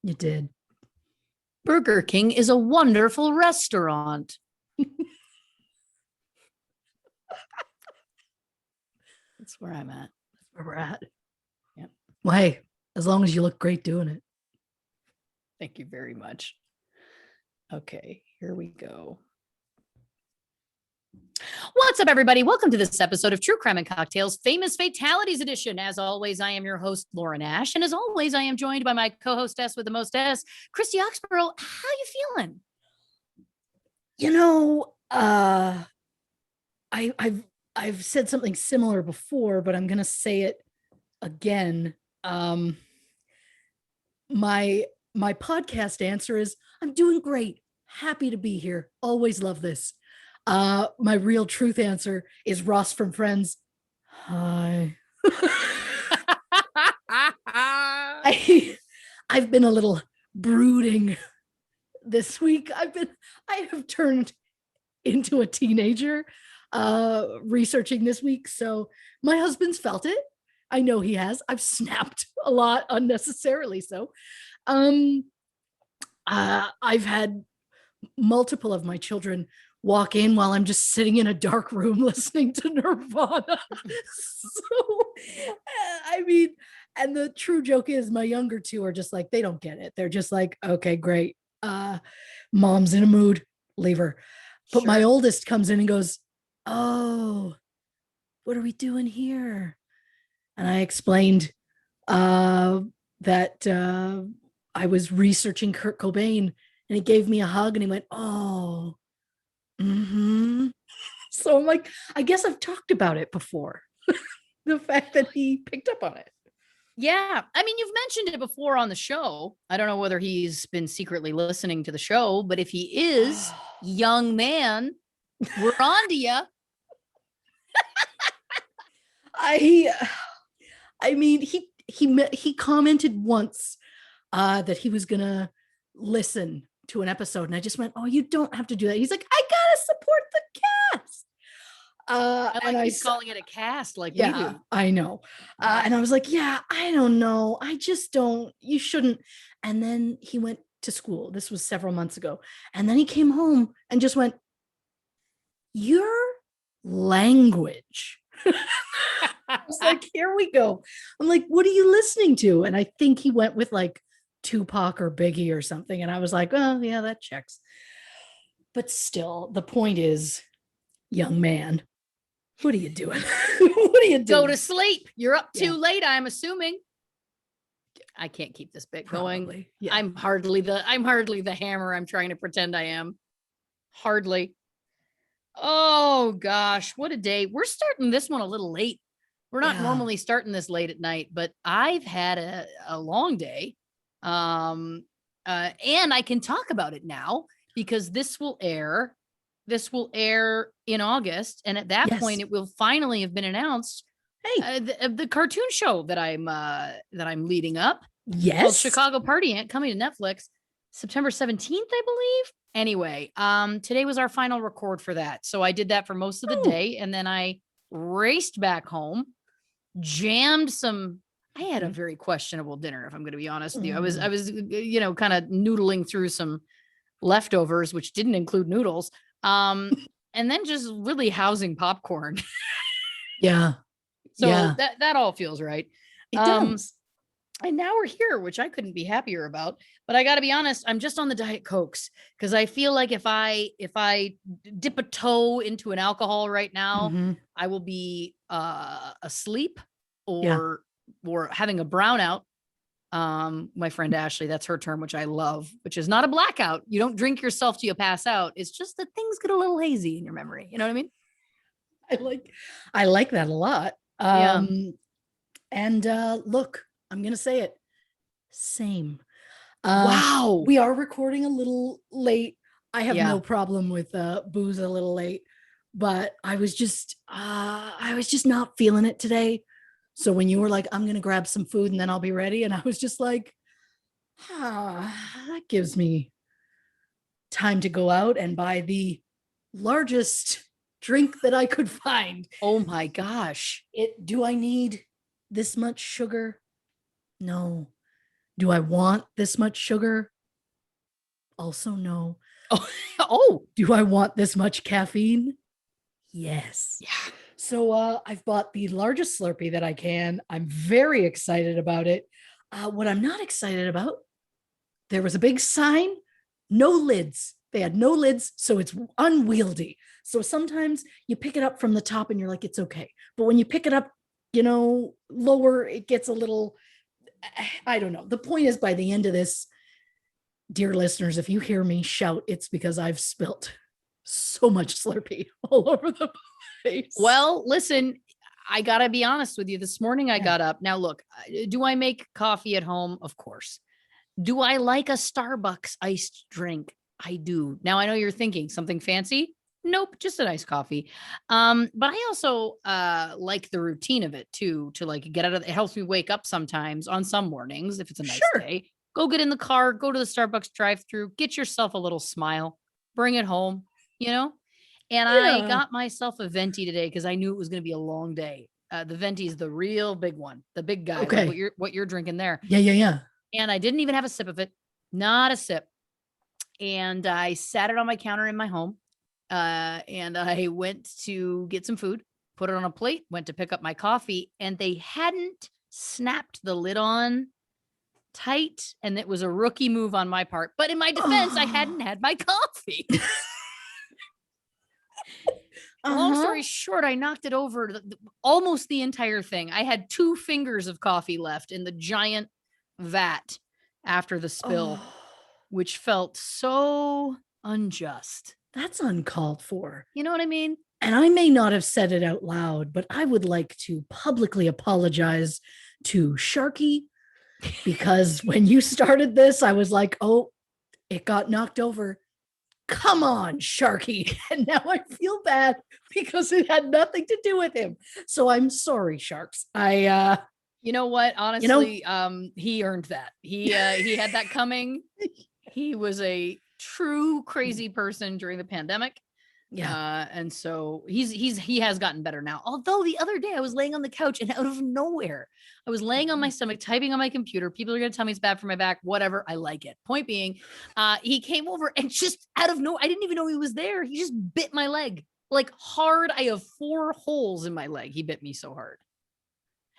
You did. Burger King is a wonderful restaurant. That's where I'm at. That's where we're at. Yep. Well, hey, as long as you look great doing it. Thank you very much. Okay, here we go. What's up, everybody? Welcome to this episode of True Crime and Cocktails, Famous Fatalities Edition. As always, I am your host, Lauren Ash. And as always, I am joined by my co-hostess with the most S, Christy Oxborrow. How you feeling? You know, I've said something similar before, but I'm gonna say it again. My podcast answer is I'm doing great. Happy to be here. Always love this. My real truth answer is Ross from Friends. Hi. I've been a little brooding this week. I have turned into a teenager researching this week. So my husband's felt it. I know he has. I've snapped a lot unnecessarily. So I've had multiple of my children walk in while I'm just sitting in a dark room listening to Nirvana. So, I mean, and the true joke is my younger two are just like, they don't get it. They're just like, okay, great. Mom's in a mood, leave her. But my oldest comes in and goes, oh, what are we doing here? And I explained that I was researching Kurt Cobain, and he gave me a hug and he went, oh, So I'm like, I guess I've talked about it before. The fact that he picked up on it. Yeah. I mean, you've mentioned it before on the show. I don't know whether he's been secretly listening to the show, but if he is, young man, we're on to you. I mean, he commented once that he was gonna listen to an episode, and I just went, oh, you don't have to do that. He's like, I gotta support the cast. And he's calling it a cast like we do. I know. And I was like, yeah, I don't know. I just don't, you shouldn't. And then he went to school. This was several months ago. And then he came home and just went, your language. I was like, here we go. I'm like, what are you listening to? And I think he went with like Tupac or Biggie or something. And I was like, oh yeah, that checks. But still, the point is, young man, what are you doing? What are you doing? Go to sleep. You're up too late, I'm assuming. I can't keep this bit going. Yeah. I'm hardly the hammer I'm trying to pretend I am. Hardly. Oh gosh, what a day. We're starting this one a little late. We're not normally starting this late at night, but I've had a long day. And I can talk about it now because this will air in August. And at that point, it will finally have been announced. Hey, the cartoon show that I'm leading up. Yes. Called Chicago Party Ant, coming to Netflix September 17th, I believe. Anyway, today was our final record for that. So I did that for most of the day. And then I raced back home, jammed some. I had a very questionable dinner, if I'm going to be honest with you. I was, kind of noodling through some leftovers, which didn't include noodles. And then just really housing popcorn. Yeah. So that all feels right. It does. And now we're here, which I couldn't be happier about. But I got to be honest, I'm just on the Diet Cokes because I feel like if I dip a toe into an alcohol right now, I will be asleep or having a brownout. My friend Ashley, that's her term, which I love, which is not a blackout. You don't drink yourself till you pass out. It's just that things get a little hazy in your memory. You know what I mean? I like that a lot. And look, I'm going to say it. Same. Wow. We are recording a little late. I have no problem with booze a little late, but I was just not feeling it today. So when you were like, I'm going to grab some food and then I'll be ready. And I was just like, that gives me time to go out and buy the largest drink that I could find. Oh my gosh. Do I need this much sugar? No. Do I want this much sugar? Also, no. Oh, do I want this much caffeine? Yes. yeah. So I've bought the largest Slurpee that I can. I'm very excited about it. What I'm not excited about, there was a big sign, no lids. They had no lids, so it's unwieldy. So sometimes you pick it up from the top and you're like, it's okay. But when you pick it up, lower, it gets a little, I don't know. The point is, by the end of this, dear listeners, if you hear me shout, it's because I've spilt so much Slurpee all over the place. Well, listen, I got to be honest with you. This morning I got up. Now, look, do I make coffee at home? Of course. Do I like a Starbucks iced drink? I do. Now, I know you're thinking something fancy. Nope, just a nice coffee. But I also like the routine of it too, to like get out of it. Helps me wake up sometimes on some mornings if it's a nice day. Go get in the car, go to the Starbucks drive-through, get yourself a little smile, bring it home, And I got myself a venti today because I knew it was going to be a long day. The venti is the real big one, the big guy, okay. like what you're drinking there. Yeah. And I didn't even have a sip of it, not a sip. And I sat it on my counter in my home. And I went to get some food, put it on a plate, went to pick up my coffee, and they hadn't snapped the lid on tight. And it was a rookie move on my part. But in my defense, I hadn't had my coffee. Long story short, I knocked it over almost the entire thing. I had 2 fingers of coffee left in the giant vat after the spill, which felt so unjust. That's uncalled for. You know what I mean? And I may not have said it out loud, but I would like to publicly apologize to Sharky because when you started this, I was like, oh, it got knocked over. Come on, Sharky. And now I feel bad because it had nothing to do with him. So I'm sorry, Sharks. You know what? Honestly, he earned that. He had that coming. He was a true crazy person during the pandemic. Yeah. And so he has gotten better now. Although the other day I was laying on the couch and out of nowhere, I was laying on my stomach, typing on my computer. People are going to tell me it's bad for my back, whatever. I like it. Point being, he came over and just out of nowhere, I didn't even know he was there. He just bit my leg like hard. I have 4 holes in my leg. He bit me so hard.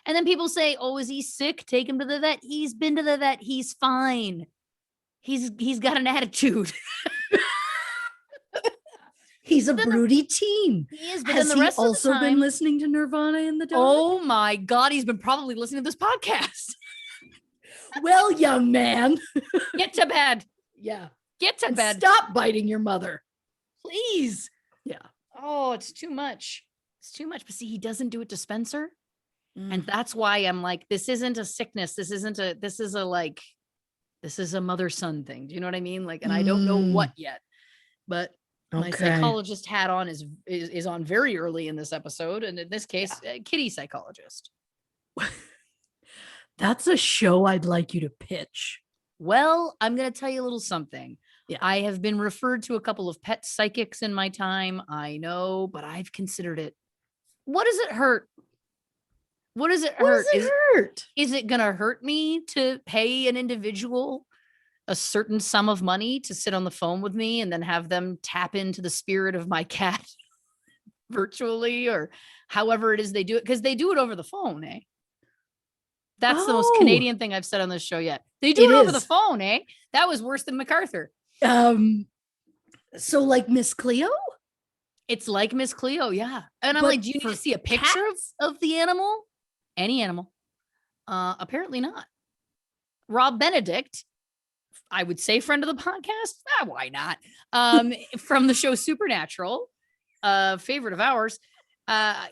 And then people say, oh, is he sick? Take him to the vet. He's been to the vet. He's fine. He's got an attitude. He's a broody teen. He is, but Has then the rest he also of the time, been listening to Nirvana in the dark? Oh my God, he's been probably listening to this podcast. Well, young man. Get to bed. Yeah. Get to bed. Stop biting your mother. Please. Yeah. Oh, it's too much. It's too much. But see, he doesn't do it to Spencer. And that's why I'm like, this isn't a sickness. This is a mother-son thing. Do you know what I mean? Like, and I don't know what yet, but my psychologist hat on is on very early in this episode. And in this case, kitty psychologist. That's a show I'd like you to pitch. Well, I'm going to tell you a little something. Yeah. I have been referred to a couple of pet psychics in my time. I know, but I've considered it. What does it hurt? What does it hurt? Is it going to hurt me to pay an individual a certain sum of money to sit on the phone with me and then have them tap into the spirit of my cat virtually or however it is they do it? Because they do it over the phone, eh? That's the most Canadian thing I've said on this show yet. They do it over the phone, eh? That was worse than MacArthur. So like Miss Cleo? It's like Miss Cleo, yeah. And I'm like, do you need to see a picture of the animal? Any animal? Apparently not. Rob Benedict, I would say friend of the podcast. Why not? From the show Supernatural, favorite of ours. I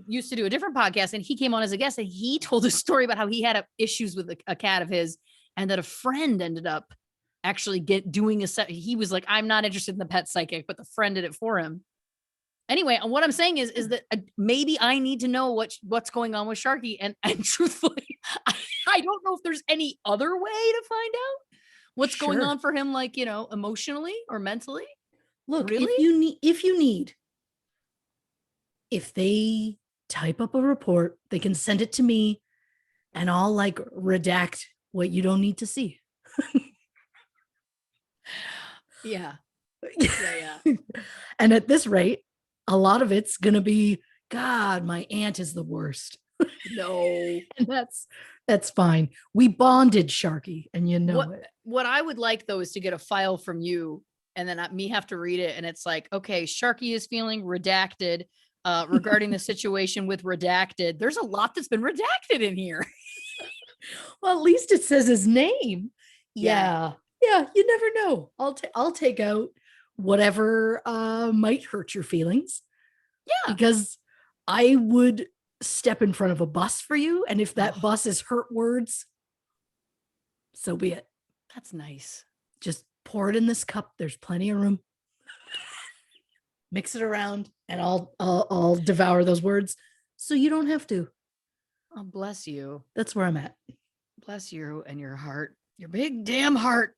used to do a different podcast and he came on as a guest and he told a story about how he had issues with a cat of his and that a friend ended up actually doing he was like, I'm not interested in the pet psychic, but the friend did it for him. Anyway, what I'm saying is that maybe I need to know what's going on with Sharky. And truthfully, I don't know if there's any other way to find out what's going on for him, like, emotionally or mentally. Look, if they type up a report, they can send it to me and I'll like redact what you don't need to see. Yeah. And at this rate, a lot of it's going to be, God, my aunt is the worst. No. And that's fine. We bonded, Sharky, and you know it. What I would like though is to get a file from you and then me have to read it. And it's like, okay, Sharky is feeling redacted regarding the situation with redacted. There's a lot that's been redacted in here. Well, at least it says his name. Yeah. You never know. I'll take out whatever might hurt your feelings. Yeah. Because I would step in front of a bus for you. And if that bus is hurt words, so be it. That's nice. Just pour it in this cup. There's plenty of room. Mix it around and I'll devour those words so you don't have to. Oh, bless you. That's where I'm at. Bless you and your heart. Your big damn heart.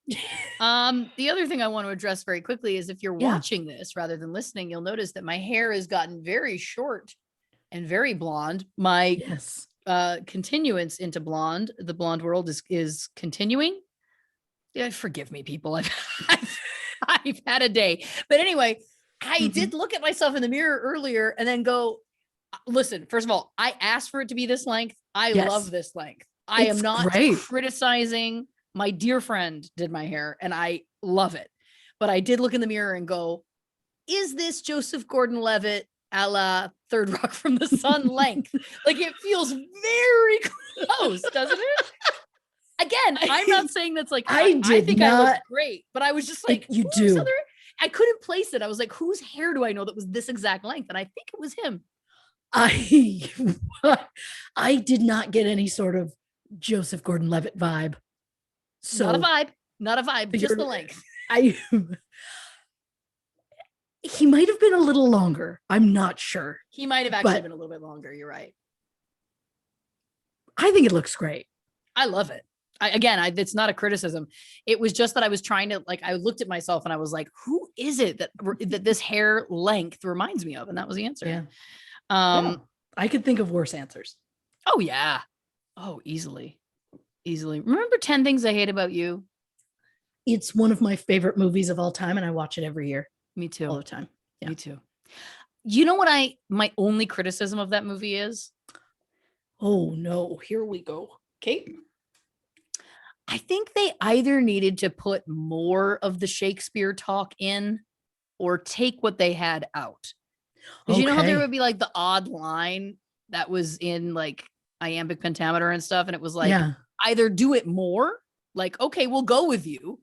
The other thing I want to address very quickly is if you're watching this rather than listening, you'll notice that my hair has gotten very short and very blonde. My continuance into blonde, the blonde world is continuing. Yeah, forgive me, people. I've had a day. But anyway, I did look at myself in the mirror earlier and then go, listen, first of all, I asked for it to be this length. I love this length. I am not criticizing. My dear friend did my hair and I love it. But I did look in the mirror and go, is this Joseph Gordon-Levitt a la Third Rock from the Sun length? Like it feels very close, doesn't it? Again, I'm not saying that's like, I think I look great, but I was just like, you do. I couldn't place it. I was like, whose hair do I know that was this exact length? And I think it was him. I did not get any sort of Joseph Gordon-Levitt vibe. So not a vibe, just the length. He might have been a little longer. I'm not sure. He might have actually been a little bit longer. You're right. I think it looks great. I love it. It's not a criticism. It was just that I was trying to I looked at myself and I was like, who is it that this hair length reminds me of? And that was the answer. Yeah. I could think of worse answers. Oh yeah. Oh, easily. Remember 10 Things I Hate About You? It's one of my favorite movies of all time. And I watch it every year. Me too. All the time. Yeah. Me too. You know what my only criticism of that movie is? Oh no, here we go. Okay. I think they either needed to put more of the Shakespeare talk in or take what they had out. Because you know how there would be like the odd line that was in like iambic pentameter and stuff. And it was like, either do it more, like, okay, we'll go with you.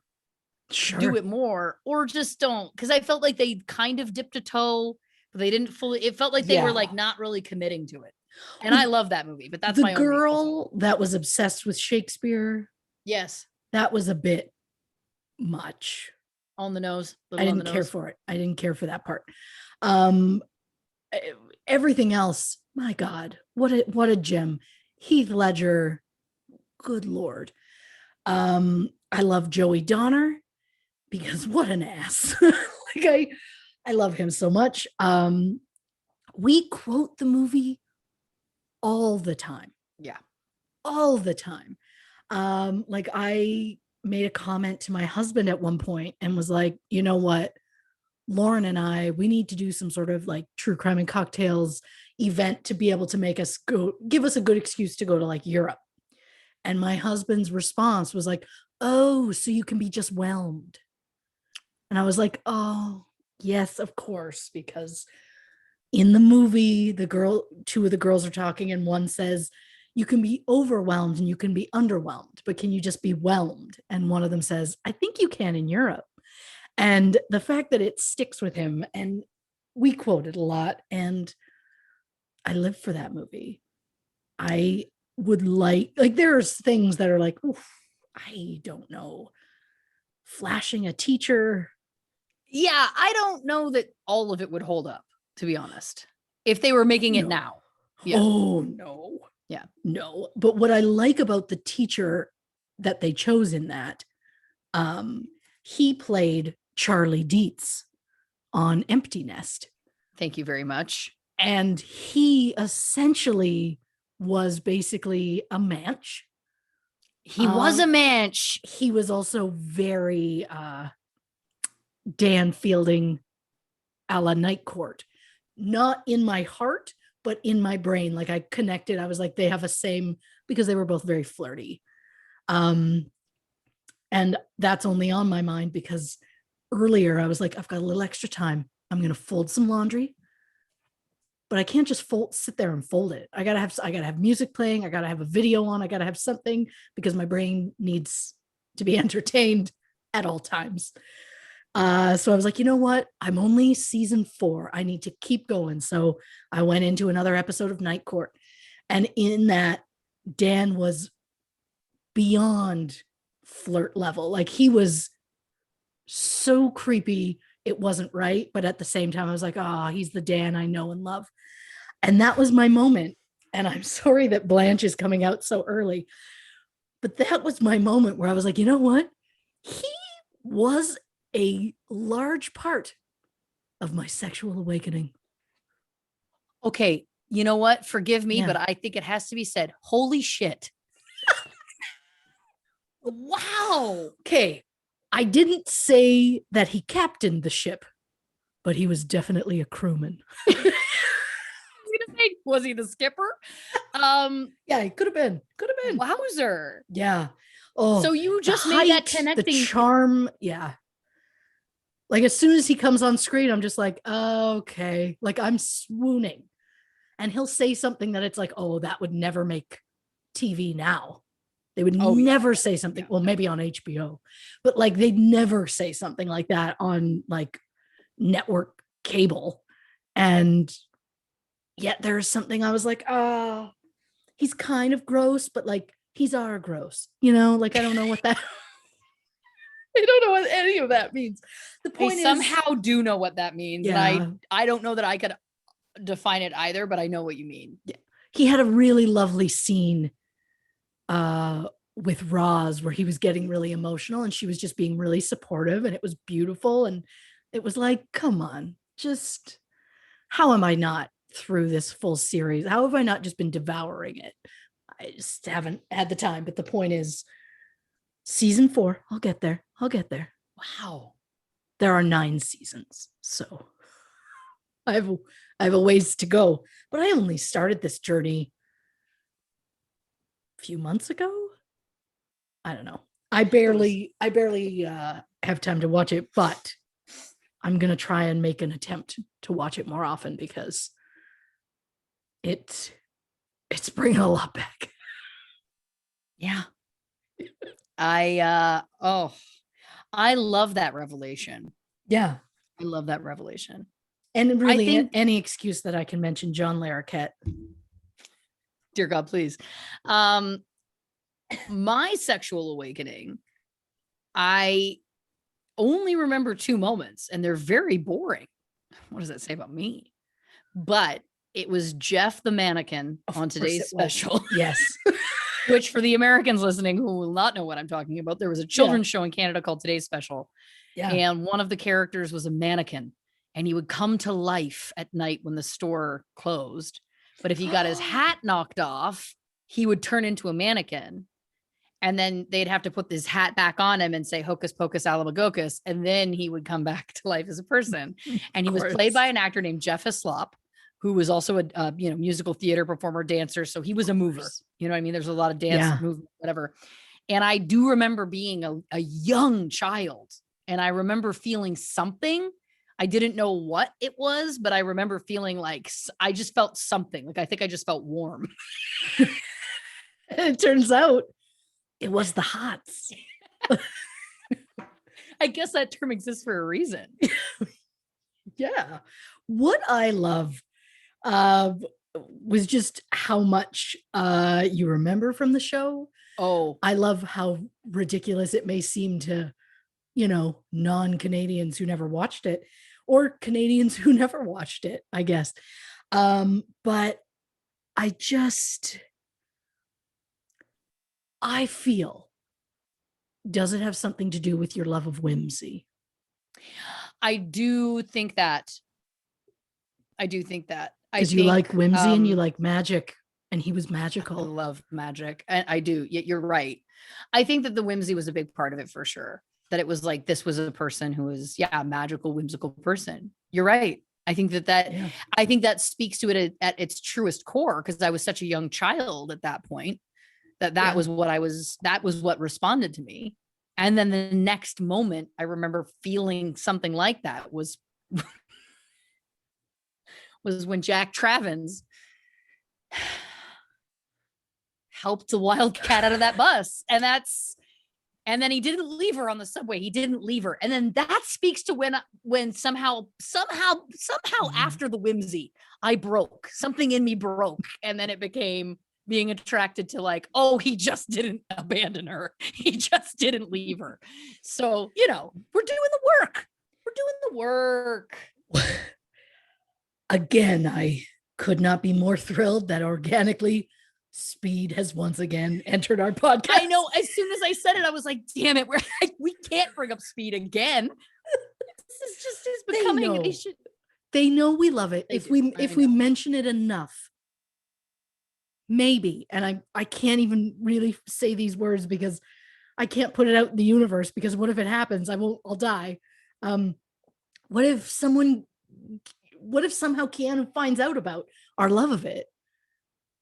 Sure. Do it more or just don't. Because I felt like they kind of dipped a toe, but they didn't fully. It felt like they were like not really committing to it. And I love that movie, but that's the girl that was obsessed with Shakespeare. Yes. That was a bit much. On the nose. I didn't care for it. I didn't care for that part. Everything else, my God, what a gem. Heath Ledger, good Lord. I love Joey Donner because what an ass. I love him so much. We quote the movie all the time. Yeah. All the time. I made a comment to my husband at one point and was like, you know what, Lauren and we need to do some sort of like true crime and cocktails event to be able to give us a good excuse to go to like Europe. And my husband's response was like, oh, so you can be just whelmed. And I was like, oh, yes, of course. Because in the movie, two of the girls are talking and one says, you can be overwhelmed and you can be underwhelmed, but can you just be whelmed? And one of them says, I think you can in Europe. And the fact that it sticks with him, and we quote it a lot, and I live for that movie. I would like there's things that are like, oof, I don't know, flashing a teacher. Yeah, I don't know that all of it would hold up, to be honest, if they were making it now. Yeah. Oh, no. Yeah. No. But what I like about the teacher that they chose in that, he played Charlie Dietz on Empty Nest. Thank you very much. And he essentially was basically a manch. He was a manch. He was also very Dan Fielding a la Night Court. Not in my heart, but in my brain. Like I connected. I was like, they have a same, because they were both very flirty. And that's only on my mind because earlier I was like, I've got a little extra time. I'm going to fold some laundry, but I can't just sit there and fold it. I gotta have music playing. I gotta have a video on. I gotta have something because my brain needs to be entertained at all times. So I was like, you know what? I'm only season 4. I need to keep going. So I went into another episode of Night Court, and in that, Dan was beyond flirt level. Like he was so creepy. It wasn't right. But at the same time, I was like, he's the Dan I know and love. And that was my moment. And I'm sorry that Blanche is coming out so early, but that was my moment where I was like, you know what? He was a large part of my sexual awakening. Okay. You know what? Forgive me, but I think it has to be said. Holy shit. Wow. Okay. I didn't say that he captained the ship, but he was definitely a crewman. Was he the skipper? Yeah, he could have been. Wowzer. Yeah. Oh, so you just made that connecting. The charm. Yeah. Like as soon as he comes on screen, I'm just like, okay. Like I'm swooning. And he'll say something that it's like, oh, that would never make TV now. They would never say something. Well, maybe on HBO, but like they'd never say something like that on like network cable. And yet there's something I was like, he's kind of gross, but like he's our gross, like I don't know what that I don't know what any of that means. The point is somehow do know what that means. Yeah. And I don't know that I could define it either, but I know what you mean. Yeah. He had a really lovely scene with Roz where he was getting really emotional and she was just being really supportive, and it was beautiful. And it was like, come on, just how am I not through this full series? How have I not just been devouring it? I just haven't had the time. But the point is, season 4, I'll get there. Wow. There are 9 seasons. So I have a ways to go, but I only started this journey a few months ago. I don't know. I barely have time to watch it, but I'm going to try and make an attempt to watch it more often because it's bringing a lot back. Yeah. I love that revelation. Yeah. I love that revelation. And really any excuse that I can mention John Larroquette. Dear God, please. My sexual awakening, I only remember 2 moments and they're very boring. What does that say about me? But it was Jeff the mannequin on today's special. Yes. Which for the Americans listening who will not know what I'm talking about, there was a children's show in Canada called Today's Special. Yeah. And one of the characters was a mannequin and he would come to life at night when the store closed. But if he got his hat knocked off, he would turn into a mannequin. And then they'd have to put this hat back on him and say, hocus pocus alabagocus. And then he would come back to life as a person. And he was played by an actor named Jeff Hislop, who was also a musical theater performer, dancer. So he was a mover. You know what I mean? There's a lot of dance, movement, whatever. And I do remember being a young child. And I remember feeling something. I didn't know what it was, but I remember feeling like I just felt something. Like I think I just felt warm. It turns out it was the hots. I guess that term exists for a reason. Yeah. What I love was just how much you remember from the show. Oh, I love how ridiculous it may seem to, non-Canadians who never watched it, or Canadians who never watched it, I guess. But I feel, does it have something to do with your love of whimsy? I do think that. Because you like whimsy and you like magic. and he was I magical. love magic. And I do. You're right. I think that the whimsy was a big part of it for sure. That it was like, this was a person who was, a magical, whimsical person. You're right. I think I think that speaks to it at its truest core, because I was such a young child at that point that was what responded to me. And then the next moment I remember feeling something like that was when Jack Travins helped the wildcat out of that bus. And then he didn't leave her on the subway. He didn't leave her. And then that speaks to when somehow after the whimsy, I broke. Something in me broke. And then it became being attracted to like, oh, he just didn't abandon her. He just didn't leave her. So, we're doing the work. We're doing the work. Again, I could not be more thrilled that organically Speed has once again entered our podcast. I know. As soon as I said it, I was like, damn it. We can't bring up Speed again. This is becoming. They know we love it. If we mention it enough, maybe. And I can't even really say these words because I can't put it out in the universe, because what if it happens? I'll die. What if somehow Keanu finds out about our love of it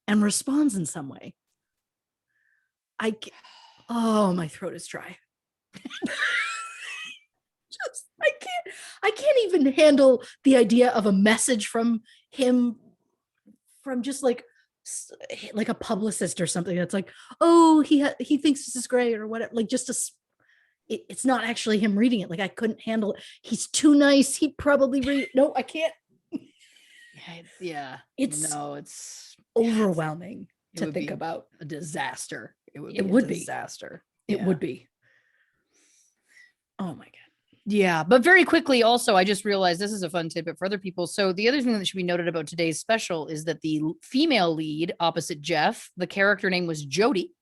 and responds in some way? My throat is dry. I can't even handle the idea of a message from him, from just like a publicist or something that's like, oh, he thinks this is great or whatever. Like it's not actually him reading it. Like I couldn't handle it. He's too nice. He'd probably read it. No, I can't. Yeah. It's overwhelming to think about. A disaster. It would be a disaster. It would be. Oh my God. Yeah. But very quickly also, I just realized this is a fun tidbit for other people. So the other thing that should be noted about today's special is that the female lead opposite Jeff, the character name was Jody.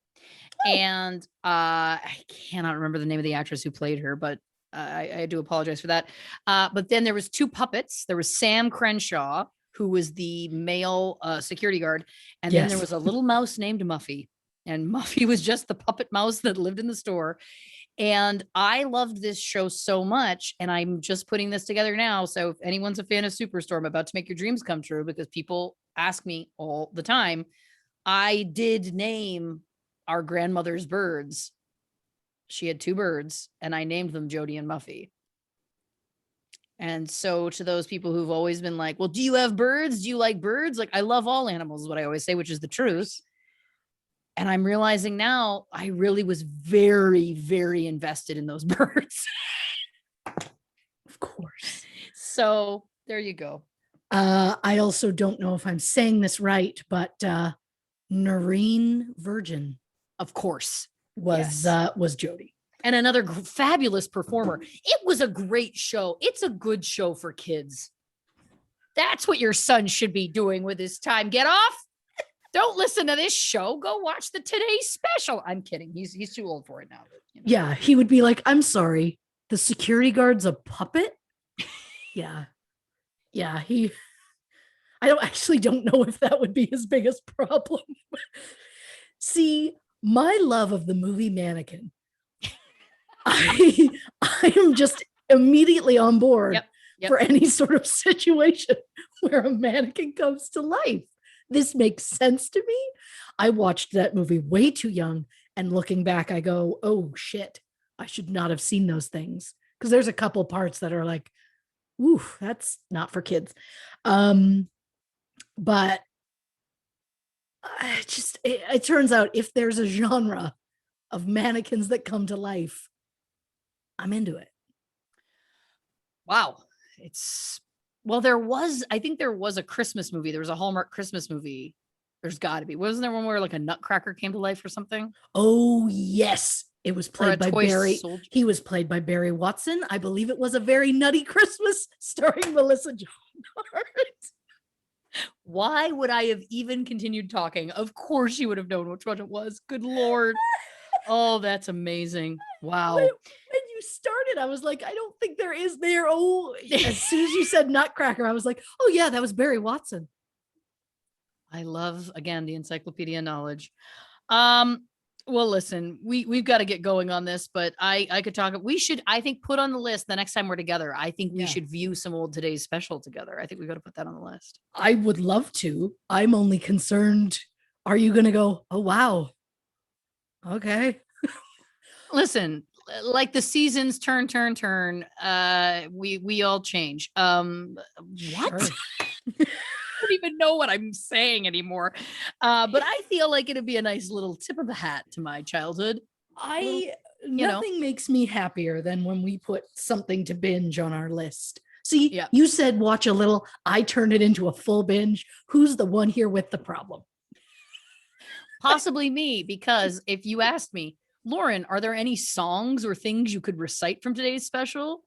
Oh. And I cannot remember the name of the actress who played her, but I do apologize for that. But then there was two puppets. There was Sam Crenshaw, who was the male security guard. And then there was a little mouse named Muffy. And Muffy was just the puppet mouse that lived in the store. And I loved this show so much. And I'm just putting this together now. So if anyone's a fan of Superstore, I'm about to make your dreams come true, because people ask me all the time. I did name our grandmother's birds. She had two birds, and I named them Jody and Muffy. And so to those people who've always been like, well, do you have birds? Do you like birds? Like, I love all animals is what I always say, which is the truth. And I'm realizing now I really was very, very invested in those birds. Of course. So there you go. I also don't know if I'm saying this right, but Noreen Virgin, of course, was Jody. And another fabulous performer. It was a great show. It's a good show for kids. That's what your son should be doing with his time. Get off. Don't listen to this show. Go watch the Today Special. I'm kidding. He's too old for it now. But, Yeah, he would be like, I'm sorry, the security guard's a puppet? Yeah. I don't know if that would be his biggest problem. See, my love of the movie Mannequin, I am just immediately on board for any sort of situation where a mannequin comes to life. This makes sense to me. I watched that movie way too young, and looking back, I go, oh shit, I should not have seen those things. Because there's a couple parts that are like, ooh, that's not for kids. But it turns out if there's a genre of mannequins that come to life, I'm into it. Wow. I think there was a Christmas movie. There was a Hallmark Christmas movie. There's got to be. Wasn't there one where like a nutcracker came to life or something? Oh, yes. It was played by Barry. He was played by Barry Watson. I believe it was A Very Nutty Christmas starring Melissa Joan Hart. Why would I have even continued talking? Of course you would have known which one it was. Good Lord. Oh, that's amazing. Wow. When you started, I was like, I don't think there is there. Oh, as soon as you said nutcracker, I was like, oh yeah, that was Barry Watson. I love, again, the encyclopedia knowledge. Well, listen, we've got to get going on this, but I could talk. We should, I think, put on the list the next time we're together. I think we should view some old Today's Special together. I think we got to put that on the list. I would love to. I'm only concerned. Are you going to go, oh, wow. Okay. Listen, like the seasons turn, we all change. What? Sure. I don't even know what I'm saying anymore. But I feel like it'd be a nice little tip of the hat to my childhood. Nothing makes me happier than when we put something to binge on our list. See, you said watch a little. I turned it into a full binge. Who's the one here with the problem? Possibly me, because if you asked me, Lauren, are there any songs or things you could recite from Today's Special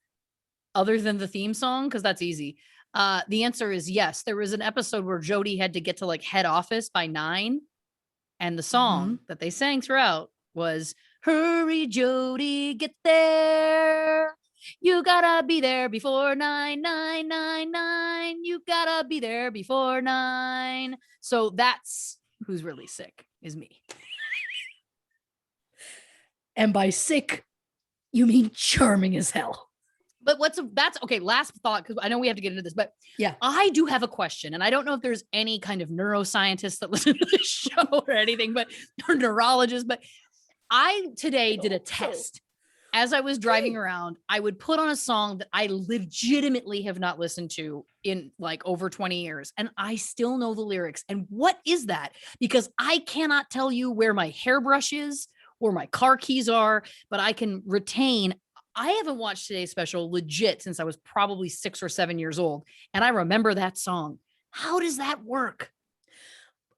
other than the theme song? Because that's easy. The answer is yes. There was an episode where Jody had to get to like head office by 9. And the song that they sang throughout was, hurry, Jody, get there. You gotta be there before 9, 9, 9, 9. You gotta be there before 9. So that's who's really sick, is me. And by sick, you mean charming as hell. But that's okay. Last thought, because I know we have to get into this, but I do have a question, and I don't know if there's any kind of neuroscientists that listen to this show or anything, or neurologists, but I today did a test. As I was driving around, I would put on a song that I legitimately have not listened to in like over 20 years, and I still know the lyrics. And what is that? Because I cannot tell you where my hairbrush is or my car keys are, but I can retain. I haven't watched Today's Special legit since I was probably 6 or 7 years old. And I remember that song. How does that work?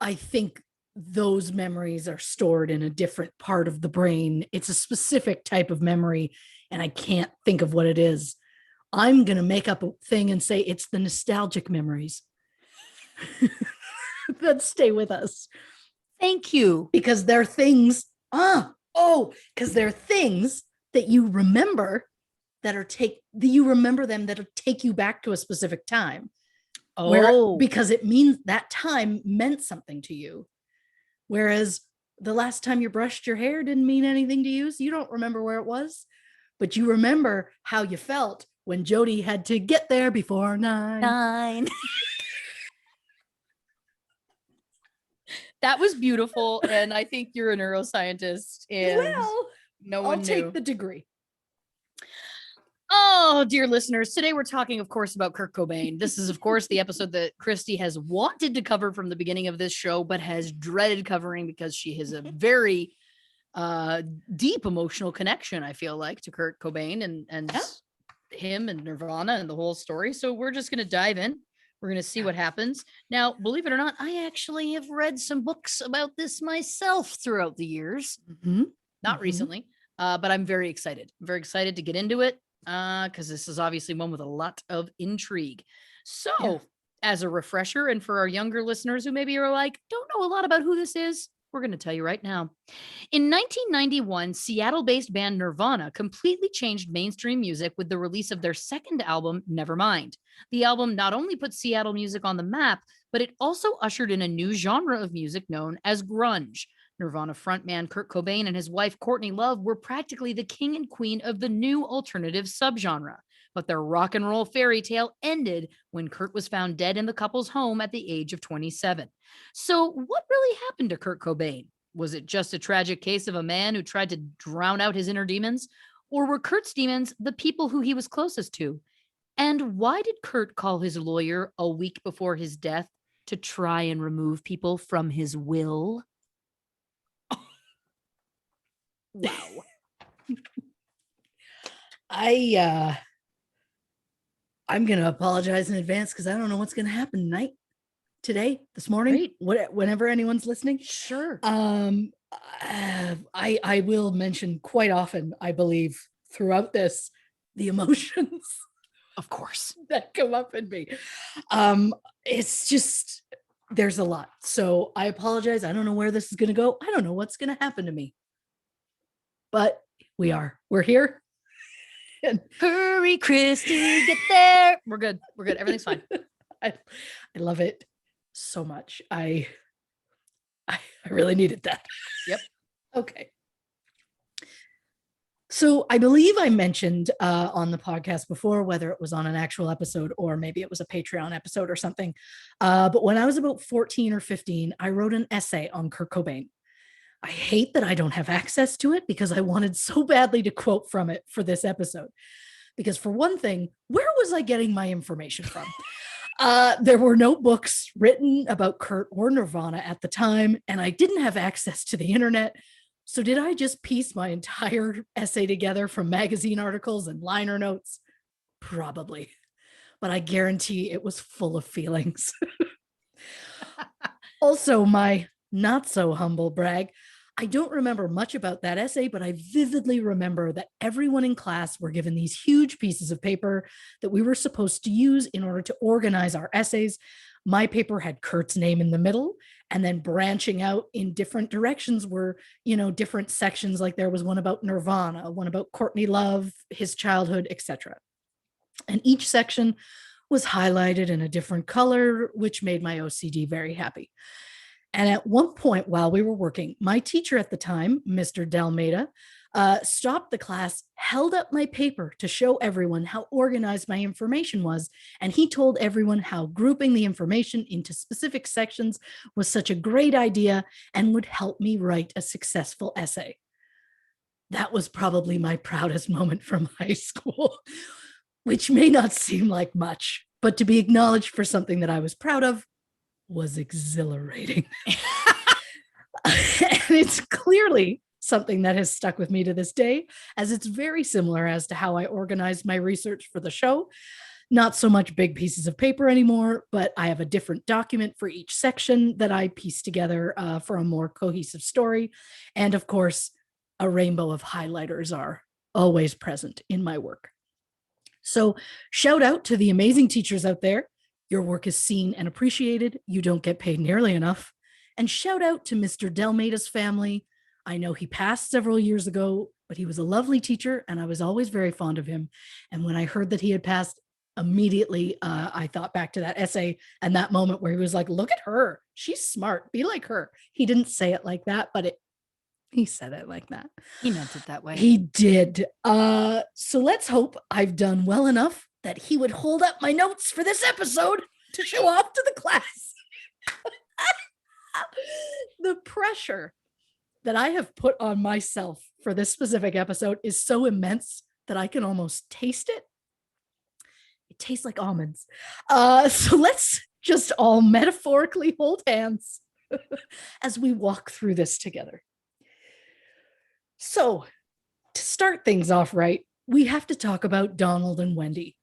I think those memories are stored in a different part of the brain. It's a specific type of memory, and I can't think of what it is. I'm going to make up a thing and say it's the nostalgic memories that stay with us. Thank you. Because they're things, because they're things that you remember that'll take you back to a specific time. Because it means that time meant something to you. Whereas the last time you brushed your hair didn't mean anything to you. So you don't remember where it was, but you remember how you felt when Jody had to get there before 9. That was beautiful. And I think you're a neuroscientist. And I'll take the degree. Oh, dear listeners, today we're talking, of course, about Kurt Cobain. This is, of course, the episode that Christy has wanted to cover from the beginning of this show, but has dreaded covering because she has a very deep emotional connection, I feel like, to Kurt Cobain and him and Nirvana and the whole story. So we're just going to dive in. We're going to see what happens. Now, believe it or not, I actually have read some books about this myself throughout the years. Not recently, but I'm very excited. I'm very excited to get into it because this is obviously one with a lot of intrigue. So as a refresher, and for our younger listeners who maybe are like, don't know a lot about who this is, we're going to tell you right now. In 1991, Seattle-based band Nirvana completely changed mainstream music with the release of their second album, Nevermind. The album not only put Seattle music on the map, but it also ushered in a new genre of music known as grunge. Nirvana frontman Kurt Cobain and his wife Courtney Love were practically the king and queen of the new alternative subgenre. But their rock and roll fairy tale ended when Kurt was found dead in the couple's home at the age of 27. So what really happened to Kurt Cobain? Was it just a tragic case of a man who tried to drown out his inner demons? Or were Kurt's demons the people who he was closest to? And why did Kurt call his lawyer a week before his death to try and remove people from his will? Wow. I'm going to apologize in advance because I don't know what's going to happen tonight, today, this morning, whenever anyone's listening. Sure. I will mention quite often, I believe, throughout this, the emotions, of course, that come up in me. It's just, there's a lot. So I apologize. I don't know where this is going to go. I don't know what's going to happen to me. But we're here. Hurry, Christy, get there. We're good. Everything's fine. I love it. so much. I really needed that. Yep. Okay. So I believe I mentioned on the podcast before, whether it was on an actual episode or maybe it was a Patreon episode or something. But when I was about 14 or 15, I wrote an essay on Kurt Cobain. I hate that I don't have access to it because I wanted so badly to quote from it for this episode. Because for one thing, where was I getting my information from? There were no books written about Kurt or Nirvana at the time, and I didn't have access to the internet. So did I just piece my entire essay together from magazine articles and liner notes? Probably. But I guarantee it was full of feelings. Also, my not so humble brag, I don't remember much about that essay, but I vividly remember that everyone in class were given these huge pieces of paper that we were supposed to use in order to organize our essays. My paper had Kurt's name in the middle, and then branching out in different directions were, different sections. Like there was one about Nirvana, one about Courtney Love, his childhood, etc. And each section was highlighted in a different color, which made my OCD very happy. And at one point while we were working, my teacher at the time, Mr. Dalmeda, stopped the class, held up my paper to show everyone how organized my information was. And he told everyone how grouping the information into specific sections was such a great idea and would help me write a successful essay. That was probably my proudest moment from high school, which may not seem like much, but to be acknowledged for something that I was proud of was exhilarating. And it's clearly something that has stuck with me to this day, as it's very similar as to how I organized my research for the show. Not so much big pieces of paper anymore, but I have a different document for each section that I piece together for a more cohesive story. And of course, a rainbow of highlighters are always present in my work. So shout out to the amazing teachers out there. Your work is seen and appreciated. You don't get paid nearly enough. And shout out to Mr. Dalmeda's family. I know he passed several years ago, but he was a lovely teacher and I was always very fond of him. And when I heard that he had passed, immediately I thought back to that essay and that moment where he was like, look at her. She's smart. Be like her. He didn't say it like that, but he said it like that. He meant it that way. He did. So let's hope I've done well enough that he would hold up my notes for this episode to show off to the class. The pressure that I have put on myself for this specific episode is so immense that I can almost taste it. It tastes like almonds. So let's just all metaphorically hold hands as we walk through this together. So to start things off right, we have to talk about Donald and Wendy.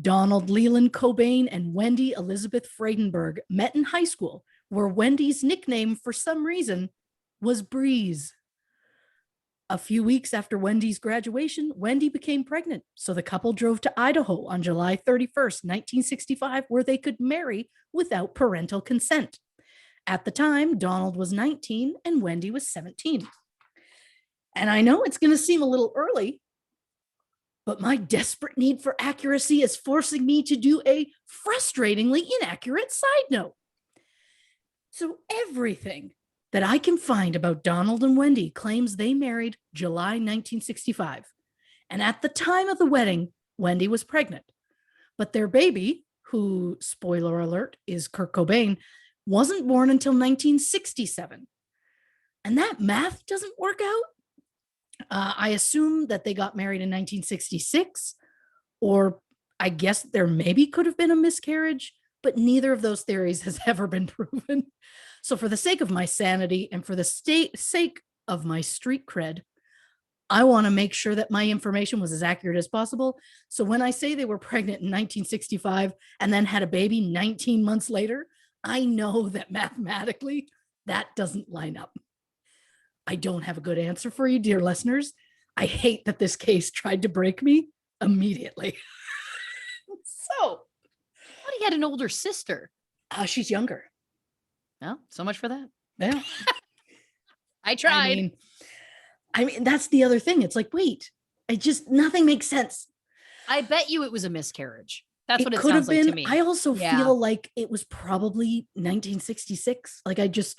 Donald Leland Cobain and Wendy Elizabeth Friedenberg met in high school, where Wendy's nickname, for some reason, was Breeze. A few weeks after Wendy's graduation, Wendy became pregnant, so the couple drove to Idaho on July 31st, 1965, where they could marry without parental consent. At the time, Donald was 19 and Wendy was 17. And I know it's going to seem a little early, but my desperate need for accuracy is forcing me to do a frustratingly inaccurate side note. So everything that I can find about Donald and Wendy claims they married July 1965. And at the time of the wedding, Wendy was pregnant. But their baby, who, spoiler alert, is Kurt Cobain, wasn't born until 1967. And that math doesn't work out. I assume that they got married in 1966, or I guess there maybe could have been a miscarriage, but neither of those theories has ever been proven. So for the sake of my sanity and for the sake of my street cred, I want to make sure that my information was as accurate as possible. So when I say they were pregnant in 1965 and then had a baby 19 months later, I know that mathematically that doesn't line up. I don't have a good answer for you, dear listeners. I hate that this case tried to break me immediately. So, But he had an older sister. She's younger. Well, so much for that. Yeah. I tried. I mean, that's the other thing. It's like, wait, nothing makes sense. I bet you it was a miscarriage. That's what it sounds like to me. I also feel like it was probably 1966.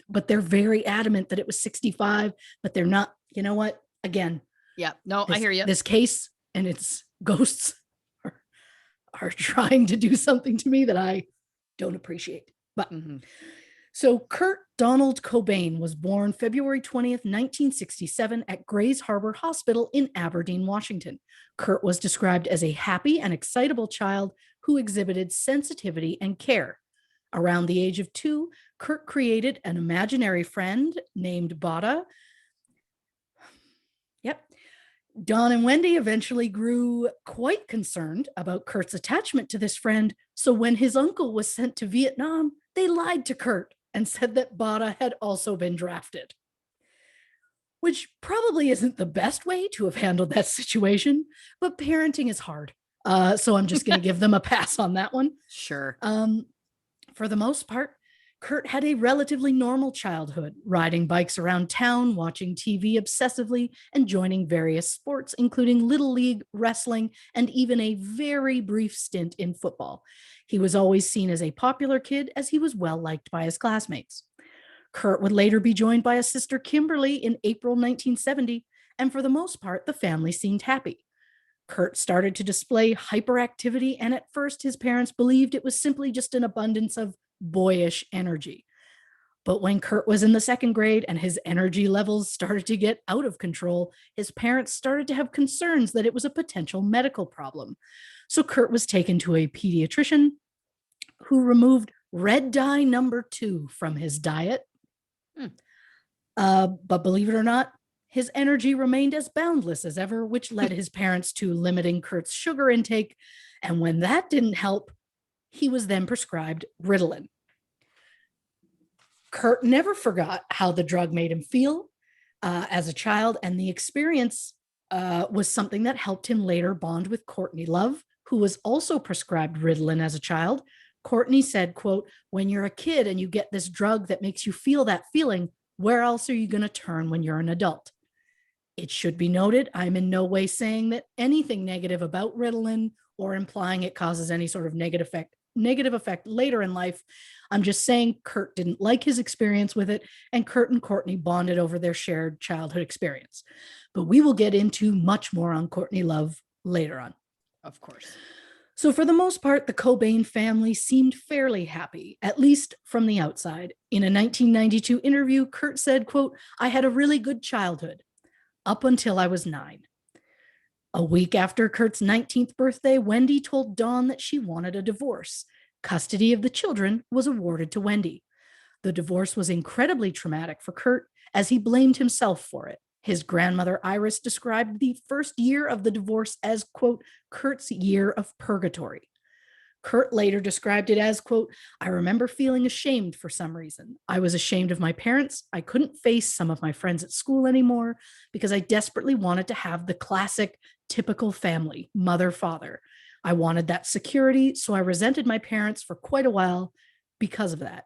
But they're very adamant that it was 65, but they're not. You know what? Again. Yeah. No, I hear you. This case and its ghosts are trying to do something to me that I don't appreciate. But so Kurt Donald Cobain was born February 20th, 1967 at Grays Harbor Hospital in Aberdeen, Washington. Kurt was described as a happy and excitable child who exhibited sensitivity and care. Around the age of 2, Kurt created an imaginary friend named Bada. Yep. Don and Wendy eventually grew quite concerned about Kurt's attachment to this friend, so when his uncle was sent to Vietnam, they lied to Kurt and said that Bada had also been drafted. Which probably isn't the best way to have handled that situation, but parenting is hard. So I'm just going to give them a pass on that one. Sure. For the most part, Kurt had a relatively normal childhood, riding bikes around town, watching TV obsessively, and joining various sports, including Little League, wrestling, and even a very brief stint in football. He was always seen as a popular kid, as he was well liked by his classmates. Kurt would later be joined by a sister, Kimberly, in April 1970, and for the most part, the family seemed happy. Kurt started to display hyperactivity, and at first his parents believed it was simply just an abundance of boyish energy. But when Kurt was in the 2nd grade and his energy levels started to get out of control, his parents started to have concerns that it was a potential medical problem. So Kurt was taken to a pediatrician who removed red dye number 2 from his diet. But believe it or not, his energy remained as boundless as ever, which led his parents to limiting Kurt's sugar intake. And when that didn't help, he was then prescribed Ritalin. Kurt never forgot how the drug made him feel as a child, and the experience was something that helped him later bond with Courtney Love, who was also prescribed Ritalin as a child. Courtney said, quote, "When you're a kid and you get this drug that makes you feel that feeling, where else are you going to turn when you're an adult?" It should be noted, I'm in no way saying that anything negative about Ritalin or implying it causes any sort of negative effect later in life. I'm just saying Kurt didn't like his experience with it, and Kurt and Courtney bonded over their shared childhood experience. But we will get into much more on Courtney Love later on. Of course. So for the most part, the Cobain family seemed fairly happy, at least from the outside. In a 1992 interview, Kurt said, quote, "I had a really good childhood up until I was 9. A week after Kurt's 19th birthday, Wendy told Dawn that she wanted a divorce. Custody of the children was awarded to Wendy. The divorce was incredibly traumatic for Kurt, as he blamed himself for it. His grandmother Iris described the first year of the divorce as, quote, Kurt's year of purgatory. Kurt later described it as, quote, "I remember feeling ashamed for some reason. I was ashamed of my parents. I couldn't face some of my friends at school anymore because I desperately wanted to have the classic, typical family, mother, father. I wanted that security, so I resented my parents for quite a while because of that."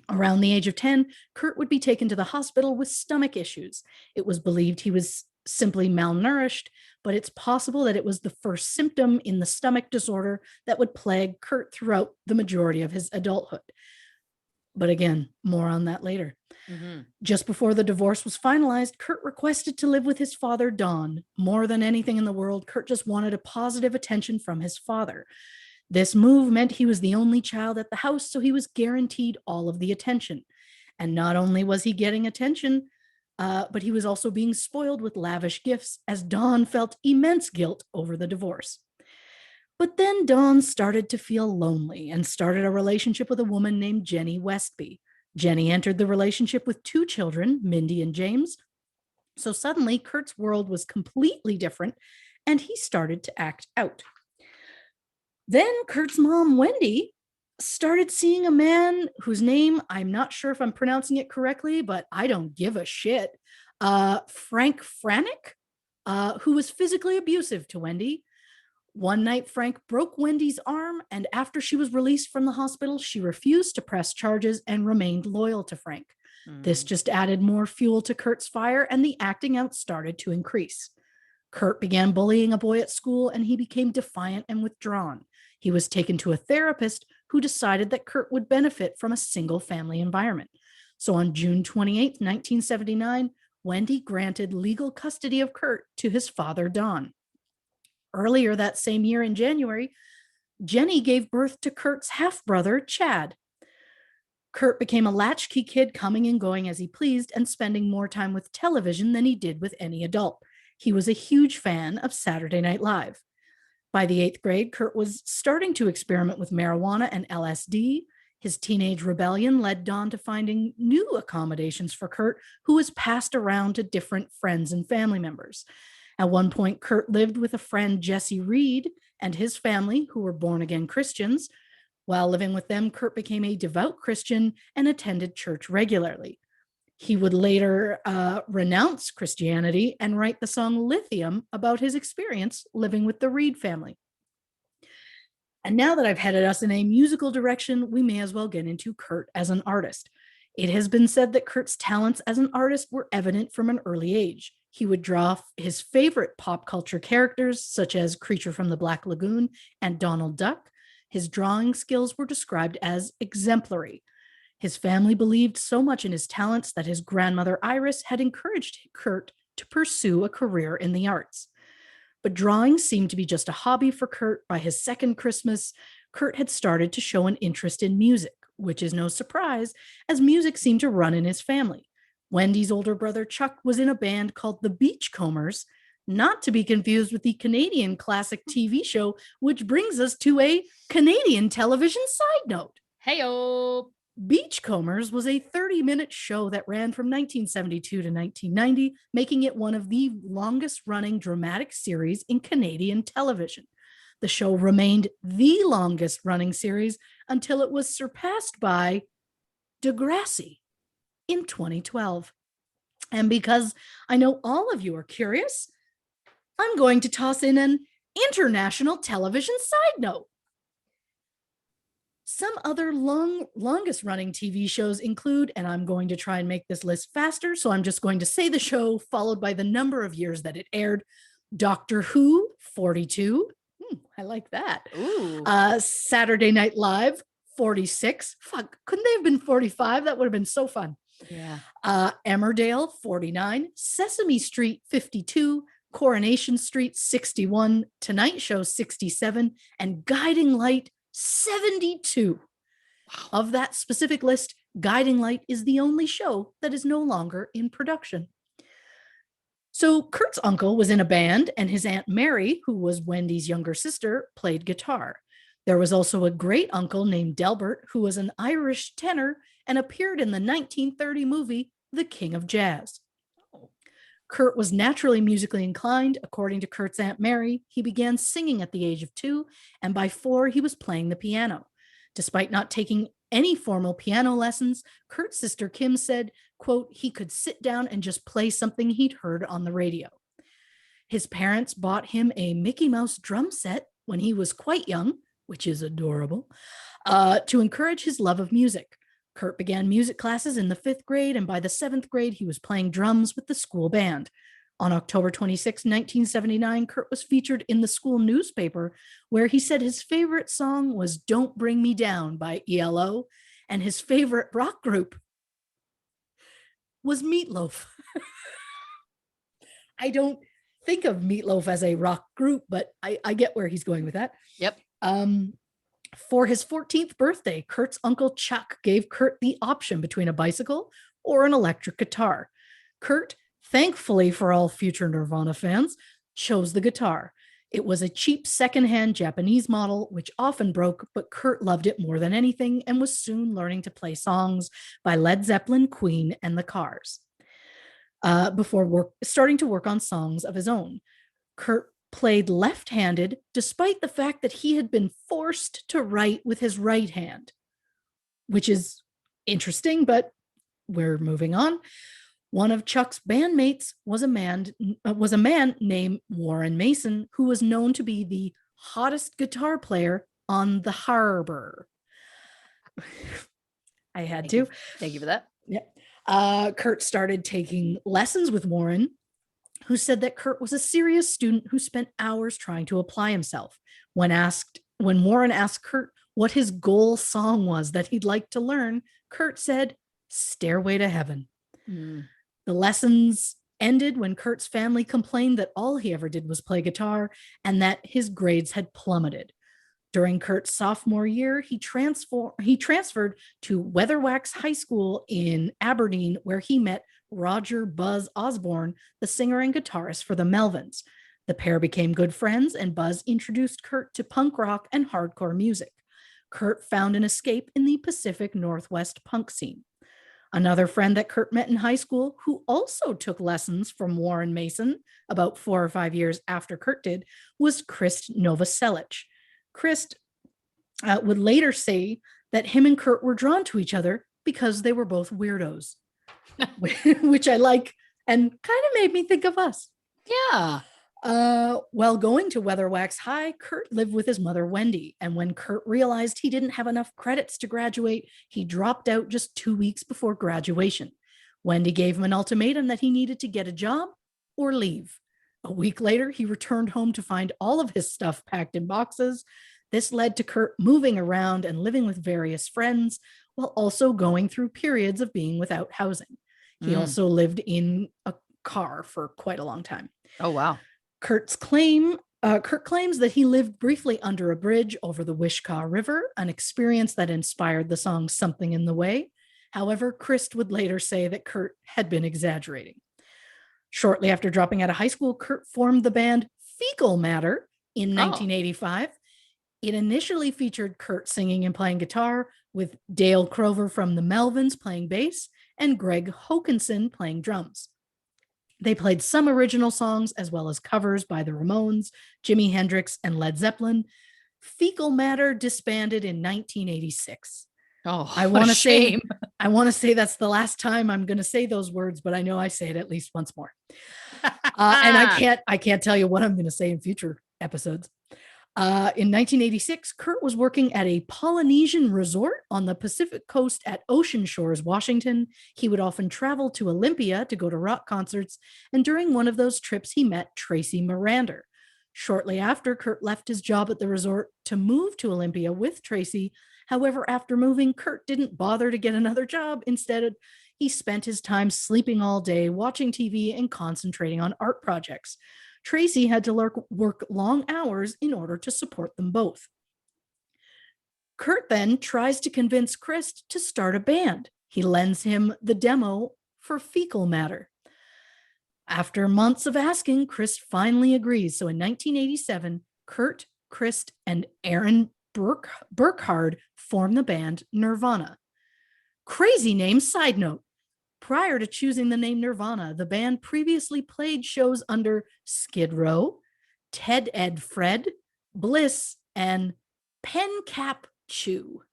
Around the age of 10, Kurt would be taken to the hospital with stomach issues. It was believed he was simply malnourished, but it's possible that it was the first symptom in the stomach disorder that would plague Kurt throughout the majority of his adulthood. But again, more on that later. Just before the divorce was finalized, Kurt requested to live with his father, Don. More than anything in the world, Kurt just wanted a positive attention from his father. This move meant he was the only child at the house, so he was guaranteed all of the attention. And not only was he getting attention, but he was also being spoiled with lavish gifts, as Dawn felt immense guilt over the divorce. But then Dawn started to feel lonely and started a relationship with a woman named Jenny Westby. Jenny entered the relationship with 2 children, Mindy and James. So suddenly Kurt's world was completely different, and he started to act out. Then Kurt's mom, Wendy, started seeing a man whose name, I'm not sure if I'm pronouncing it correctly, but I don't give a shit, Frank Franick, who was physically abusive to Wendy. One night, Frank broke Wendy's arm, and after she was released from the hospital, she refused to press charges and remained loyal to Frank. This just added more fuel to Kurt's fire, and the acting out started to increase. Kurt began bullying a boy at school, and he became defiant and withdrawn. He was taken to a therapist who decided that Kurt would benefit from a single family environment. So on June 28, 1979, Wendy granted legal custody of Kurt to his father, Don. Earlier that same year in January, Jenny gave birth to Kurt's half-brother, Chad. Kurt became a latchkey kid, coming and going as he pleased and spending more time with television than he did with any adult. He was a huge fan of Saturday Night Live. By the 8th grade, Kurt was starting to experiment with marijuana and LSD. His teenage rebellion led Don to finding new accommodations for Kurt, who was passed around to different friends and family members. At one point, Kurt lived with a friend, Jesse Reed, and his family, who were born-again Christians. While living with them, Kurt became a devout Christian and attended church regularly. He would later renounce Christianity and write the song Lithium about his experience living with the Reed family. And now that I've headed us in a musical direction, we may as well get into Kurt as an artist. It has been said that Kurt's talents as an artist were evident from an early age. He would draw his favorite pop culture characters, such as Creature from the Black Lagoon and Donald Duck. His drawing skills were described as exemplary. His family believed so much in his talents that his grandmother Iris had encouraged Kurt to pursue a career in the arts. But drawing seemed to be just a hobby for Kurt. By his second Christmas, Kurt had started to show an interest in music, which is no surprise, as music seemed to run in his family. Wendy's older brother Chuck was in a band called the Beachcombers, not to be confused with the Canadian classic TV show, which brings us to a Canadian television side note. Hey-o! Beachcombers was a 30-minute show that ran from 1972 to 1990, making it one of the longest-running dramatic series in Canadian television. The show remained the longest-running series until it was surpassed by Degrassi in 2012. And because I know all of you are curious, I'm going to toss in an international television side note. Some other longest running TV shows include, and I'm going to try and make this list faster, so I'm just going to say the show followed by the number of years that it aired. Doctor Who, 42. I like that. Ooh. Saturday Night Live, 46. Fuck, couldn't they have been 45? That would have been so fun. Yeah. Emmerdale, 49. Sesame Street, 52. Coronation Street, 61. Tonight Show, 67. And Guiding Light, 72. Wow. Of that specific list, Guiding Light is the only show that is no longer in production. So Kurt's uncle was in a band, and his Aunt Mary, who was Wendy's younger sister, played guitar. There was also a great uncle named Delbert, who was an Irish tenor and appeared in the 1930 movie The King of Jazz. Kurt was naturally musically inclined. According to Kurt's Aunt Mary, he began singing at the age of 2, and by 4, he was playing the piano. Despite not taking any formal piano lessons, Kurt's sister Kim said, quote, he could sit down and just play something he'd heard on the radio. His parents bought him a Mickey Mouse drum set when he was quite young, which is adorable, to encourage his love of music. Kurt began music classes in the 5th grade, and by the 7th grade, he was playing drums with the school band. On October 26, 1979, Kurt was featured in the school newspaper, where he said his favorite song was Don't Bring Me Down by ELO, and his favorite rock group was Meatloaf. I don't think of Meatloaf as a rock group, but I get where he's going with that. Yep. For his 14th birthday, Kurt's uncle Chuck gave Kurt the option between a bicycle or an electric guitar. Kurt, thankfully for all future Nirvana fans, chose the guitar. It was a cheap secondhand Japanese model, which often broke, but Kurt loved it more than anything and was soon learning to play songs by Led Zeppelin, Queen, and the Cars. Before starting to work on songs of his own. Kurt played left-handed, despite the fact that he had been forced to write with his right hand, which is interesting, but we're moving on. One of Chuck's bandmates was a man named Warren Mason, who was known to be the hottest guitar player on the harbor. I had to. Thank you for that. Yeah. Kurt started taking lessons with Warren. who said that Kurt was a serious student who spent hours trying to apply himself. When Warren asked Kurt what his goal song was that he'd like to learn, Kurt said, "Stairway to Heaven." Mm. The lessons ended when Kurt's family complained that all he ever did was play guitar and that his grades had plummeted. During Kurt's sophomore year, he transferred to Weatherwax High School in Aberdeen, where he met Roger Buzz Osborne, the singer and guitarist for the Melvins. The pair became good friends, and Buzz introduced Kurt to punk rock and hardcore music. Kurt found an escape in the Pacific Northwest punk scene. Another friend that Kurt met in high school, who also took lessons from Warren Mason about 4 or 5 years after Kurt did, was Christ Novoselic. Christ would later say that him and Kurt were drawn to each other because they were both weirdos, which I like and kind of made me think of us. Yeah. While going to Weatherwax High, Kurt lived with his mother, Wendy. And when Kurt realized he didn't have enough credits to graduate, he dropped out just 2 weeks before graduation. Wendy gave him an ultimatum that he needed to get a job or leave. A week later, he returned home to find all of his stuff packed in boxes. This led to Kurt moving around and living with various friends while also going through periods of being without housing. He also lived in a car for quite a long time. Oh, wow. Kurt claims that he lived briefly under a bridge over the Wishkah River, an experience that inspired the song Something in the Way. However, Christ would later say that Kurt had been exaggerating. Shortly after dropping out of high school, Kurt formed the band Fecal Matter in 1985. It initially featured Kurt singing and playing guitar, with Dale Crover from the Melvins playing bass and Greg Hokinson playing drums. They played some original songs as well as covers by the Ramones, Jimi Hendrix, and Led Zeppelin. Fecal Matter disbanded in 1986. Oh, I want to say that's the last time I'm going to say those words, but I know I say it at least once more. And I can't tell you what I'm going to say in future episodes. In 1986, Kurt was working at a Polynesian resort on the Pacific coast at Ocean Shores, Washington. He would often travel to Olympia to go to rock concerts, and during one of those trips, he met Tracy Marander. Shortly after, Kurt left his job at the resort to move to Olympia with Tracy. However, after moving, Kurt didn't bother to get another job. Instead, he spent his time sleeping all day, watching TV, and concentrating on art projects. Tracy had to work long hours in order to support them both. Kurt then tries to convince Christ to start a band. He lends him the demo for Fecal Matter. After months of asking, Christ finally agrees. So in 1987, Kurt, Christ, and Aaron Burkhard form the band Nirvana. Crazy name. Side note. Prior to choosing the name Nirvana, the band previously played shows under Skid Row, Ted Ed Fred, Bliss, and Pencap Chew.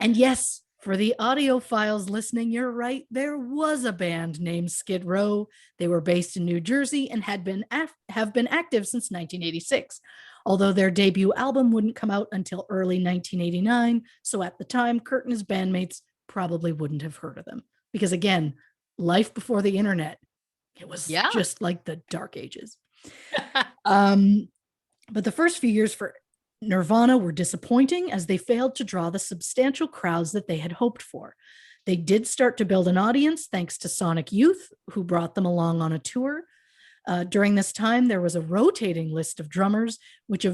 And yes, for the audiophiles listening, you're right. There was a band named Skid Row. They were based in New Jersey and have been active since 1986. Although their debut album wouldn't come out until early 1989. So at the time, Kurt and his bandmates probably wouldn't have heard of them. Because again, life before the internet, it was just like the dark ages. But the first few years for Nirvana were disappointing as they failed to draw the substantial crowds that they had hoped for. They did start to build an audience thanks to Sonic Youth, who brought them along on a tour. During this time, there was a rotating list of drummers, which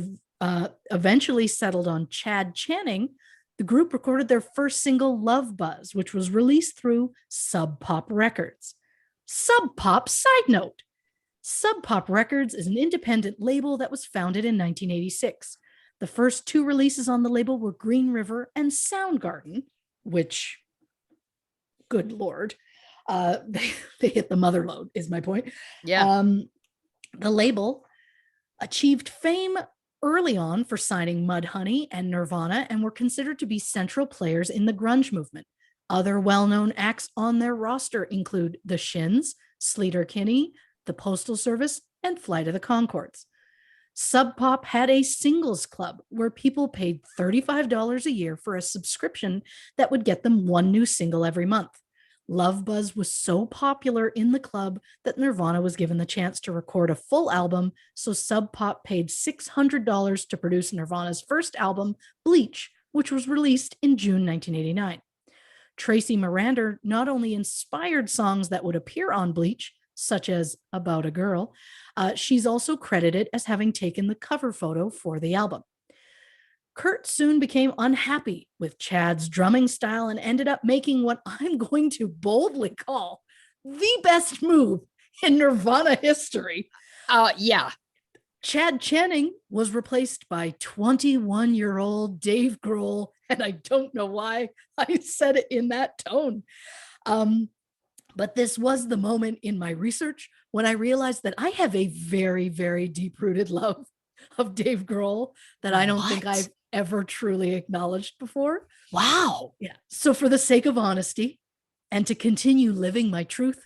eventually settled on Chad Channing. The group recorded their first single, Love Buzz, which was released through Sub Pop Records. Sub Pop, side note, Sub Pop Records is an independent label that was founded in 1986. The first two releases on the label were Green River and Soundgarden, which, good Lord, they hit the mother lode, is my point. Yeah. The label achieved fame early on for signing Mudhoney and Nirvana and were considered to be central players in the grunge movement. Other well-known acts on their roster include The Shins, Sleater Kinney, The Postal Service, and Flight of the Conchords. Sub Pop had a singles club where people paid $35 a year for a subscription that would get them one new single every month. Love Buzz was so popular in the club that Nirvana was given the chance to record a full album, so Sub Pop paid $600 to produce Nirvana's first album, Bleach, which was released in June 1989. Tracy Miranda not only inspired songs that would appear on Bleach, such as About a Girl, she's also credited as having taken the cover photo for the album. Kurt soon became unhappy with Chad's drumming style and ended up making what I'm going to boldly call the best move in Nirvana history. Yeah. Chad Channing was replaced by 21-year-old Dave Grohl, and I don't know why I said it in that tone. But this was the moment in my research when I realized that I have a very, very deep-rooted love of Dave Grohl that I don't think I've ever truly acknowledged before. Wow. Yeah. So for the sake of honesty and to continue living my truth,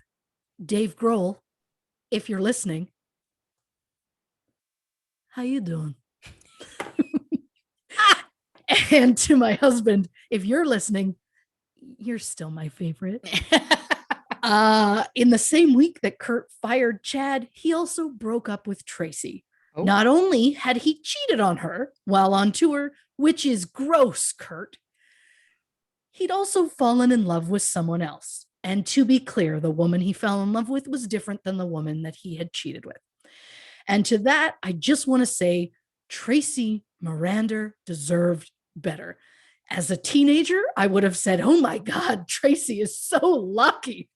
Dave Grohl, if you're listening, how you doing? And to my husband, if you're listening, you're still my favorite. In the same week that Kurt fired Chad, he also broke up with Tracy. Oh. Not only had he cheated on her while on tour, which is gross, Kurt, he'd also fallen in love with someone else. And to be clear, the woman he fell in love with was different than the woman that he had cheated with. And to that, I just want to say Tracy Miranda deserved better. As a teenager, I would have said, oh my God, Tracy is so lucky.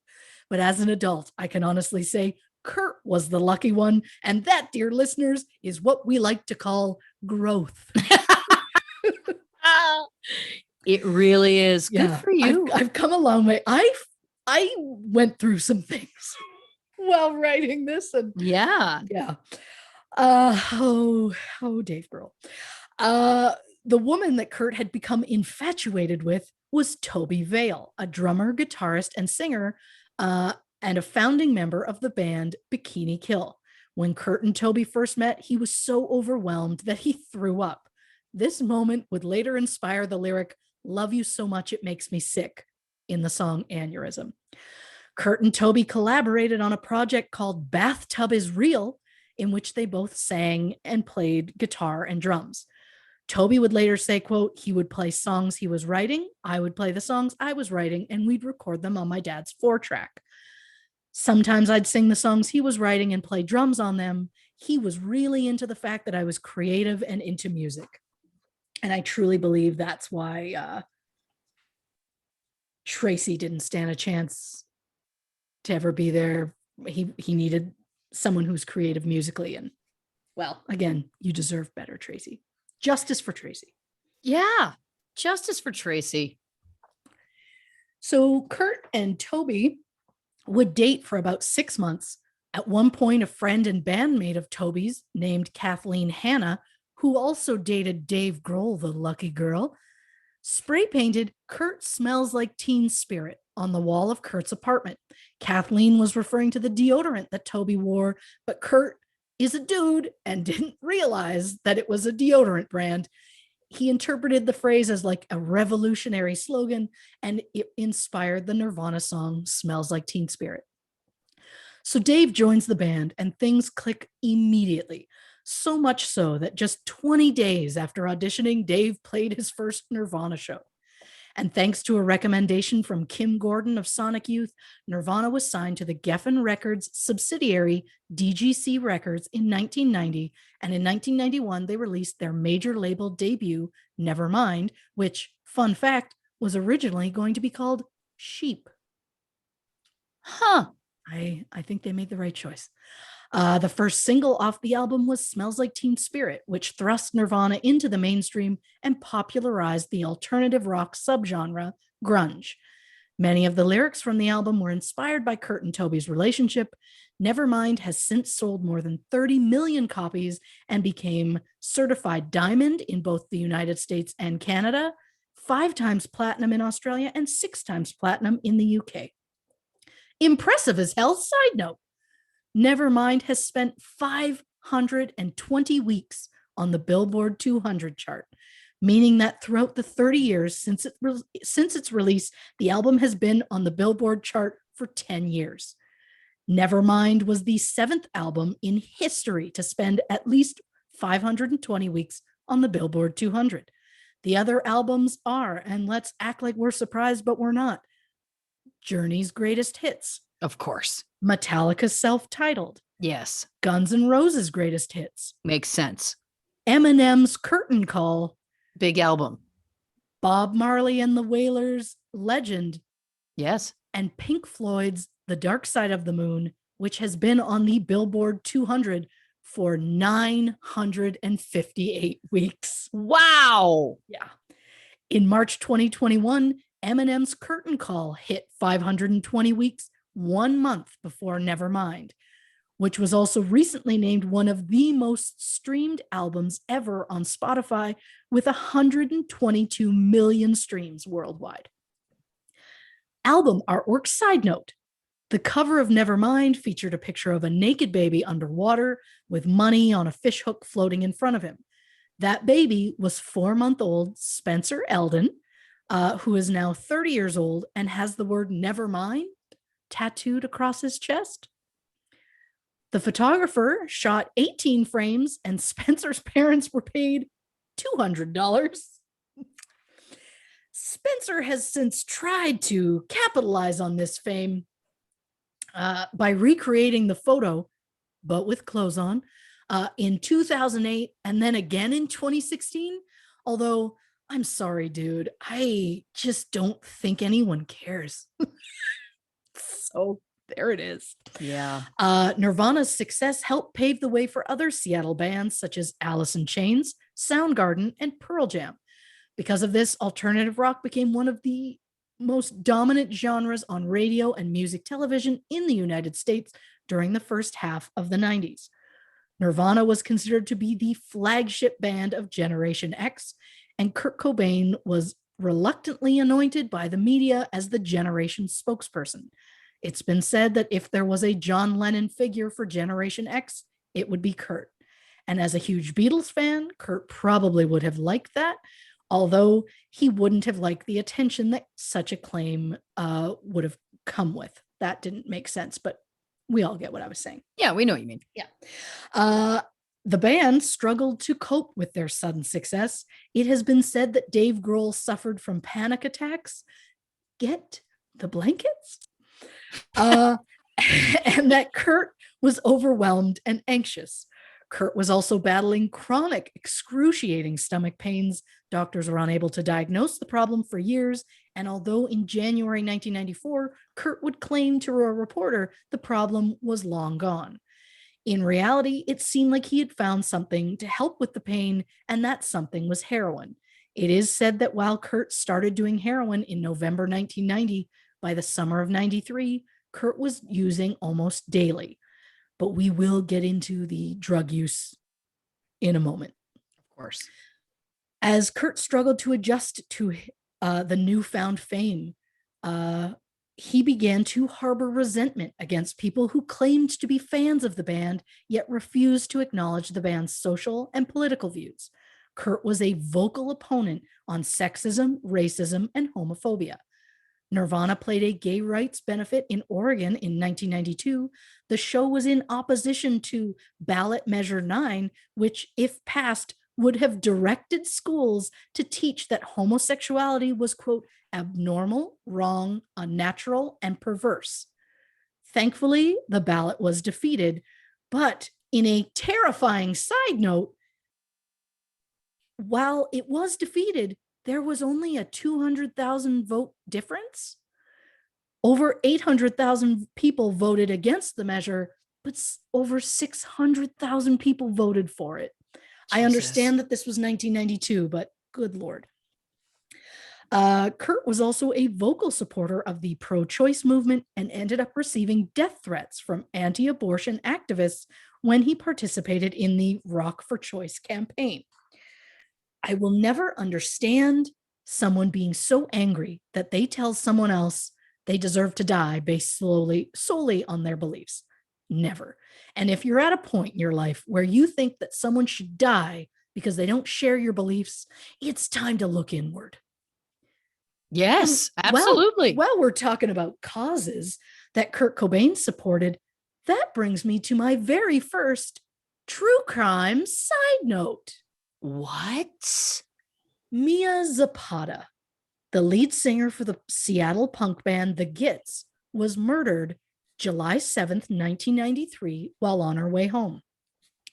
But as an adult, I can honestly say Kurt was the lucky one. And that, dear listeners, is what we like to call growth. It really is. Good for you. I've come a long way. I went through some things while writing this. And yeah. Dave Grohl. The woman that Kurt had become infatuated with was Toby Vale, a drummer, guitarist, and singer, and a founding member of the band Bikini Kill. When Kurt and Toby first met, he was so overwhelmed that he threw up. This moment would later inspire the lyric, "Love you so much it makes me sick," in the song Aneurysm. Kurt and Toby collaborated on a project called Bathtub is Real, in which they both sang and played guitar and drums. Toby would later say, quote, he would play songs he was writing, I would play the songs I was writing, and we'd record them on my dad's 4-track. Sometimes I'd sing the songs he was writing and play drums on them. He was really into the fact that I was creative and into music. And I truly believe that's why Tracy didn't stand a chance to ever be there. He needed someone who's creative musically. And well, again, you deserve better, Tracy. Justice for Tracy. Yeah, justice for Tracy. So Kurt and Toby would date for about 6 months. At one point, a friend and bandmate of Toby's named Kathleen Hanna, who also dated Dave Grohl, the lucky girl, spray painted "Kurt smells like Teen Spirit" on the wall of Kurt's apartment. Kathleen was referring to the deodorant that Toby wore, but Kurt is a dude and didn't realize that it was a deodorant brand. He interpreted the phrase as like a revolutionary slogan, and it inspired the Nirvana song "Smells Like Teen Spirit." So Dave joins the band and things click immediately. So much so that just 20 days after auditioning, Dave played his first Nirvana show. And thanks to a recommendation from Kim Gordon of Sonic Youth, Nirvana was signed to the Geffen Records subsidiary DGC Records in 1990. And in 1991, they released their major label debut, Nevermind, which, fun fact, was originally going to be called Sheep. Huh. I think they made the right choice. The first single off the album was "Smells Like Teen Spirit," which thrust Nirvana into the mainstream and popularized the alternative rock subgenre, grunge. Many of the lyrics from the album were inspired by Kurt and Toby's relationship. Nevermind has since sold more than 30 million copies and became certified diamond in both the United States and Canada, 5 times platinum in Australia, and 6 times platinum in the UK. Impressive as hell. Side note, Nevermind has spent 520 weeks on the Billboard 200 chart, meaning that throughout the 30 years since its release, the album has been on the Billboard chart for 10 years. Nevermind was the 7th album in history to spend at least 520 weeks on the Billboard 200. The other albums are, and let's act like we're surprised, but we're not, Journey's greatest hits. Of course. Metallica's self-titled. Yes. Guns N' Roses' greatest hits. Makes sense. Eminem's Curtain Call. Big album. Bob Marley and the Wailers' Legend. Yes. And Pink Floyd's The Dark Side of the Moon, which has been on the Billboard 200 for 958 weeks. Wow. Yeah. In March 2021, Eminem's Curtain Call hit 520 weeks, 1 month before Nevermind, which was also recently named one of the most streamed albums ever on Spotify with 122 million streams worldwide. Album artwork side note. The cover of Nevermind featured a picture of a naked baby underwater with money on a fishhook floating in front of him. That baby was 4-month-old Spencer Eldon, who is now 30 years old and has the word Nevermind tattooed across his chest. The photographer shot 18 frames and Spencer's parents were paid $200. Spencer has since tried to capitalize on this fame by recreating the photo, but with clothes on, in 2008 and then again in 2016. Although, I'm sorry, dude, I just don't think anyone cares. So there it is. Yeah. Nirvana's success helped pave the way for other Seattle bands such as Alice in Chains, Soundgarden, and Pearl Jam. Because of this, alternative rock became one of the most dominant genres on radio and music television in the United States during the first half of the 90s. Nirvana was considered to be the flagship band of Generation X, and Kurt Cobain was reluctantly anointed by the media as the Generation spokesperson. It's been said that if there was a John Lennon figure for Generation X, it would be Kurt. And as a huge Beatles fan, Kurt probably would have liked that, although he wouldn't have liked the attention that such a claim would have come with. That didn't make sense, but we all get what I was saying. Yeah, we know what you mean. Yeah. The band struggled to cope with their sudden success. It has been said that Dave Grohl suffered from panic attacks. Get the blankets? And that Kurt was overwhelmed and anxious. Kurt was also battling chronic, excruciating stomach pains. Doctors were unable to diagnose the problem for years. And although in January 1994, Kurt would claim to a reporter the problem was long gone. In reality, it seemed like he had found something to help with the pain, and that something was heroin. It is said that while Kurt started doing heroin in November 1990, by the summer of 93, Kurt was using almost daily. But we will get into the drug use in a moment. Of course. As Kurt struggled to adjust to the newfound fame, he began to harbor resentment against people who claimed to be fans of the band, yet refused to acknowledge the band's social and political views. Kurt was a vocal opponent on sexism, racism, and homophobia. Nirvana played a gay rights benefit in Oregon in 1992. The show was in opposition to Ballot Measure 9, which, if passed, would have directed schools to teach that homosexuality was, quote, abnormal, wrong, unnatural, and perverse. Thankfully, the ballot was defeated, but in a terrifying side note, while it was defeated, there was only a 200,000 vote difference. Over 800,000 people voted against the measure, but over 600,000 people voted for it. Jesus. I understand that this was 1992, but good Lord. Kurt was also a vocal supporter of the pro-choice movement and ended up receiving death threats from anti-abortion activists when he participated in the Rock for Choice campaign. I will never understand someone being so angry that they tell someone else they deserve to die based solely on their beliefs. Never. And if you're at a point in your life where you think that someone should die because they don't share your beliefs, it's time to look inward. Yes, absolutely. Well, we're talking about causes that Kurt Cobain supported. That brings me to my very first true crime side note. What? Mia Zapata, the lead singer for the Seattle punk band The Gits, was murdered July 7th, 1993, while on her way home.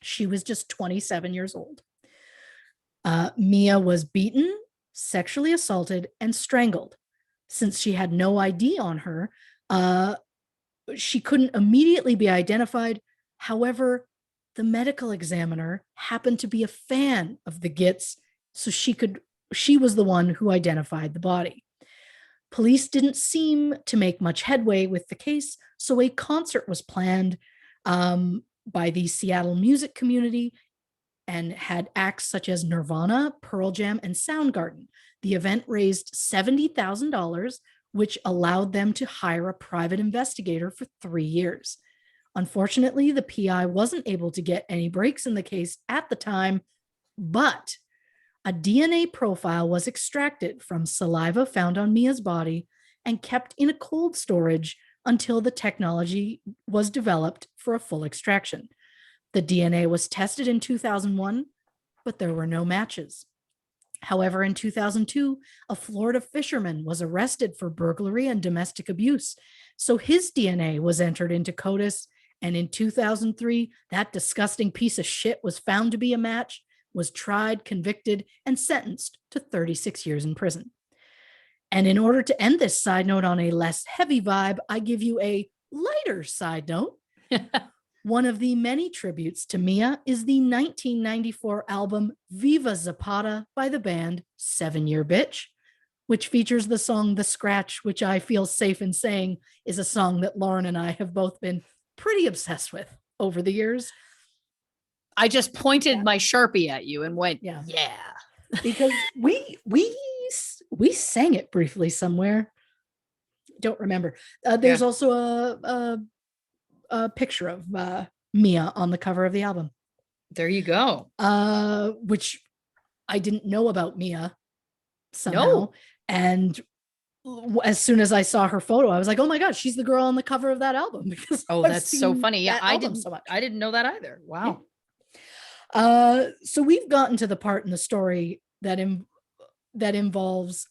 She was just 27 years old. Mia was beaten, sexually assaulted, and strangled. Since she had no ID on her, she couldn't immediately be identified. However, the medical examiner happened to be a fan of the Gits, so she was the one who identified the body. Police didn't seem to make much headway with the case, so a concert was planned by the Seattle music community and had acts such as Nirvana, Pearl Jam, and Soundgarden. The event raised $70,000, which allowed them to hire a private investigator for 3 years. Unfortunately, the PI wasn't able to get any breaks in the case at the time, but a DNA profile was extracted from saliva found on Mia's body and kept in a cold storage until the technology was developed for a full extraction. The DNA was tested in 2001, but there were no matches. However, in 2002, a Florida fisherman was arrested for burglary and domestic abuse, so his DNA was entered into CODIS, and in 2003, that disgusting piece of shit was found to be a match, was tried, convicted, and sentenced to 36 years in prison. And in order to end this side note on a less heavy vibe, I give you a lighter side note. One of the many tributes to Mia is the 1994 album Viva Zapata by the band 7 Year Bitch, which features the song The Scratch, which I feel safe in saying is a song that Lauren and I have both been pretty obsessed with over the years. I just pointed my Sharpie at you and went, yeah. Because we sang it briefly somewhere. Don't remember. There's also a picture of Mia on the cover of the album. There you go. Which I didn't know about Mia somehow. No. And as soon as I saw her photo, I was like, oh my God, she's the girl on the cover of that album. Because that's so funny. Yeah, I didn't know that either. Wow. Yeah. So we've gotten to the part in the story that involves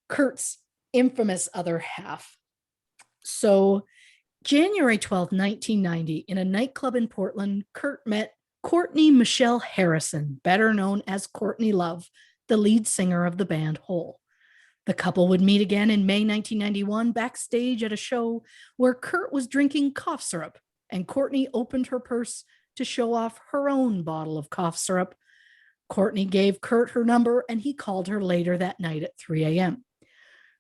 Kurt's infamous other half. So January 12th, 1990, in a nightclub in Portland, Kurt met Courtney Michelle Harrison, better known as Courtney Love, the lead singer of the band Hole. The couple would meet again in May 1991 backstage at a show where Kurt was drinking cough syrup, and Courtney opened her purse to show off her own bottle of cough syrup. Courtney gave Kurt her number, and he called her later that night at 3 a.m.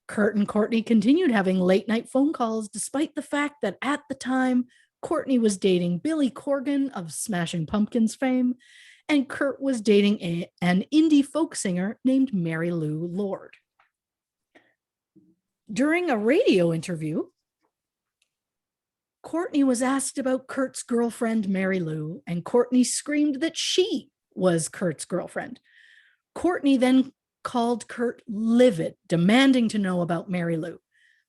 Kurt and Courtney continued having late night phone calls, despite the fact that at the time, Courtney was dating Billy Corgan of Smashing Pumpkins fame, and Kurt was dating an indie folk singer named Mary Lou Lord. During a radio interview, Courtney was asked about Kurt's girlfriend, Mary Lou, and Courtney screamed that she was Kurt's girlfriend. Courtney then called Kurt livid, demanding to know about Mary Lou.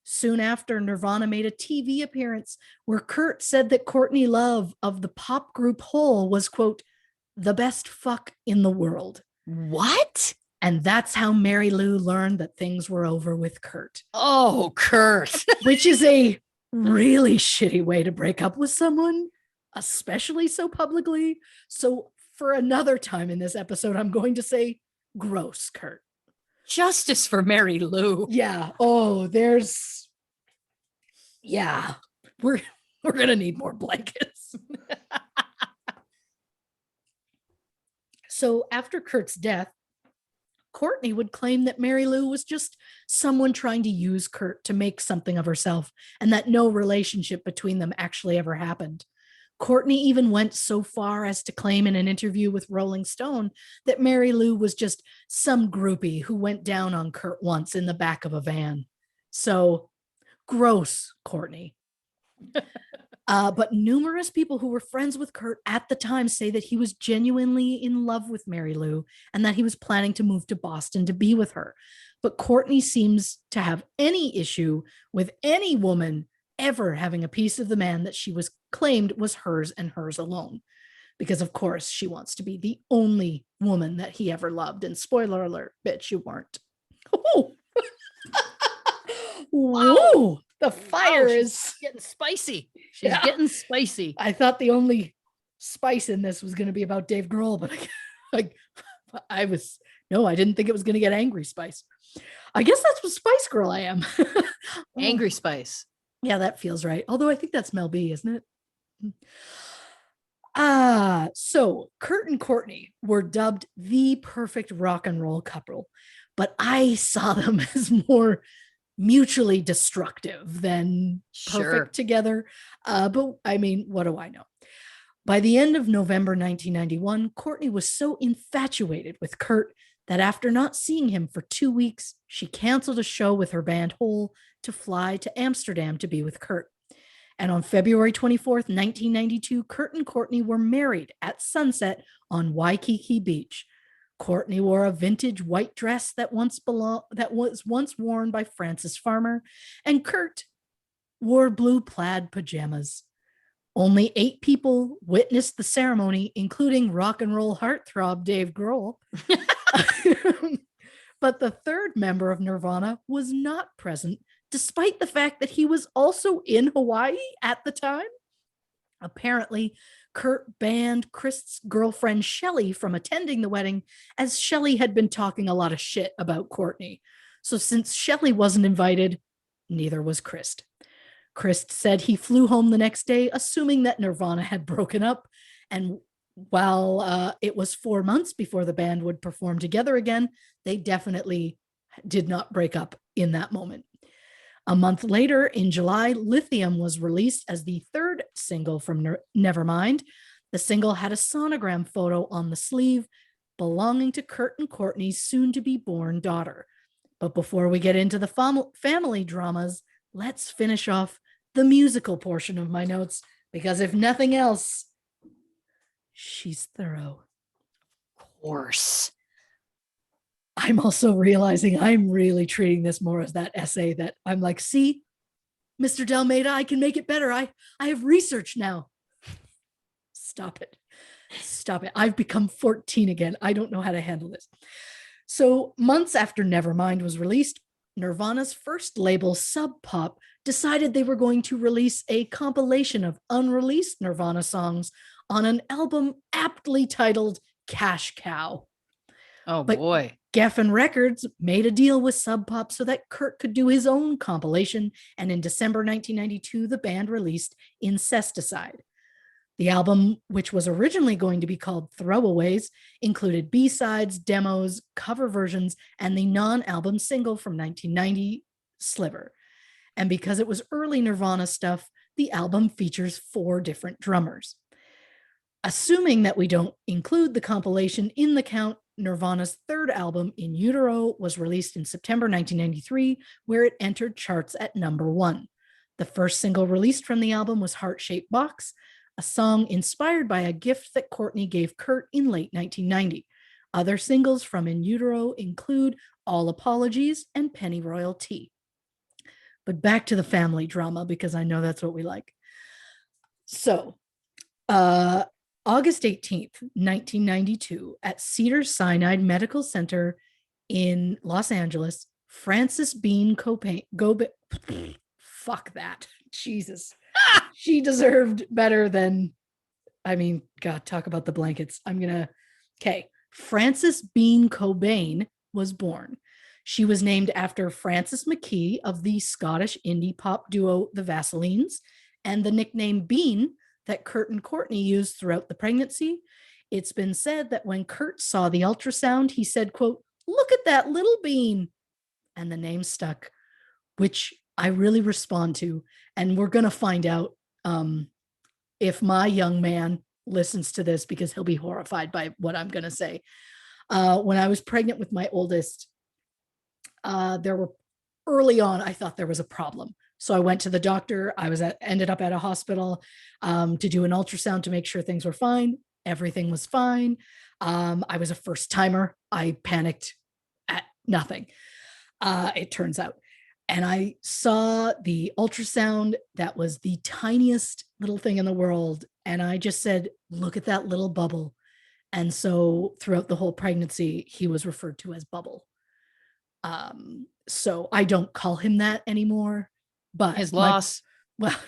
Soon after, Nirvana made a TV appearance where Kurt said that Courtney Love of the pop group Hole was, quote, the best fuck in the world. What? And that's how Mary Lou learned that things were over with Kurt. Oh, Kurt. Which is a really shitty way to break up with someone, especially so publicly. So for another time in this episode, I'm going to say gross, Kurt. Justice for Mary Lou. Yeah. Oh, we're gonna need more blankets. So after Kurt's death, Courtney would claim that Mary Lou was just someone trying to use Kurt to make something of herself, and that no relationship between them actually ever happened. Courtney even went so far as to claim in an interview with Rolling Stone that Mary Lou was just some groupie who went down on Kurt once in the back of a van. So gross, Courtney. But numerous people who were friends with Kurt at the time say that he was genuinely in love with Mary Lou and that he was planning to move to Boston to be with her. But Courtney seems to have any issue with any woman ever having a piece of the man that she was claimed was hers and hers alone. Because of course she wants to be the only woman that he ever loved. And spoiler alert, bitch, you weren't. Oh. Whoa, the fire is getting spicy. She's getting spicy. I thought the only spice in this was going to be about Dave Grohl, but I didn't think it was going to get angry spice. I guess that's what Spice Girl I am. Angry spice. Yeah, that feels right. Although I think that's Mel B, isn't it? So Kurt and Courtney were dubbed the perfect rock and roll couple, but I saw them as more mutually destructive than perfect together. But I mean, what do I know? By the end of November 1991, Courtney was so infatuated with Kurt that after not seeing him for 2 weeks, she canceled a show with her band Hole to fly to Amsterdam to be with Kurt. And on February 24th, 1992, Kurt and Courtney were married at sunset on Waikiki Beach. Courtney wore a vintage white dress that was once worn by Frances Farmer, and Kurt wore blue plaid pajamas. Only 8 people witnessed the ceremony, including rock and roll heartthrob Dave Grohl. But the third member of Nirvana was not present, despite the fact that he was also in Hawaii at the time. Apparently, Kurt banned Chris's girlfriend Shelley from attending the wedding, as Shelley had been talking a lot of shit about Courtney. So since Shelley wasn't invited, neither was Chris. Chris said he flew home the next day, assuming that Nirvana had broken up. And while it was 4 months before the band would perform together again, they definitely did not break up in that moment. A month later, in July, Lithium was released as the third single from Nevermind. The single had a sonogram photo on the sleeve belonging to Kurt and Courtney's soon-to-be-born daughter. But before we get into the family dramas, let's finish off the musical portion of my notes, because if nothing else, she's thorough. Of course. I'm also realizing I'm really treating this more as that essay that I'm like, see, Mr. Dalmeda, I can make it better. I have research now. Stop it. I've become 14 again. I don't know how to handle this. So months after Nevermind was released, Nirvana's first label, Sub Pop, decided they were going to release a compilation of unreleased Nirvana songs on an album aptly titled Cash Cow. Oh, but boy. Geffen Records made a deal with Sub Pop so that Kurt could do his own compilation, and in December 1992, the band released Incesticide. The album, which was originally going to be called Throwaways, included B-sides, demos, cover versions, and the non-album single from 1990, Sliver. And because it was early Nirvana stuff, the album features 4 different drummers. Assuming that we don't include the compilation in the count, Nirvana's third album, In Utero, was released in September 1993, where it entered charts at number 1. The first single released from the album was Heart-Shaped Box, a song inspired by a gift that Courtney gave Kurt in late 1990. Other singles from In Utero include All Apologies and Pennyroyal Tea. But back to the family drama, because I know that's what we like. So, August 18th, 1992, at Cedars-Sinai Medical Center in Los Angeles, Frances Bean Cobain, fuck that, Jesus. She deserved better than, God, talk about the blankets. Frances Bean Cobain was born. She was named after Frances McKee of the Scottish indie pop duo The Vaselines, and the nickname Bean that Kurt and Courtney used throughout the pregnancy. It's been said that when Kurt saw the ultrasound, he said, quote, "Look at that little bean." And the name stuck, which I really respond to. And we're going to find out if my young man listens to this, because he'll be horrified by what I'm going to say. When I was pregnant with my oldest, early on, I thought there was a problem. So I went to the doctor. Ended up at a hospital to do an ultrasound to make sure things were fine. Everything was fine. I was a first timer. I panicked at nothing. It turns out. And I saw the ultrasound that was the tiniest little thing in the world. And I just said, look at that little bubble. And so throughout the whole pregnancy, he was referred to as Bubble. So I don't call him that anymore, but his loss.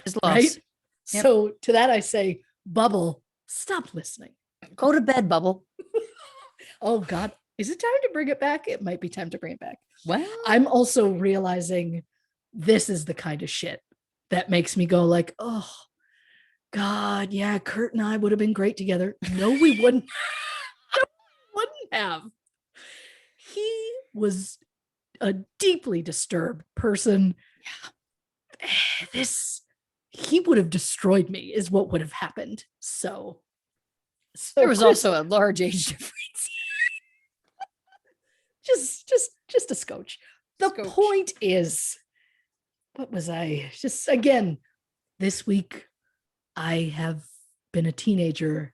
His loss. Right? Yep. So to that I say, Bubble, stop listening. Go to bed, Bubble. Oh God. Is it time to bring it back? It might be time to bring it back. Well, I'm also realizing this is the kind of shit that makes me go like, oh God, yeah, Kurt and I would have been great together. No, we wouldn't. No, we wouldn't have. He was a deeply disturbed person. Yeah. He would have destroyed me is what would have happened. So there was also a large age difference. just a scotch. The point is, what was I just again this week? I have been a teenager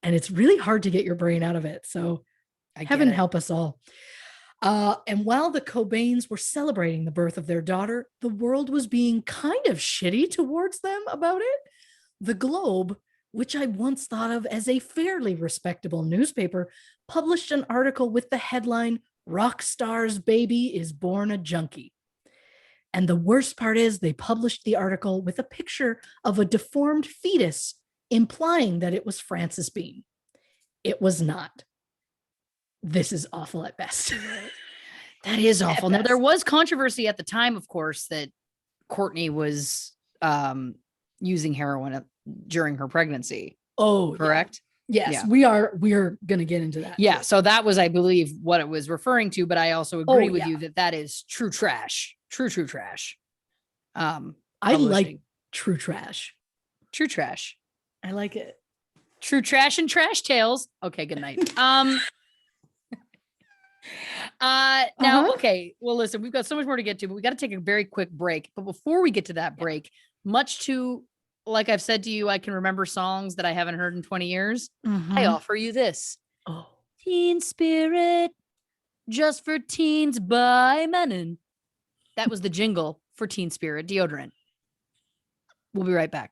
and it's really hard to get your brain out of it. So heaven help us all. And while the Cobains were celebrating the birth of their daughter, the world was being kind of shitty towards them about it. The Globe, which I once thought of as a fairly respectable newspaper, published an article with the headline, "Rock Star's Baby is Born a Junkie." And the worst part is they published the article with a picture of a deformed fetus, implying that it was Frances Bean. It was not. This is awful at best. That is awful. Now, there was controversy at the time, of course, that Courtney was using heroin during her pregnancy. Oh, correct? Yes, yeah. We are going to get into that. Yeah, so that was, I believe, what it was referring to, but I also agree with you that is true trash. True trash. I like true trash. True trash. I like it. True trash and trash tales. Okay, good night. Now, okay. Well, listen, we've got so much more to get to, but we got to take a very quick break. But before we get to that break, much to, like I've said to you, I can remember songs that I haven't heard in 20 years. Mm-hmm. I offer you this. Oh. Teen Spirit, just for teens by Menon. That was the jingle for Teen Spirit deodorant. We'll be right back.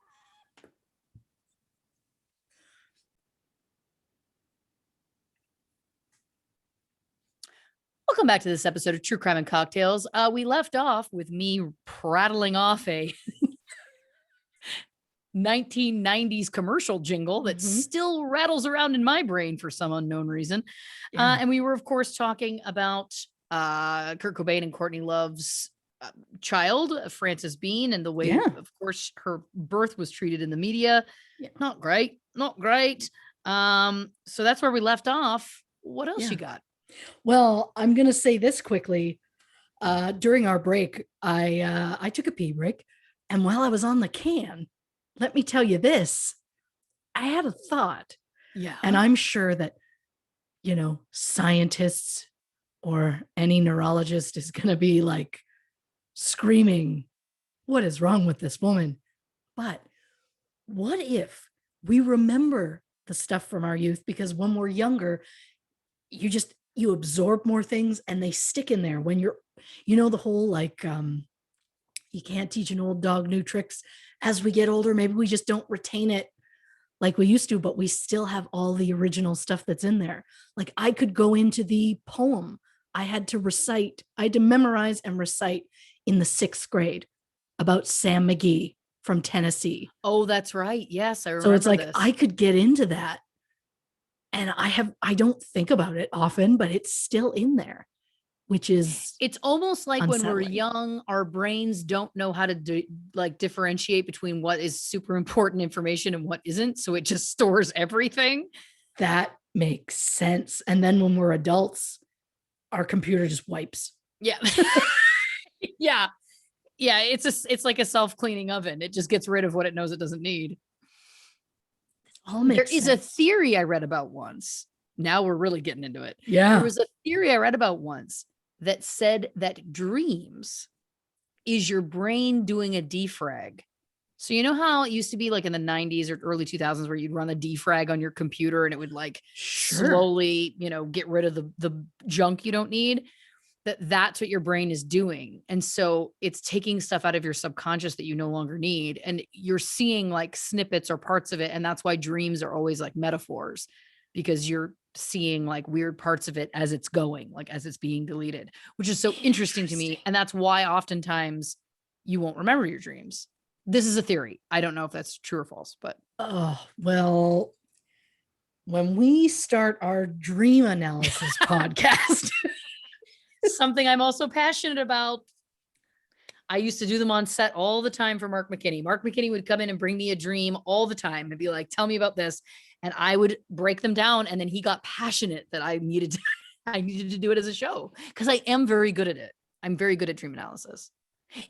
Welcome back to this episode of True Crime and Cocktails. We left off with me prattling off a 1990s commercial jingle that still rattles around in my brain for some unknown reason. Yeah. And we were, of course, talking about Kurt Cobain and Courtney Love's child, Frances Bean, and the way, of course, her birth was treated in the media. Yeah. Not great. So that's where we left off. What else you got? Well, I'm going to say this quickly. During our break, I took a pee break. And while I was on the can, let me tell you this, I had a thought. Yeah. And I'm sure that, scientists or any neurologist is going to be like screaming, what is wrong with this woman? But what if we remember the stuff from our youth? Because when we're younger, you absorb more things and they stick in there when you're, the whole like, you can't teach an old dog new tricks. As we get older, maybe we just don't retain it like we used to, but we still have all the original stuff that's in there. Like I could go into the poem I had to memorize and recite in the 6th grade about Sam McGee from Tennessee. Oh, that's right. Yes, I remember. So it's like, I could get into that. And I don't think about it often, but it's still in there, which is, it's almost like unsettling. When we're young, our brains don't know how to differentiate between what is super important information and what isn't. So it just stores everything. That makes sense. And then when we're adults, our computer just wipes. Yeah. Yeah. It's like a self-cleaning oven. It just gets rid of what it knows it doesn't need. There is a theory I read about once. Now we're really getting into it. Yeah. There was a theory I read about once that said that dreams is your brain doing a defrag. So you know how it used to be like in the 90s or early 2000s where you'd run a defrag on your computer and it would like slowly, get rid of the junk you don't need? That's what your brain is doing. And so it's taking stuff out of your subconscious that you no longer need. And you're seeing like snippets or parts of it. And that's why dreams are always like metaphors, because you're seeing like weird parts of it as it's going, like as it's being deleted, which is so interesting to me. And that's why oftentimes you won't remember your dreams. This is a theory. I don't know if that's true or false, but. Oh, well, when we start our dream analysis podcast, something I'm also passionate about. I used to do them on set all the time for Mark McKinney. Mark McKinney would come in and bring me a dream all the time and be like, tell me about this. And I would break them down. And then he got passionate that I needed to do it as a show, because I am very good at it. I'm very good at dream analysis.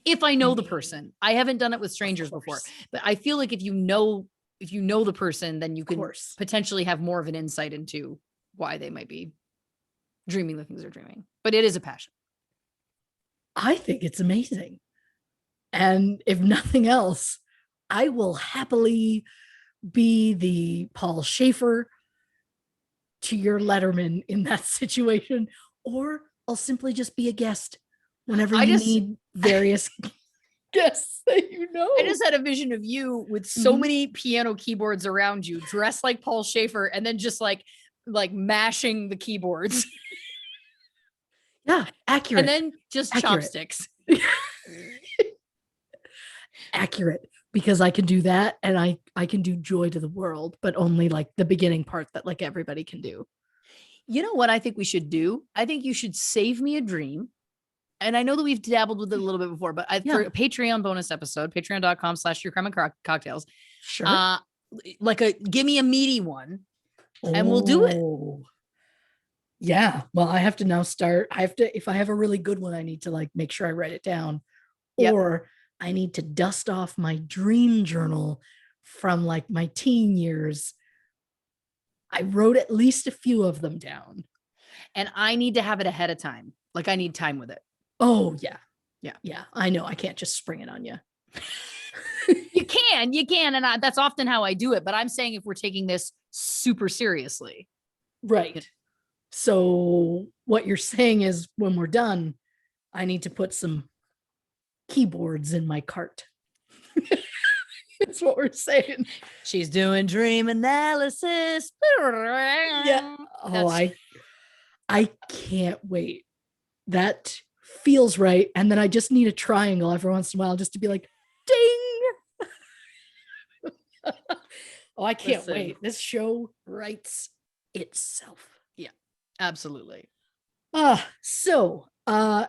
If I know the person. I haven't done it with strangers before, but I feel like if you know the person, then you can potentially have more of an insight into why they might be dreaming the things they're dreaming. But it is a passion. I think it's amazing. And if nothing else, I will happily be the Paul Schaefer to your Letterman in that situation, or I'll simply just be a guest whenever you need various guests that you know. I just had a vision of you with so many piano keyboards around you, dressed like Paul Schaefer, and then just like mashing the keyboards. Yeah, accurate. And then just chopsticks. Accurate, because I can do that, and I can do Joy to the World, but only like the beginning part that like everybody can do. You know what I think we should do? I think you should save me a dream. And I know that we've dabbled with it a little bit before, but for a Patreon bonus episode, patreon.com/truecrime and cocktails. Sure. Give me a meaty one and we'll do it. Yeah. Well, I have to now start. If I have a really good one, I need to like make sure I write it down, or I need to dust off my dream journal from like my teen years. I wrote at least a few of them down. And I need to have it ahead of time. Like I need time with it. Oh, yeah. Yeah. I know. I can't just spring it on you. You can. And that's often how I do it. But I'm saying if we're taking this super seriously. Right. So what you're saying is when we're done, I need to put some keyboards in my cart. That's what we're saying. She's doing dream analysis. Yeah. Oh, I can't wait. That feels right. And then I just need a triangle every once in a while just to be like, ding. Oh, I can't wait. This show writes itself. Yeah, absolutely. So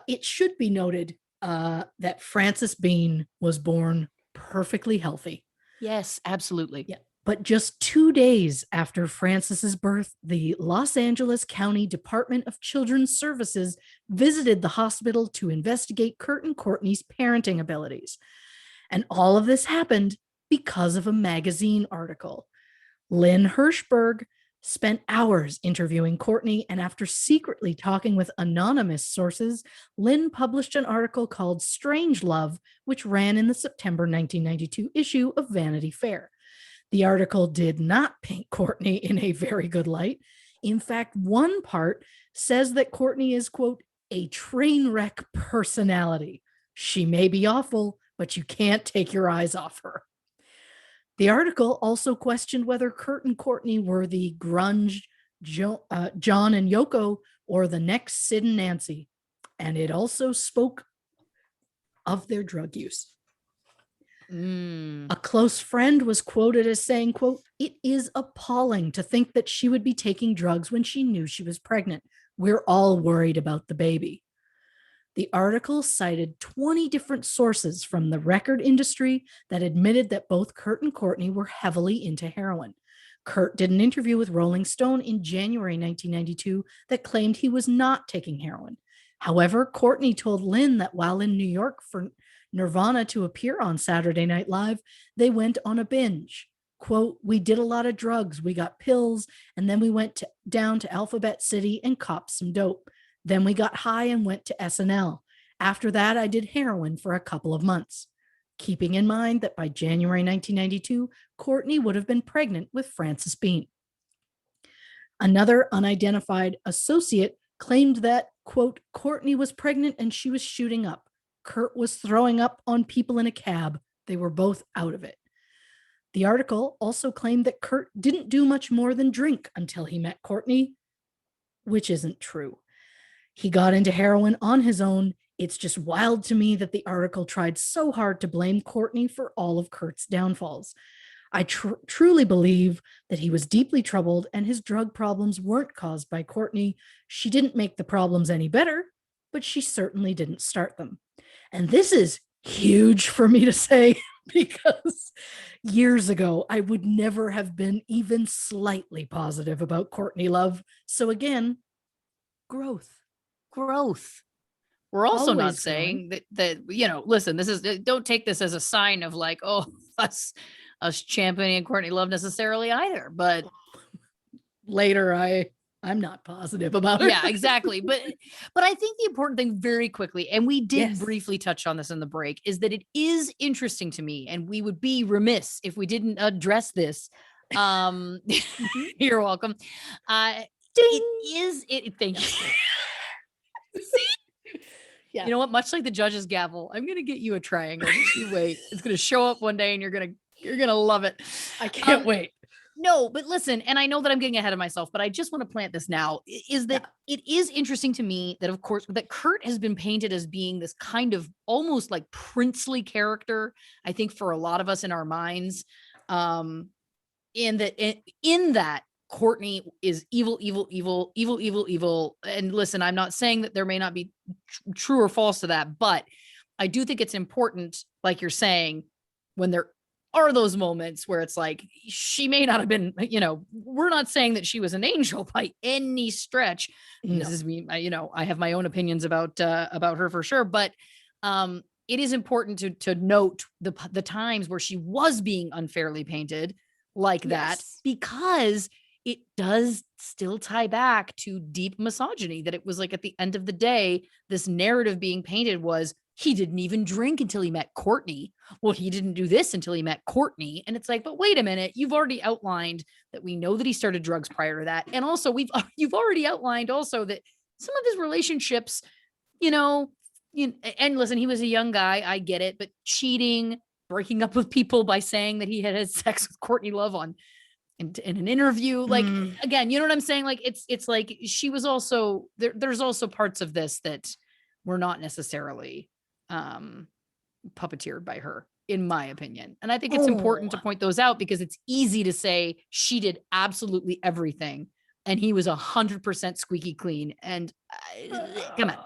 it should be noted that Frances Bean was born perfectly healthy. Yes, absolutely. Yeah. But just 2 days after Frances's birth, the Los Angeles County Department of Children's Services visited the hospital to investigate Kurt and Courtney's parenting abilities. And all of this happened because of a magazine article. Lynn Hirschberg spent hours interviewing Courtney, and after secretly talking with anonymous sources, Lynn published an article called Strange Love, which ran in the September 1992 issue of Vanity Fair. The article did not paint Courtney in a very good light. In fact, one part says that Courtney is, quote, a train wreck personality. She may be awful, but you can't take your eyes off her. The article also questioned whether Kurt and Courtney were the grunge John and Yoko or the next Sid and Nancy. And it also spoke of their drug use. A close friend was quoted as saying, quote, it is appalling to think that she would be taking drugs when she knew she was pregnant. We're all worried about the baby. The article cited 20 different sources from the record industry that admitted that both Kurt and Courtney were heavily into heroin. Kurt did an interview with Rolling Stone in January 1992 that claimed he was not taking heroin. However, Courtney told Lynn that while in New York for Nirvana to appear on Saturday Night Live, they went on a binge. Quote, we did a lot of drugs. We got pills, and then we went down to Alphabet City and copped some dope. Then we got high and went to SNL. After that, I did heroin for a couple of months, keeping in mind that by January 1992, Courtney would have been pregnant with Frances Bean. Another unidentified associate claimed that, quote, Courtney was pregnant and she was shooting up. Kurt was throwing up on people in a cab. They were both out of it. The article also claimed that Kurt didn't do much more than drink until he met Courtney, which isn't true. He got into heroin on his own. It's just wild to me that the article tried so hard to blame Courtney for all of Kurt's downfalls. I truly believe that he was deeply troubled and his drug problems weren't caused by Courtney. She didn't make the problems any better, but she certainly didn't start them. And this is huge for me to say because years ago, I would never have been even slightly positive about Courtney Love. So again, growth. We're also Always not saying that, listen, this is, don't take this as a sign of like, oh, us championing Courtney Love necessarily either, but later I'm not positive about it. Yeah, exactly. But I think the important thing very quickly, and we did briefly touch on this in the break, is that it is interesting to me, and we would be remiss if we didn't address this. You're welcome. Thank you. Yeah. You know what? Much like the judge's gavel, I'm gonna get you a triangle. You wait. It's gonna show up one day and you're gonna love it. I can't wait. No, but listen, and I know that I'm getting ahead of myself, but I just want to plant this now, is that it is interesting to me that, of course, that Kurt has been painted as being this kind of almost like princely character, I think, for a lot of us in our minds, in that Courtney is evil. And listen, I'm not saying that there may not be true or false to that, but I do think it's important, like you're saying, when there are those moments where it's like, she may not have been, we're not saying that she was an angel by any stretch. No. This is me, I have my own opinions about her for sure, but it is important to note the times where she was being unfairly painted like that, because it does still tie back to deep misogyny, that it was like, at the end of the day, this narrative being painted was, he didn't even drink until he met Courtney. Well, he didn't do this until he met Courtney. And it's like, but wait a minute, you've already outlined that we know that he started drugs prior to that. And also you've already outlined also that some of his relationships, and listen, he was a young guy, I get it, but cheating, breaking up with people by saying that he had sex with Courtney Love in an interview, like, again, you know what I'm saying? Like, it's like, she was also there's also parts of this that were not necessarily puppeteered by her, in my opinion. And I think it's important to point those out, because it's easy to say she did absolutely everything and he was 100% squeaky clean. And come on.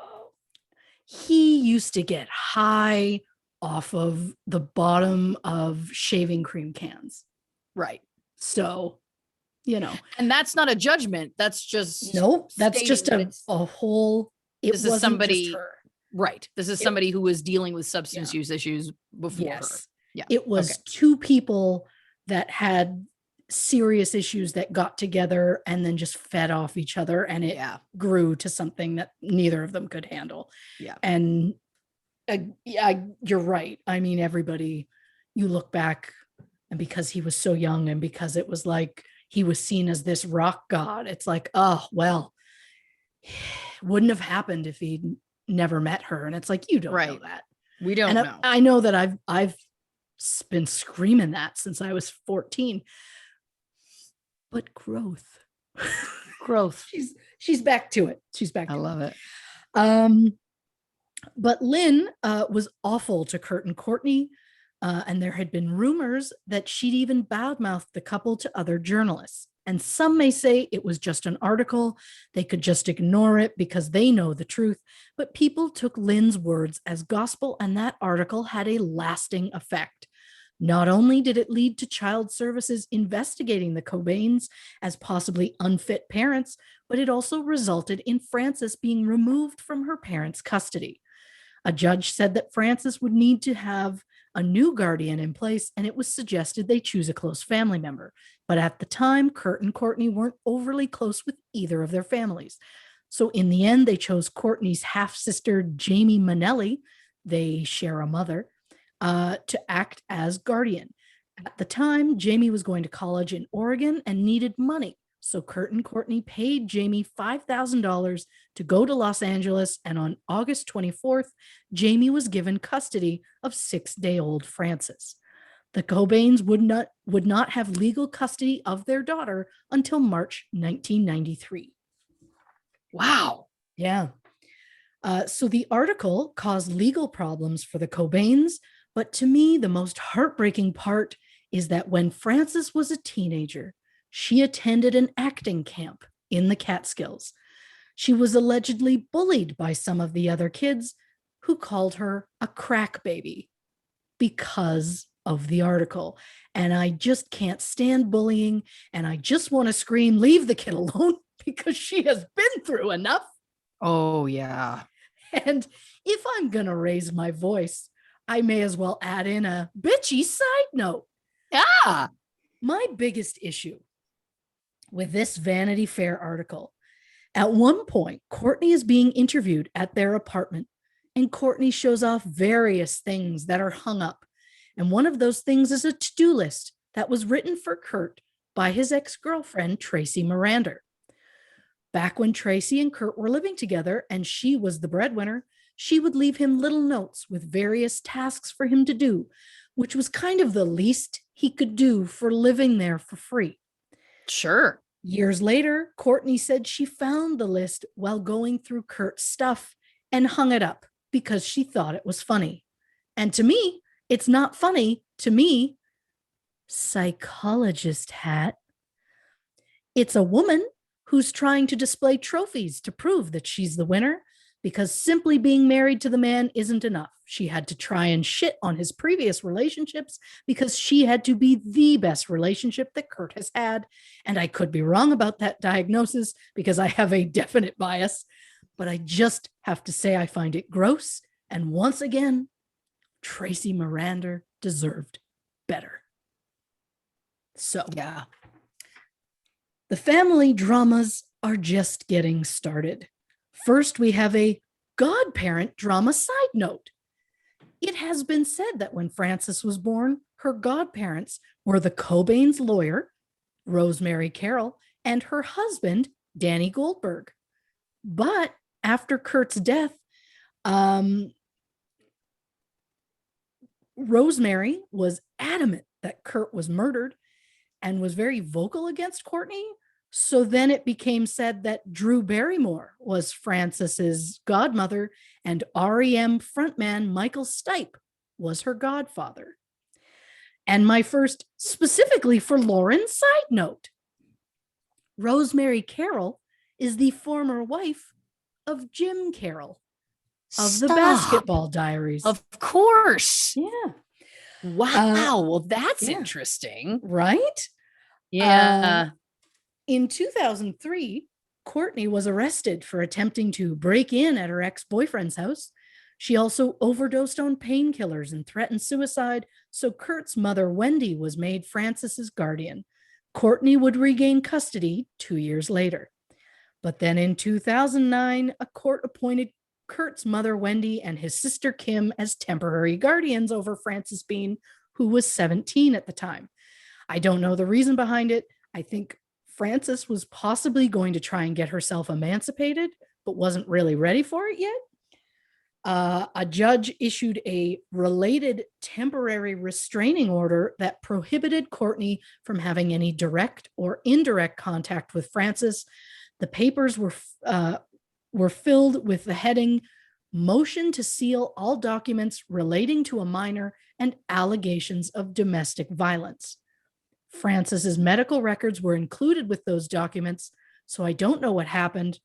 He used to get high off of the bottom of shaving cream cans. Right. So, and that's not a judgment. That's just, that's just a whole, this is somebody, just her. Right. This is somebody who was dealing with substance use issues before her. Yeah. It was two people that had serious issues that got together and then just fed off each other, and it grew to something that neither of them could handle. Yeah. And you're right. I mean, everybody, you look back, and because he was so young and because it was like he was seen as this rock god, it's like, oh, well, wouldn't have happened if he'd never met her. And it's like, you don't know that. We don't know. I know that I've been screaming that since I was 14. But growth. She's back to it. I love it. But Lynn was awful to Kurt and Courtney. And there had been rumors that she'd even badmouthed the couple to other journalists. And some may say it was just an article. They could just ignore it because they know the truth. But people took Lynn's words as gospel, and that article had a lasting effect. Not only did it lead to child services investigating the Cobains as possibly unfit parents, but it also resulted in Frances being removed from her parents' custody. A judge said that Frances would need to have a new guardian in place, and it was suggested they choose a close family member. But at the time, Kurt and Courtney weren't overly close with either of their families. So in the end, they chose Courtney's half-sister, Jamie Manelli, they share a mother, to act as guardian. At the time, Jamie was going to college in Oregon and needed money. So Kurt and Courtney paid Jamie $5,000 to go to Los Angeles, and on August 24th, Jamie was given custody of 6-day-old Frances. The Cobains would not have legal custody of their daughter until March 1993. Wow. Yeah. So the article caused legal problems for the Cobains, but to me, the most heartbreaking part is that when Frances was a teenager, she attended an acting camp in the Catskills. She was allegedly bullied by some of the other kids who called her a crack baby because of the article. And I just can't stand bullying. And I just want to scream, leave the kid alone, because she has been through enough. Oh, yeah. And if I'm going to raise my voice, I may as well add in a bitchy side note. Yeah. My biggest issue with this Vanity Fair article, at one point, Courtney is being interviewed at their apartment, and Courtney shows off various things that are hung up. And one of those things is a to-do list that was written for Kurt by his ex-girlfriend, Tracy Miranda. Back when Tracy and Kurt were living together and she was the breadwinner, she would leave him little notes with various tasks for him to do, which was kind of the least he could do for living there for free. Sure. Years later, Courtney said she found the list while going through Kurt's stuff and hung it up because she thought it was funny. And to me, it's not funny. To me, psychologist hat. It's a woman who's trying to display trophies to prove that she's the winner, because simply being married to the man isn't enough. She had to try and shit on his previous relationships because she had to be the best relationship that Kurt has had. And I could be wrong about that diagnosis because I have a definite bias, but I just have to say I find it gross. And once again, Tracy Miranda deserved better. So, yeah. The family dramas are just getting started. First, we have a godparent drama side note. It has been said that when Frances was born, her godparents were the Cobains' lawyer, Rosemary Carroll, and her husband, Danny Goldberg. But after Kurt's death, Rosemary was adamant that Kurt was murdered and was very vocal against Courtney. So then it became said that Drew Barrymore was Frances's godmother and REM frontman Michael Stipe was her godfather. And my first specifically for Lauren side note, Rosemary Carroll is the former wife of Jim Carroll of the Basketball Diaries. Of course. Yeah. Wow. Well, that's interesting. Right? Yeah. In 2003, Courtney was arrested for attempting to break in at her ex-boyfriend's house. She also overdosed on painkillers and threatened suicide, so Kurt's mother, Wendy, was made Frances's guardian. Courtney would regain custody 2 years later. But then in 2009, a court appointed Kurt's mother, Wendy, and his sister, Kim, as temporary guardians over Frances Bean, who was 17 at the time. I don't know the reason behind it. I think Frances was possibly going to try and get herself emancipated, but wasn't really ready for it yet. A judge issued a related temporary restraining order that prohibited Courtney from having any direct or indirect contact with Frances. The papers were filled with the heading, "Motion to seal all documents relating to a minor and allegations of domestic violence." Frances's medical records were included with those documents, so I don't know what happened.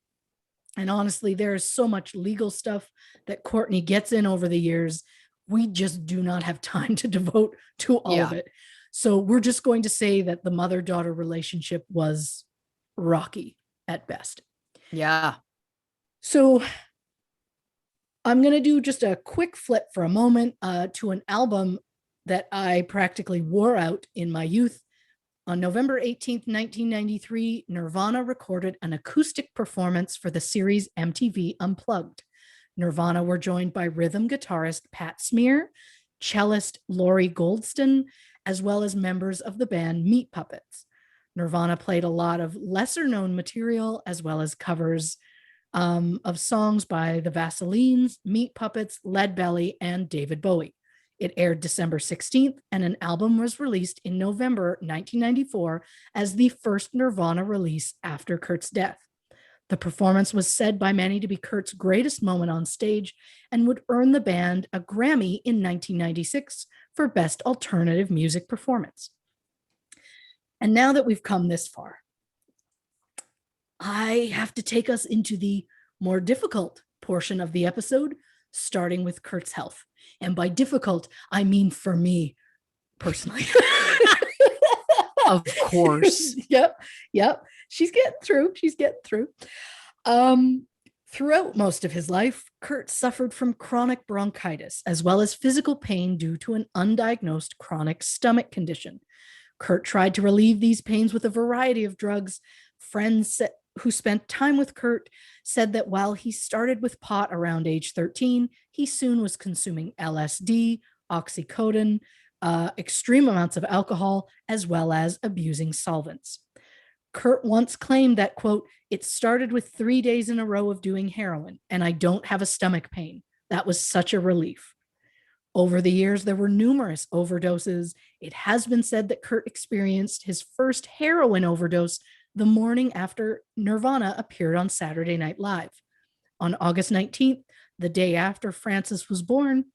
And honestly, there is so much legal stuff that Courtney gets in over the years. We just do not have time to devote to all of it. So we're just going to say that the mother-daughter relationship was rocky at best. Yeah. So I'm going to do just a quick flip for a moment to an album that I practically wore out in my youth. On November 18th, 1993, Nirvana recorded an acoustic performance for the series MTV Unplugged. Nirvana were joined by rhythm guitarist Pat Smear, cellist Laurie Goldston, as well as members of the band Meat Puppets. Nirvana played a lot of lesser known material, as well as covers of songs by the Vaselines, Meat Puppets, Lead Belly, and David Bowie. It aired December 16th, and an album was released in November 1994 as the first Nirvana release after Kurt's death. The performance was said by many to be Kurt's greatest moment on stage and would earn the band a Grammy in 1996 for Best Alternative Music Performance. And now that we've come this far, I have to take us into the more difficult portion of the episode, starting with Kurt's health. And by difficult, I mean for me personally. Of course. Yep. She's getting through. Throughout most of his life, Kurt suffered from chronic bronchitis, as well as physical pain due to an undiagnosed chronic stomach condition. Kurt tried to relieve these pains with a variety of drugs. Friends who spent time with Kurt said that while he started with pot around age 13, he soon was consuming LSD, oxycodone, extreme amounts of alcohol, as well as abusing solvents. Kurt once claimed that, quote, "It started with 3 days in a row of doing heroin, and I don't have a stomach pain. That was such a relief." Over the years, there were numerous overdoses. It has been said that Kurt experienced his first heroin overdose the morning after Nirvana appeared on Saturday Night Live. On August 19th, the day after Francis was born,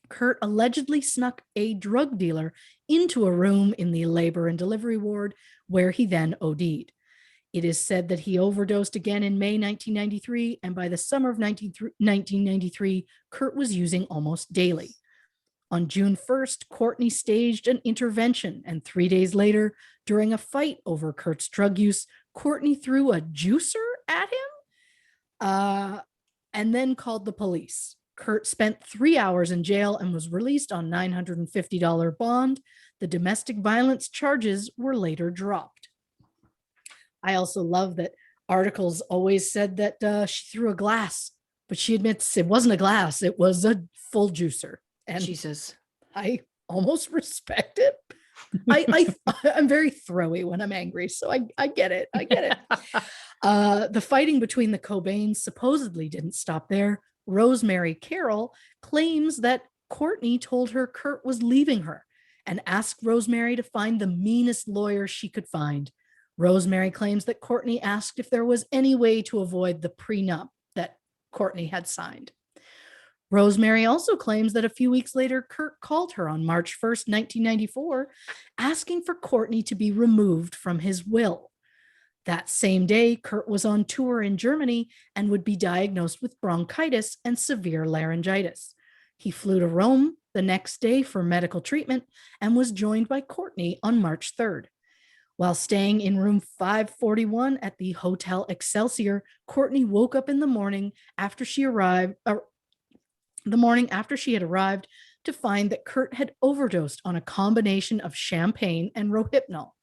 Kurt allegedly snuck a drug dealer into a room in the labor and delivery ward, where he then OD'd. It is said that he overdosed again in May 1993, and by the summer of 1993, Kurt was using almost daily. On June 1st, Courtney staged an intervention, and 3 days later, during a fight over Kurt's drug use, Courtney threw a juicer at him and then called the police. Kurt spent 3 hours in jail and was released on $950 bond. The domestic violence charges were later dropped. I also love that articles always said that she threw a glass, but she admits it wasn't a glass, it was a full juicer. And Jesus, I almost respect it. I'm very throwy when I'm angry, so I get it. The fighting between the Cobains supposedly didn't stop there. Rosemary Carroll claims that Courtney told her Kurt was leaving her and asked Rosemary to find the meanest lawyer she could find. Rosemary claims that Courtney asked if there was any way to avoid the prenup that Courtney had signed. Rosemary also claims that a few weeks later, Kurt called her on March 1st, 1994, asking for Courtney to be removed from his will. That same day, Kurt was on tour in Germany and would be diagnosed with bronchitis and severe laryngitis. He flew to Rome the next day for medical treatment and was joined by Courtney on March 3rd. While staying in room 541 at the Hotel Excelsior, Courtney woke up in the morning after she had arrived to find that Kurt had overdosed on a combination of champagne and Rohypnol.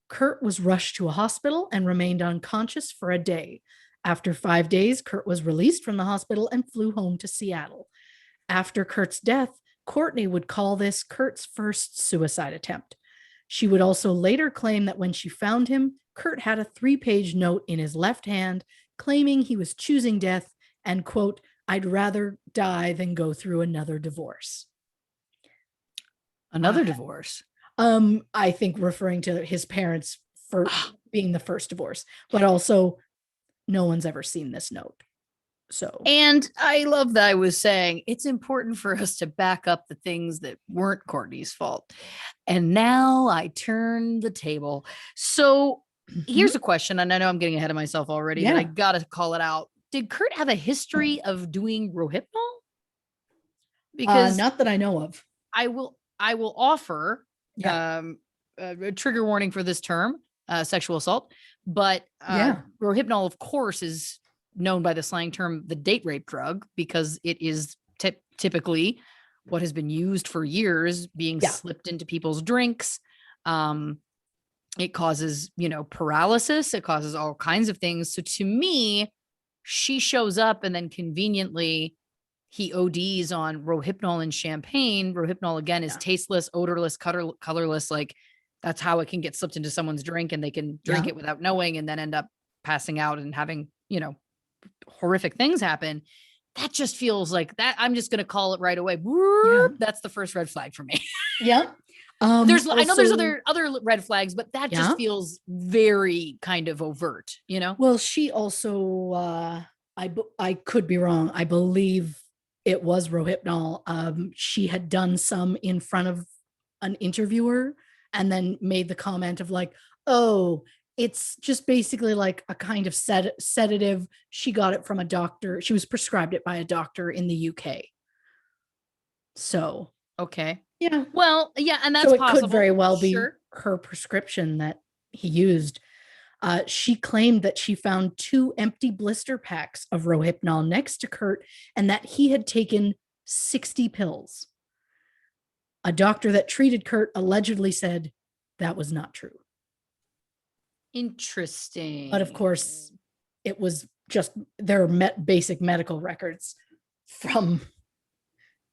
Kurt was rushed to a hospital and remained unconscious for a day. After 5 days, Kurt was released from the hospital and flew home to Seattle. After Kurt's death, Courtney would call this Kurt's first suicide attempt. She would also later claim that when she found him, Kurt had a 3-page note in his left hand claiming he was choosing death and, quote, "I'd rather die than go through another divorce." Another divorce? I think referring to his parents for being the first divorce, but also no one's ever seen this note. So, and I love that I was saying it's important for us to back up the things that weren't Courtney's fault. And now I turn the table. So here's a question, and I know I'm getting ahead of myself already, but I got to call it out. Did Kurt have a history of doing Rohypnol? Because not that I know of. I will offer a trigger warning for this term, sexual assault, but Rohypnol, of course, is known by the slang term the date rape drug because it is typically what has been used for years, being slipped into people's drinks. It causes, paralysis. It causes all kinds of things. So to me, she shows up and then conveniently he ODs on Rohypnol and champagne. Rohypnol, again, is tasteless, odorless, colorless. Like that's how it can get slipped into someone's drink and they can drink it without knowing and then end up passing out and having, horrific things happen. That just feels like that. I'm just going to call it right away. That's the first red flag for me. Yeah. I know there's other red flags, but that just feels very kind of overt, Well, she also, I could be wrong. I believe it was Rohypnol. She had done some in front of an interviewer and then made the comment of like, oh, it's just basically like a kind of sedative. She got it from a doctor. She was prescribed it by a doctor in the UK. So, okay. Yeah. Well, yeah. And that's so it possible. Could very well be her prescription that he used. She claimed that she found 2 empty blister packs of Rohypnol next to Kurt and that he had taken 60 pills. A doctor that treated Kurt allegedly said that was not true. Interesting. But of course, it was just their basic medical records from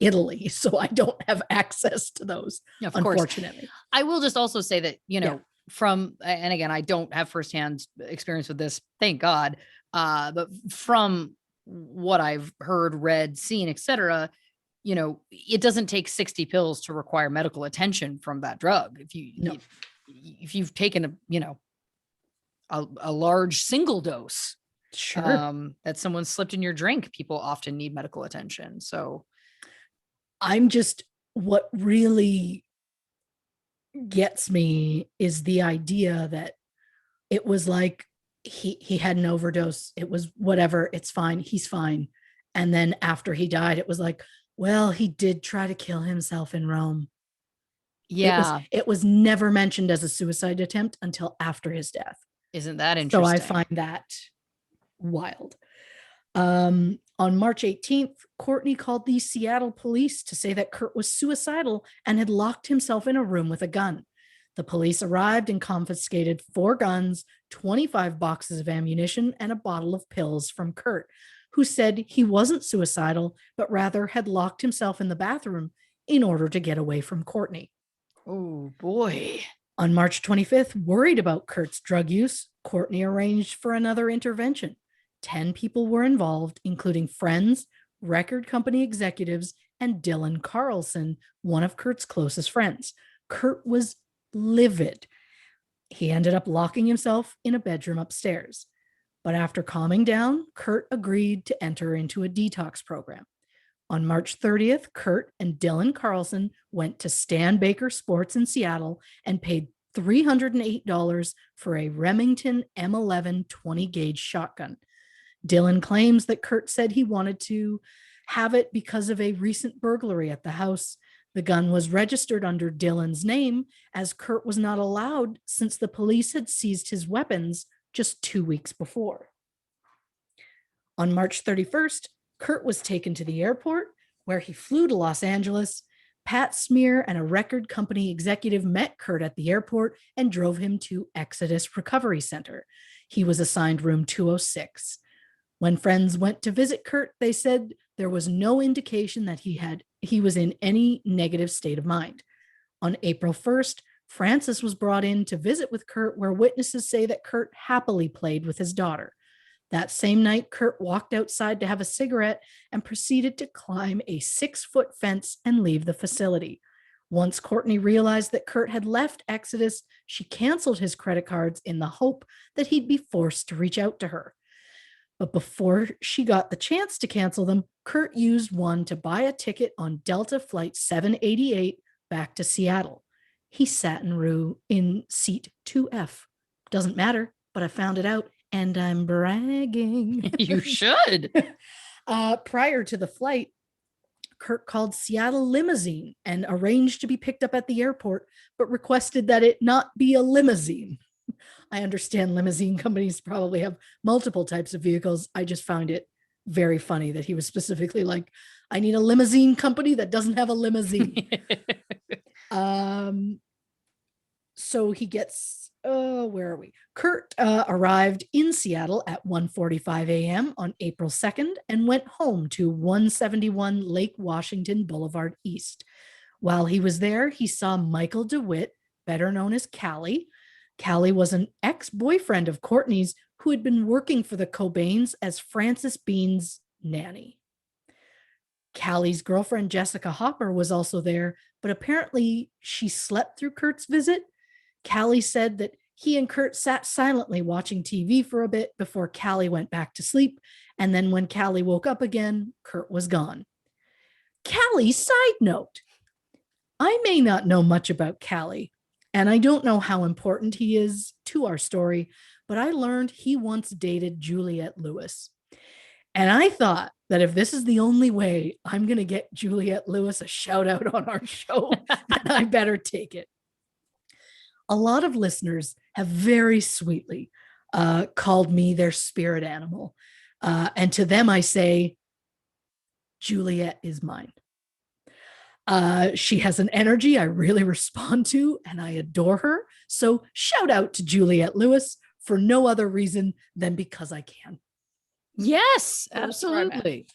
Italy. So I don't have access to those, unfortunately. I will just also say that, and again, I don't have firsthand experience with this, thank God. But from what I've heard, read, seen, etc., it doesn't take 60 pills to require medical attention from that drug. If you've taken a large single dose, that someone slipped in your drink, people often need medical attention. So what really gets me is the idea that it was like he had an overdose. It was whatever. It's fine. He's fine. And then after he died, it was like, well, he did try to kill himself in Rome. Yeah. It was never mentioned as a suicide attempt until after his death. Isn't that interesting? So I find that wild. On March 18th, Courtney called the Seattle police to say that Kurt was suicidal and had locked himself in a room with a gun. The police arrived and confiscated 4 guns, 25 boxes of ammunition, and a bottle of pills from Kurt, who said he wasn't suicidal, but rather had locked himself in the bathroom in order to get away from Courtney. Oh, boy. On March 25th, worried about Kurt's drug use, Courtney arranged for another intervention. 10 people were involved, including friends, record company executives, and Dylan Carlson, one of Kurt's closest friends. Kurt was livid. He ended up locking himself in a bedroom upstairs. But after calming down, Kurt agreed to enter into a detox program. On March 30th, Kurt and Dylan Carlson went to Stan Baker Sports in Seattle and paid $308 for a Remington M11 20-gauge shotgun. Dylan claims that Kurt said he wanted to have it because of a recent burglary at the house. The gun was registered under Dylan's name, as Kurt was not allowed since the police had seized his weapons just 2 weeks before. On March 31st, Kurt was taken to the airport, where he flew to Los Angeles. Pat Smear and a record company executive met Kurt at the airport and drove him to Exodus Recovery Center. He was assigned room 206. When friends went to visit Kurt, they said there was no indication that he was in any negative state of mind. On April 1st, Francis was brought in to visit with Kurt, where witnesses say that Kurt happily played with his daughter. That same night, Kurt walked outside to have a cigarette and proceeded to climb a 6-foot fence and leave the facility. Once Courtney realized that Kurt had left Exodus, she canceled his credit cards in the hope that he'd be forced to reach out to her. But before she got the chance to cancel them, Kurt used one to buy a ticket on Delta Flight 788 back to Seattle. He sat in seat 2F. Doesn't matter, but I found it out. And I'm bragging. You should. Prior to the flight, Kurt called Seattle Limousine and arranged to be picked up at the airport, but requested that it not be a limousine. I understand limousine companies probably have multiple types of vehicles. I just found it very funny that he was specifically like, I need a limousine company that doesn't have a limousine. So he gets where are we? Kurt arrived in Seattle at 1:45 a.m. on April 2nd and went home to 171 Lake Washington Boulevard East. While he was there, he saw Michael DeWitt, better known as Callie. Callie was an ex-boyfriend of Courtney's who had been working for the Cobains as Frances Bean's nanny. Callie's girlfriend, Jessica Hopper, was also there, but apparently she slept through Kurt's visit. Callie said that he and Kurt sat silently watching TV for a bit before Callie went back to sleep. And then when Callie woke up again, Kurt was gone. Callie, side note, I may not know much about Callie, and I don't know how important he is to our story, but I learned he once dated Juliette Lewis. And I thought that if this is the only way I'm going to get Juliette Lewis a shout out on our show, then I better take it. A lot of listeners have very sweetly called me their spirit animal. And to them, I say, Juliette is mine. She has an energy I really respond to, and I adore her. So shout out to Juliette Lewis for no other reason than because I can. Yes, absolutely.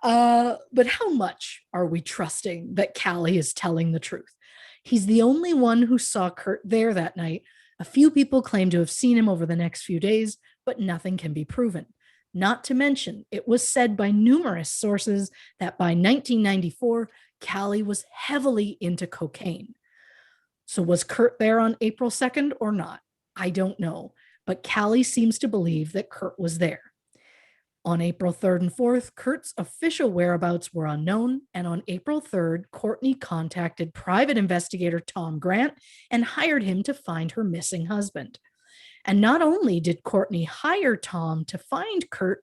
But how much are we trusting that Callie is telling the truth? He's the only one who saw Kurt there that night. A few people claim to have seen him over the next few days, but nothing can be proven. Not to mention, it was said by numerous sources that by 1994, Callie was heavily into cocaine. So was Kurt there on April 2nd or not? I don't know, but Callie seems to believe that Kurt was there. On April 3rd and 4th, Kurt's official whereabouts were unknown, and on April 3rd, Courtney contacted private investigator Tom Grant and hired him to find her missing husband. And not only did Courtney hire Tom to find Kurt,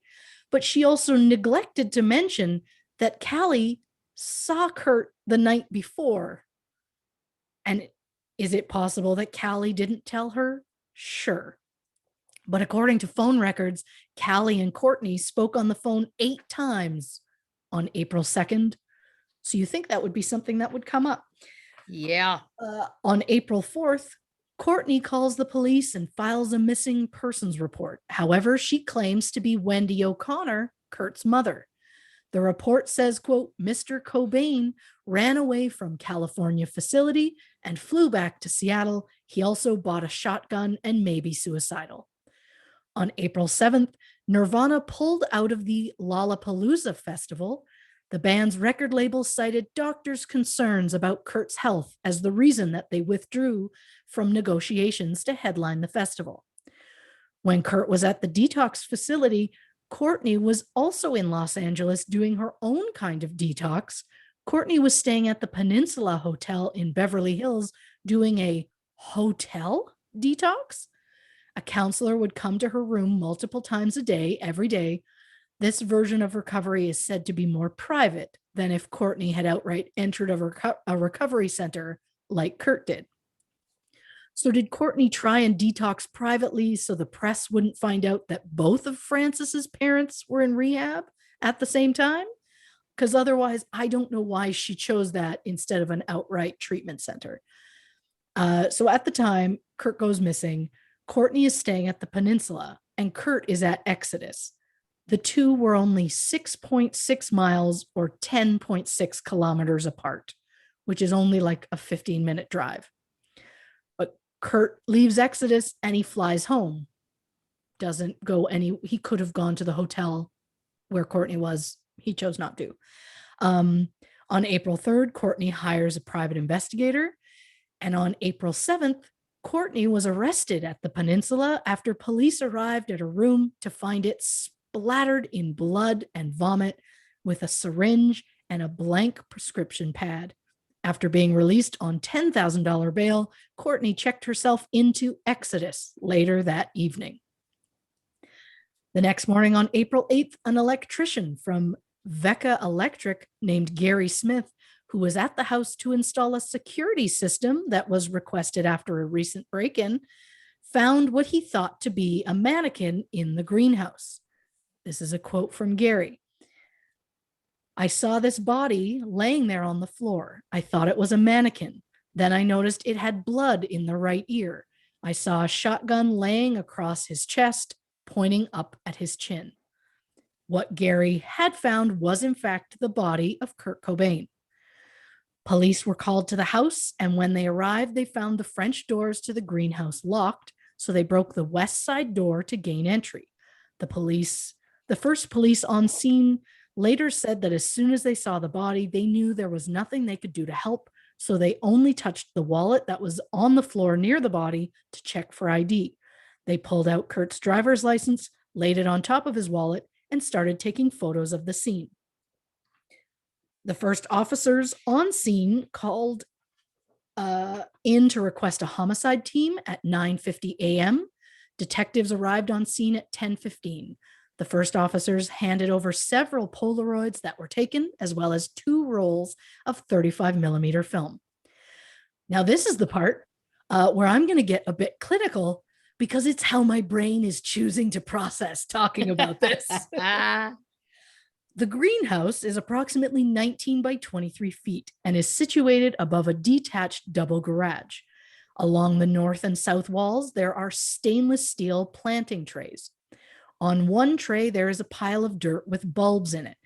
but she also neglected to mention that Callie saw Kurt the night before. And is it possible that Callie didn't tell her? Sure. But according to phone records, Callie and Courtney spoke on the phone 8 times on April 2nd. So you think that would be something that would come up. Yeah. On April 4th, Courtney calls the police and files a missing persons report. However, she claims to be Wendy O'Connor, Kurt's mother. The report says, quote, Mr. Cobain ran away from California facility and flew back to Seattle. He also bought a shotgun and may be suicidal. On April 7th, Nirvana pulled out of the Lollapalooza festival. The band's record label cited doctors' concerns about Kurt's health as the reason that they withdrew from negotiations to headline the festival. When Kurt was at the detox facility, Courtney was also in Los Angeles doing her own kind of detox. Courtney was staying at the Peninsula Hotel in Beverly Hills doing a hotel detox. A counselor would come to her room multiple times a day, every day. This version of recovery is said to be more private than if Courtney had outright entered a recovery center like Kurt did. So did Courtney try and detox privately so the press wouldn't find out that both of Frances's parents were in rehab at the same time? Because otherwise, I don't know why she chose that instead of an outright treatment center. So at the time Kurt goes missing, Courtney is staying at the Peninsula and Kurt is at Exodus. The two were only 6.6 miles or 10.6 kilometers apart, which is only like a 15-minute drive. But Kurt leaves Exodus and he flies home. Doesn't go he could have gone to the hotel where Courtney was. He chose not to. On April 3rd, Courtney hires a private investigator. And on April 7th, Courtney was arrested at the Peninsula after police arrived at her room to find it splattered in blood and vomit with a syringe and a blank prescription pad. After being released on $10,000 bail, Courtney checked herself into Exodus later that evening. The next morning on April 8th, an electrician from Vecca Electric named Gary Smith, who was at the house to install a security system that was requested after a recent break-in, found what he thought to be a mannequin in the greenhouse. This is a quote from Gary. I saw this body laying there on the floor. I thought it was a mannequin. Then I noticed it had blood in the right ear. I saw a shotgun laying across his chest, pointing up at his chin. What Gary had found was, in fact, the body of Kurt Cobain. Police were called to the house, and when they arrived, they found the French doors to the greenhouse locked, so they broke the west side door to gain entry. The first police on scene later said that as soon as they saw the body, they knew there was nothing they could do to help, so they only touched the wallet that was on the floor near the body to check for ID. They pulled out Kurt's driver's license, laid it on top of his wallet, and started taking photos of the scene. The first officers on scene called in to request a homicide team at 9:50 a.m. Detectives arrived on scene at 10:15. The first officers handed over several Polaroids that were taken, as well as 2 rolls of 35 millimeter film. Now, this is the part where I'm going to get a bit clinical because it's how my brain is choosing to process talking about this. The greenhouse is approximately 19 by 23 feet and is situated above a detached double garage. Along the north and south walls, there are stainless steel planting trays. On one tray, there is a pile of dirt with bulbs in it.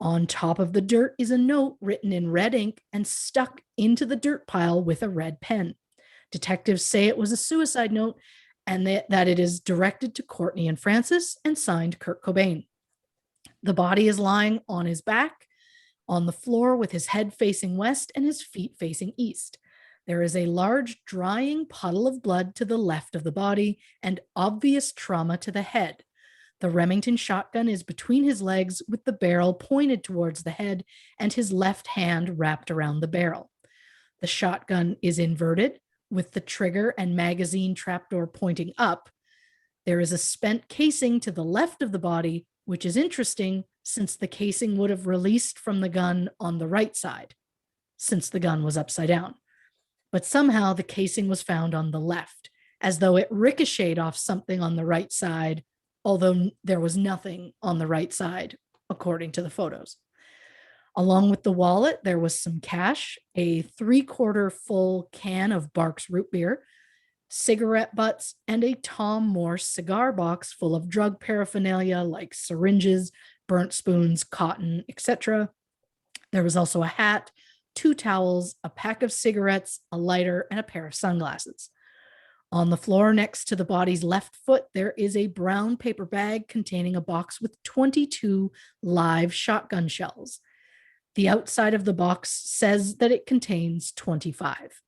On top of the dirt is a note written in red ink and stuck into the dirt pile with a red pen. Detectives say it was a suicide note and that it is directed to Courtney and Francis and signed Kurt Cobain. The body is lying on his back on the floor with his head facing west and his feet facing east. There is a large drying puddle of blood to the left of the body and obvious trauma to the head. The Remington shotgun is between his legs with the barrel pointed towards the head and his left hand wrapped around the barrel. The shotgun is inverted with the trigger and magazine trapdoor pointing up. There is a spent casing to the left of the body, which is interesting since the casing would have released from the gun on the right side, since the gun was upside down. But somehow the casing was found on the left, as though it ricocheted off something on the right side, although there was nothing on the right side, according to the photos. Along with the wallet, there was some cash, a 3/4 full can of Barks root beer, cigarette butts, and a Tom Morse cigar box full of drug paraphernalia like syringes, burnt spoons, cotton, etc. There was also a hat, 2 towels, a pack of cigarettes, a lighter, and a pair of sunglasses. On the floor next to the body's left foot, there is a brown paper bag containing a box with 22 live shotgun shells. The outside of the box says that it contains 25.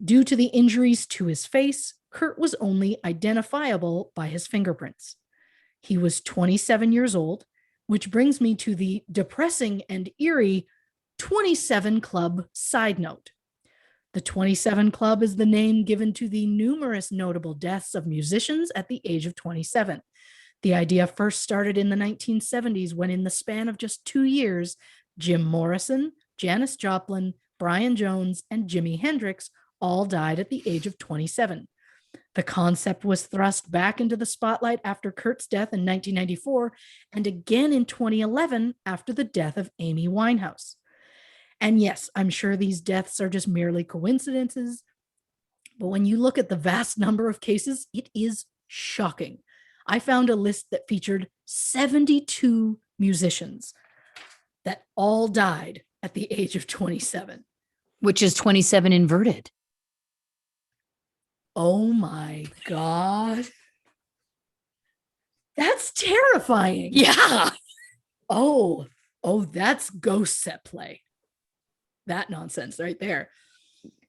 Due to the injuries to his face, Kurt was only identifiable by his fingerprints. He was 27 years old, which brings me to the depressing and eerie 27 Club side note. The 27 Club is the name given to the numerous notable deaths of musicians at the age of 27. The idea first started in the 1970s when, in the span of just 2 years, Jim Morrison, Janis Joplin, Brian Jones, and Jimi Hendrix all died at the age of 27. The concept was thrust back into the spotlight after Kurt's death in 1994 and again in 2011 after the death of Amy Winehouse. And yes, I'm sure these deaths are just merely coincidences, but when you look at the vast number of cases, it is shocking. I found a list that featured 72 musicians that all died at the age of 27. Which is 27 inverted. Oh my God. That's terrifying. Yeah. Oh, that's ghost set play. That nonsense right there.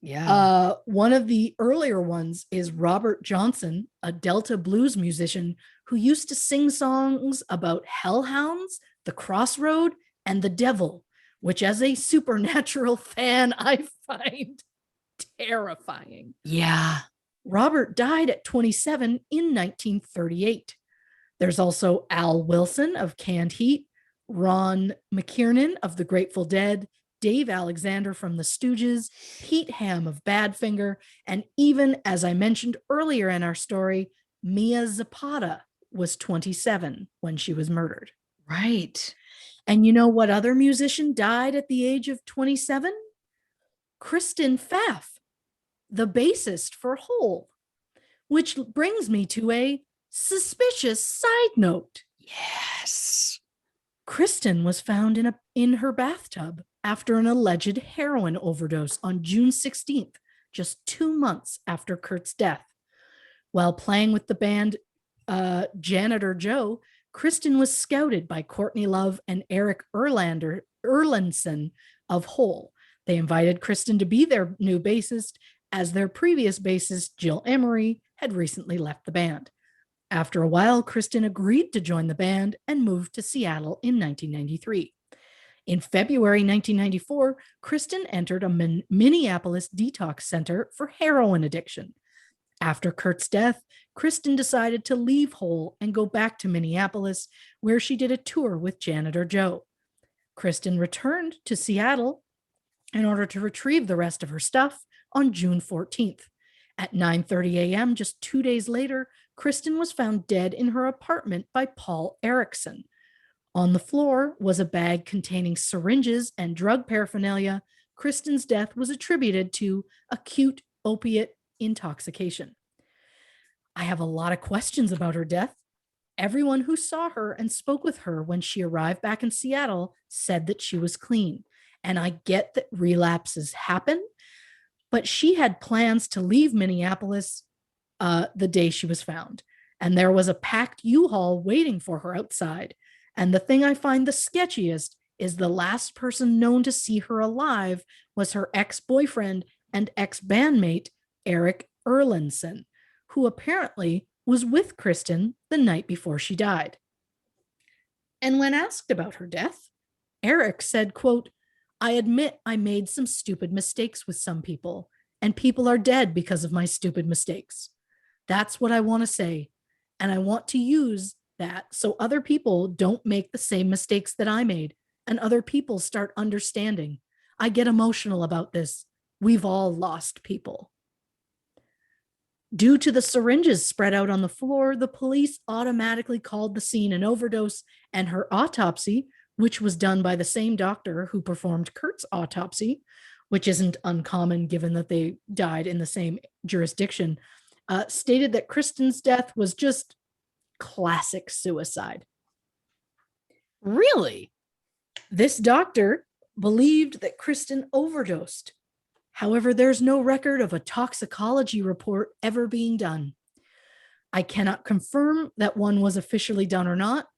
Yeah. One of the earlier ones is Robert Johnson, a Delta blues musician who used to sing songs about hellhounds, the crossroad, and the devil, which as a supernatural fan, I find terrifying. Yeah. Robert died at 27 in 1938. There's also Al Wilson of Canned Heat, Ron McKiernan of the Grateful Dead, Dave Alexander from the Stooges, Pete Ham of Badfinger, and even, as I mentioned earlier in our story, Mia Zapata was 27 when she was murdered. Right. And you know what other musician died at the age of 27? Kristen Pfaff, the bassist for Hole. Which brings me to a suspicious side note. Yes. Kristen was found in her bathtub after an alleged heroin overdose on June 16th, just 2 months after Kurt's death. While playing with the band Janitor Joe, Kristen was scouted by Courtney Love and Eric Erlandson of Hole. They invited Kristen to be their new bassist, as their previous bassist, Jill Emery, had recently left the band. After a while, Kristen agreed to join the band and moved to Seattle in 1993. In February 1994, Kristen entered a Minneapolis detox center for heroin addiction. After Kurt's death, Kristen decided to leave Hole and go back to Minneapolis, where she did a tour with Janitor Joe. Kristen returned to Seattle in order to retrieve the rest of her stuff on June 14th. At 9:30 a.m., just 2 days later, Kristen was found dead in her apartment by Paul Erickson. On the floor was a bag containing syringes and drug paraphernalia. Kristen's death was attributed to acute opiate intoxication. I have a lot of questions about her death. Everyone who saw her and spoke with her when she arrived back in Seattle said that she was clean. And I get that relapses happen, but she had plans to leave Minneapolis the day she was found. And there was a packed U-Haul waiting for her outside. And the thing I find the sketchiest is the last person known to see her alive was her ex-boyfriend and ex-bandmate, Eric Erlandson, who apparently was with Kristen the night before she died. And when asked about her death, Eric said, quote, "I admit I made some stupid mistakes with some people, and people are dead because of my stupid mistakes. That's what I want to say. And I want to use that so other people don't make the same mistakes that I made, and other people start understanding. I get emotional about this. We've all lost people." Due to the syringes spread out on the floor, the police automatically called the scene an overdose, and her autopsy, which was done by the same doctor who performed Kurt's autopsy, which isn't uncommon given that they died in the same jurisdiction, stated that Kristen's death was just classic suicide. Really? This doctor believed that Kristen overdosed. However, there's no record of a toxicology report ever being done. I cannot confirm that one was officially done or not,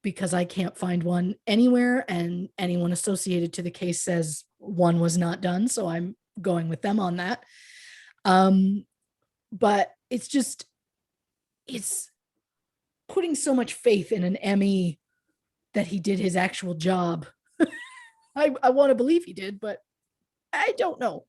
because I can't find one anywhere, and anyone associated to the case says one was not done, so I'm going with them on that. But it's putting so much faith in an ME that he did his actual job. I want to believe he did, but I don't know.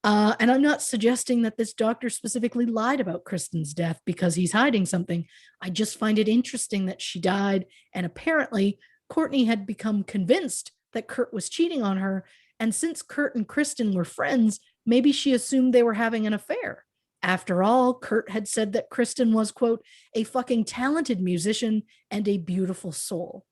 And I'm not suggesting that this doctor specifically lied about Kristen's death because he's hiding something. I just find it interesting that she died, and apparently Courtney had become convinced that Kurt was cheating on her. And since Kurt and Kristen were friends, maybe she assumed they were having an affair. After all, Kurt had said that Kristen was, quote, "a fucking talented musician and a beautiful soul."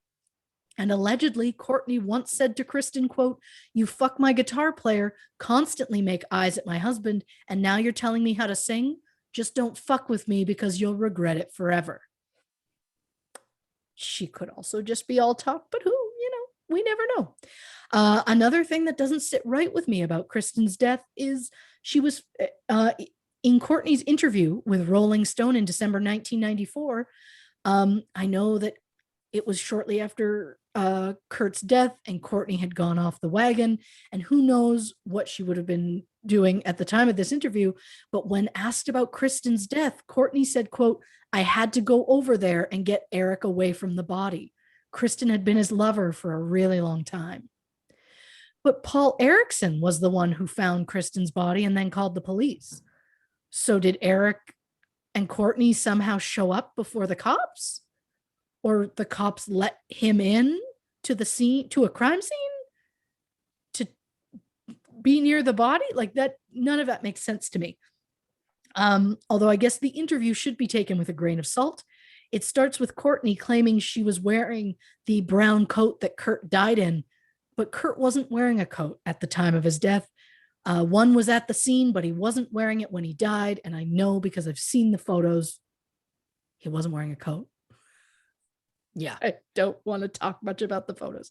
And allegedly, Courtney once said to Kristen, quote, "You fuck my guitar player, constantly make eyes at my husband, and now you're telling me how to sing? Just don't fuck with me because you'll regret it forever." She could also just be all talk, but who, we never know. Another thing that doesn't sit right with me about Kristen's death is she was, in Courtney's interview with Rolling Stone in December 1994, I know that it was shortly after Kurt's death, and Courtney had gone off the wagon, and who knows what she would have been doing at the time of this interview. But when asked about Kristen's death, Courtney said, quote, "I had to go over there and get Eric away from the body. Kristen had been his lover for a really long time." But Paul Erickson was the one who found Kristen's body and then called the police. So did Eric and Courtney somehow show up before the cops? Or the cops let him in to the scene, to a crime scene, to be near the body? Like that, none of that makes sense to me. Although I guess the interview should be taken with a grain of salt. It starts with Courtney claiming she was wearing the brown coat that Kurt died in, but Kurt wasn't wearing a coat at the time of his death. One was at the scene, but he wasn't wearing it when he died. And I know because I've seen the photos, he wasn't wearing a coat. Yeah. I don't want to talk much about the photos.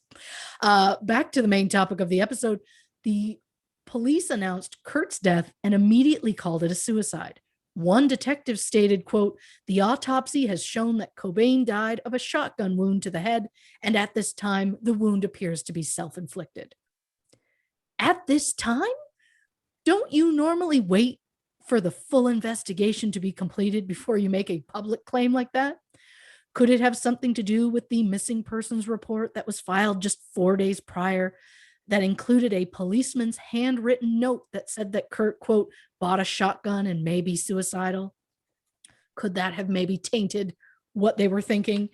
Back to the main topic of the episode. The police announced Kurt's death and immediately called it a suicide. One detective stated, quote, "The autopsy has shown that Cobain died of a shotgun wound to the head, and at this time, the wound appears to be self-inflicted." At this time? Don't you normally wait for the full investigation to be completed before you make a public claim like that? Could it have something to do with the missing persons report that was filed just 4 days prior that included a policeman's handwritten note that said that Kurt, quote, "bought a shotgun and may be suicidal"? Could that have maybe tainted what they were thinking?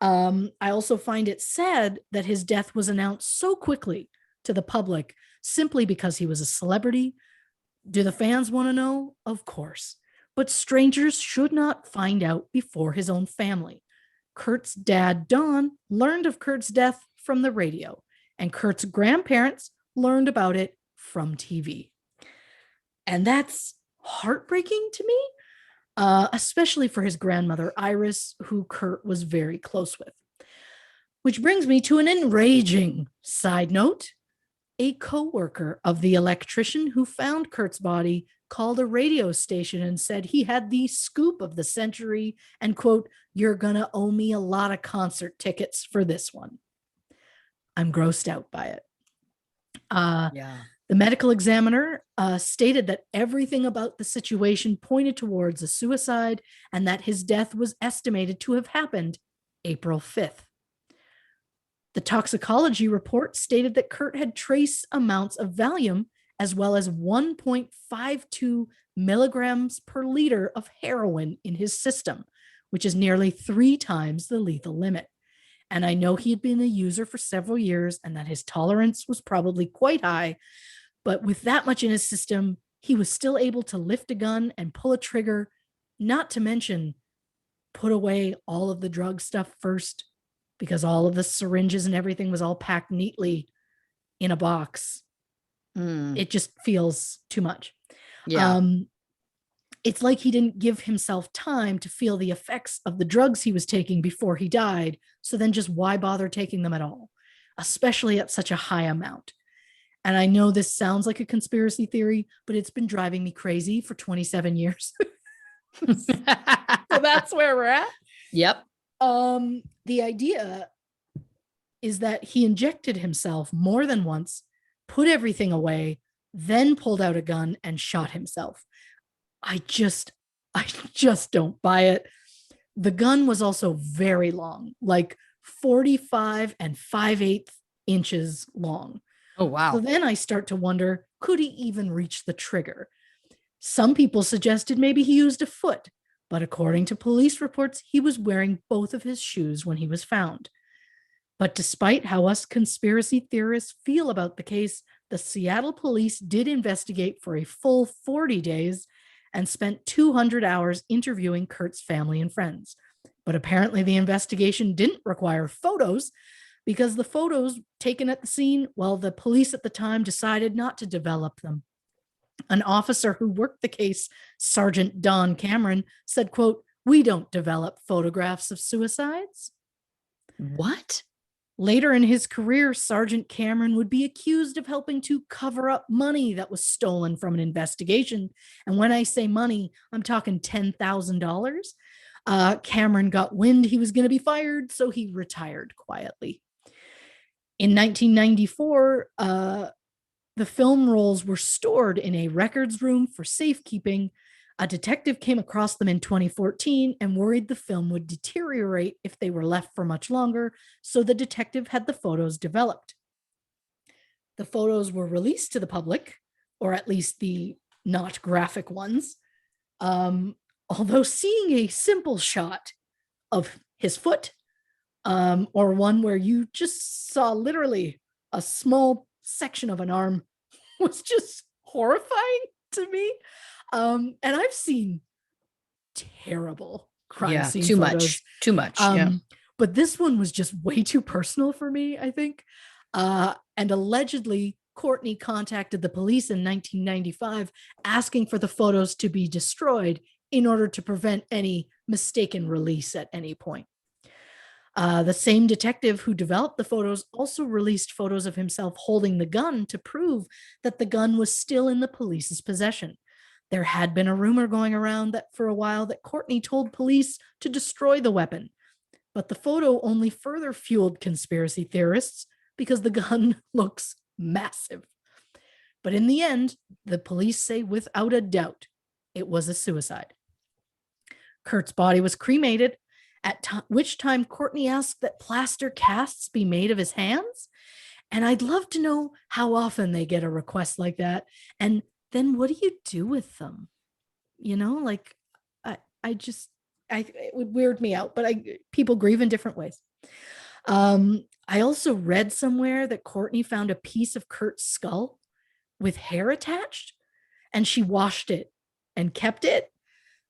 I also find it sad that his death was announced so quickly to the public simply because he was a celebrity. Do the fans want to know? Of course. But strangers should not find out before his own family. Kurt's dad, Don, learned of Kurt's death from the radio, and Kurt's grandparents learned about it from TV. And that's heartbreaking to me, especially for his grandmother, Iris, who Kurt was very close with. Which brings me to an enraging side note. A co-worker of the electrician who found Kurt's body called a radio station and said he had the scoop of the century and, quote, "You're gonna owe me a lot of concert tickets for this one." I'm grossed out by it. The medical examiner stated that everything about the situation pointed towards a suicide and that his death was estimated to have happened April 5th. The toxicology report stated that Kurt had trace amounts of Valium as well as 1.52 milligrams per liter of heroin in his system, which is nearly 3 times the lethal limit. And I know he had been a user for several years and that his tolerance was probably quite high, but with that much in his system, he was still able to lift a gun and pull a trigger, not to mention put away all of the drug stuff first, because all of the syringes and everything was all packed neatly in a box. It just feels too much. Yeah. It's like he didn't give himself time to feel the effects of the drugs he was taking before he died. So then just why bother taking them at all, especially at such a high amount? And I know this sounds like a conspiracy theory, but it's been driving me crazy for 27 years. So that's where we're at. Yep. The idea is that he injected himself more than once, put everything away, then pulled out a gun and shot himself. I just don't buy it. The gun was also very long, like 45 and 5/8 inches long. Oh, wow. So then I start to wonder, could he even reach the trigger? Some people suggested maybe he used a foot, but according to police reports, he was wearing both of his shoes when he was found. But despite how us conspiracy theorists feel about the case, the Seattle police did investigate for a full 40 days and spent 200 hours interviewing Kurt's family and friends. But apparently the investigation didn't require photos because the photos taken at the scene, well, the police at the time decided not to develop them. An officer who worked the case, Sergeant Don Cameron, said, quote, "We don't develop photographs of suicides." What? Later in his career, Sergeant Cameron would be accused of helping to cover up money that was stolen from an investigation. And when I say money, I'm talking $10,000. Cameron got wind he was going to be fired, so he retired quietly. In 1994, the film rolls were stored in a records room for safekeeping. A detective came across them in 2014 and worried the film would deteriorate if they were left for much longer, so the detective had the photos developed. The photos were released to the public, or at least the not graphic ones. Although seeing a simple shot of his foot, or one where you just saw literally a small section of an arm was just horrifying to me. And I've seen terrible crime scene photos. Too much. Yeah. But this one was just way too personal for me, I think. And allegedly, Courtney contacted the police in 1995 asking for the photos to be destroyed in order to prevent any mistaken release at any point. The same detective who developed the photos also released photos of himself holding the gun to prove that the gun was still in the police's possession. There had been a rumor going around that for a while that Courtney told police to destroy the weapon, but the photo only further fueled conspiracy theorists because the gun looks massive. But in the end, the police say without a doubt it was a suicide. Kurt's body was cremated, at which time Courtney asked that plaster casts be made of his hands. And I'd love to know how often they get a request like that. And then what do you do with them? You know, like it would weird me out, but people grieve in different ways. I also read somewhere that Courtney found a piece of Kurt's skull with hair attached, and she washed it and kept it.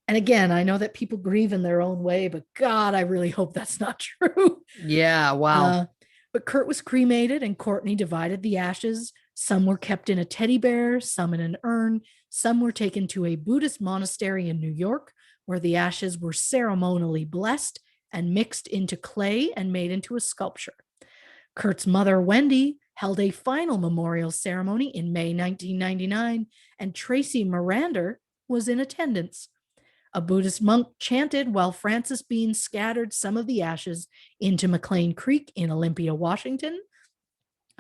And again, I know that people grieve in their own way, but God, I really hope that's not true. Yeah, wow. But Kurt was cremated and Courtney divided the ashes. Some were kept in a teddy bear, some in an urn. Some were taken to a Buddhist monastery in New York, where the ashes were ceremonially blessed and mixed into clay and made into a sculpture. Kurt's mother, Wendy, held a final memorial ceremony in May 1999, and Tracy Marander was in attendance. A Buddhist monk chanted while Francis Bean scattered some of the ashes into McLean Creek in Olympia, Washington.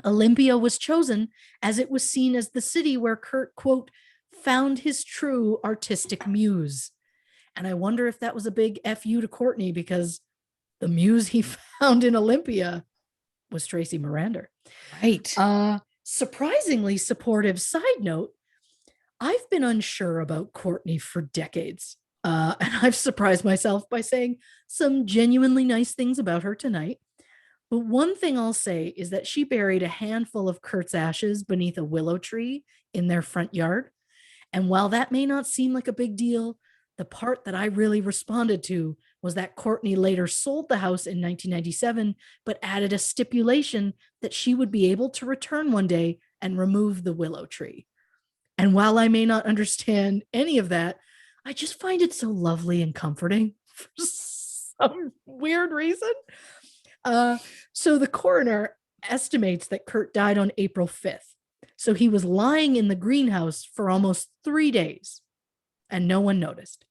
Olympia was chosen as it was seen as the city where Kurt, quote, found his true artistic muse. And I wonder if that was a big FU to Courtney, because the muse he found in Olympia was Tracy Marander. Right. Surprisingly supportive side note, I've been unsure about Courtney for decades. And I've surprised myself by saying some genuinely nice things about her tonight. But one thing I'll say is that she buried a handful of Kurt's ashes beneath a willow tree in their front yard. And while that may not seem like a big deal, the part that I really responded to was that Courtney later sold the house in 1997, but added a stipulation that she would be able to return one day and remove the willow tree. And while I may not understand any of that, I just find it so lovely and comforting for some weird reason. So the coroner estimates that Kurt died on April 5th. So he was lying in the greenhouse for almost 3 days, and no one noticed.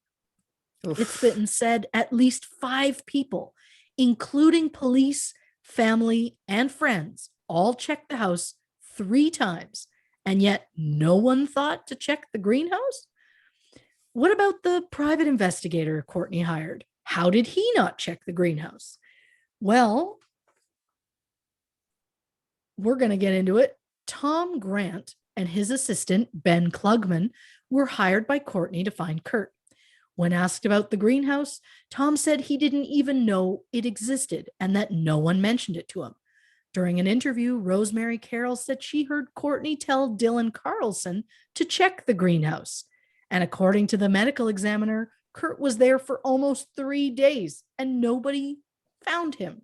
Oof. It's been said at least 5 people, including police, family, and friends, all checked the house 3 times, and yet no one thought to check the greenhouse. What about the private investigator Courtney hired? How did he not check the greenhouse? Well, we're going to get into it. Tom Grant and his assistant, Ben Klugman, were hired by Courtney to find Kurt. When asked about the greenhouse, Tom said he didn't even know it existed and that no one mentioned it to him. During an interview, Rosemary Carroll said she heard Courtney tell Dylan Carlson to check the greenhouse. And according to the medical examiner, Kurt was there for almost 3 days and nobody found him.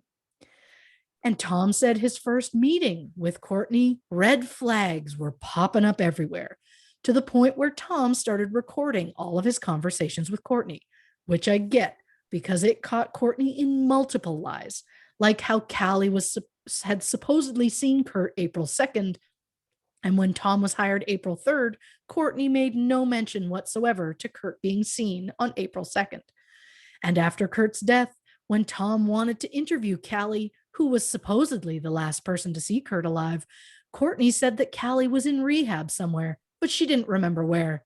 And Tom said his first meeting with Courtney, red flags were popping up everywhere, to the point where Tom started recording all of his conversations with Courtney, which I get because it caught Courtney in multiple lies, like how Callie had supposedly seen Kurt April 2nd. And when Tom was hired April 3rd, Courtney made no mention whatsoever to Kurt being seen on April 2nd. And after Kurt's death, when Tom wanted to interview Callie, who was supposedly the last person to see Kurt alive, Courtney said that Callie was in rehab somewhere, but she didn't remember where.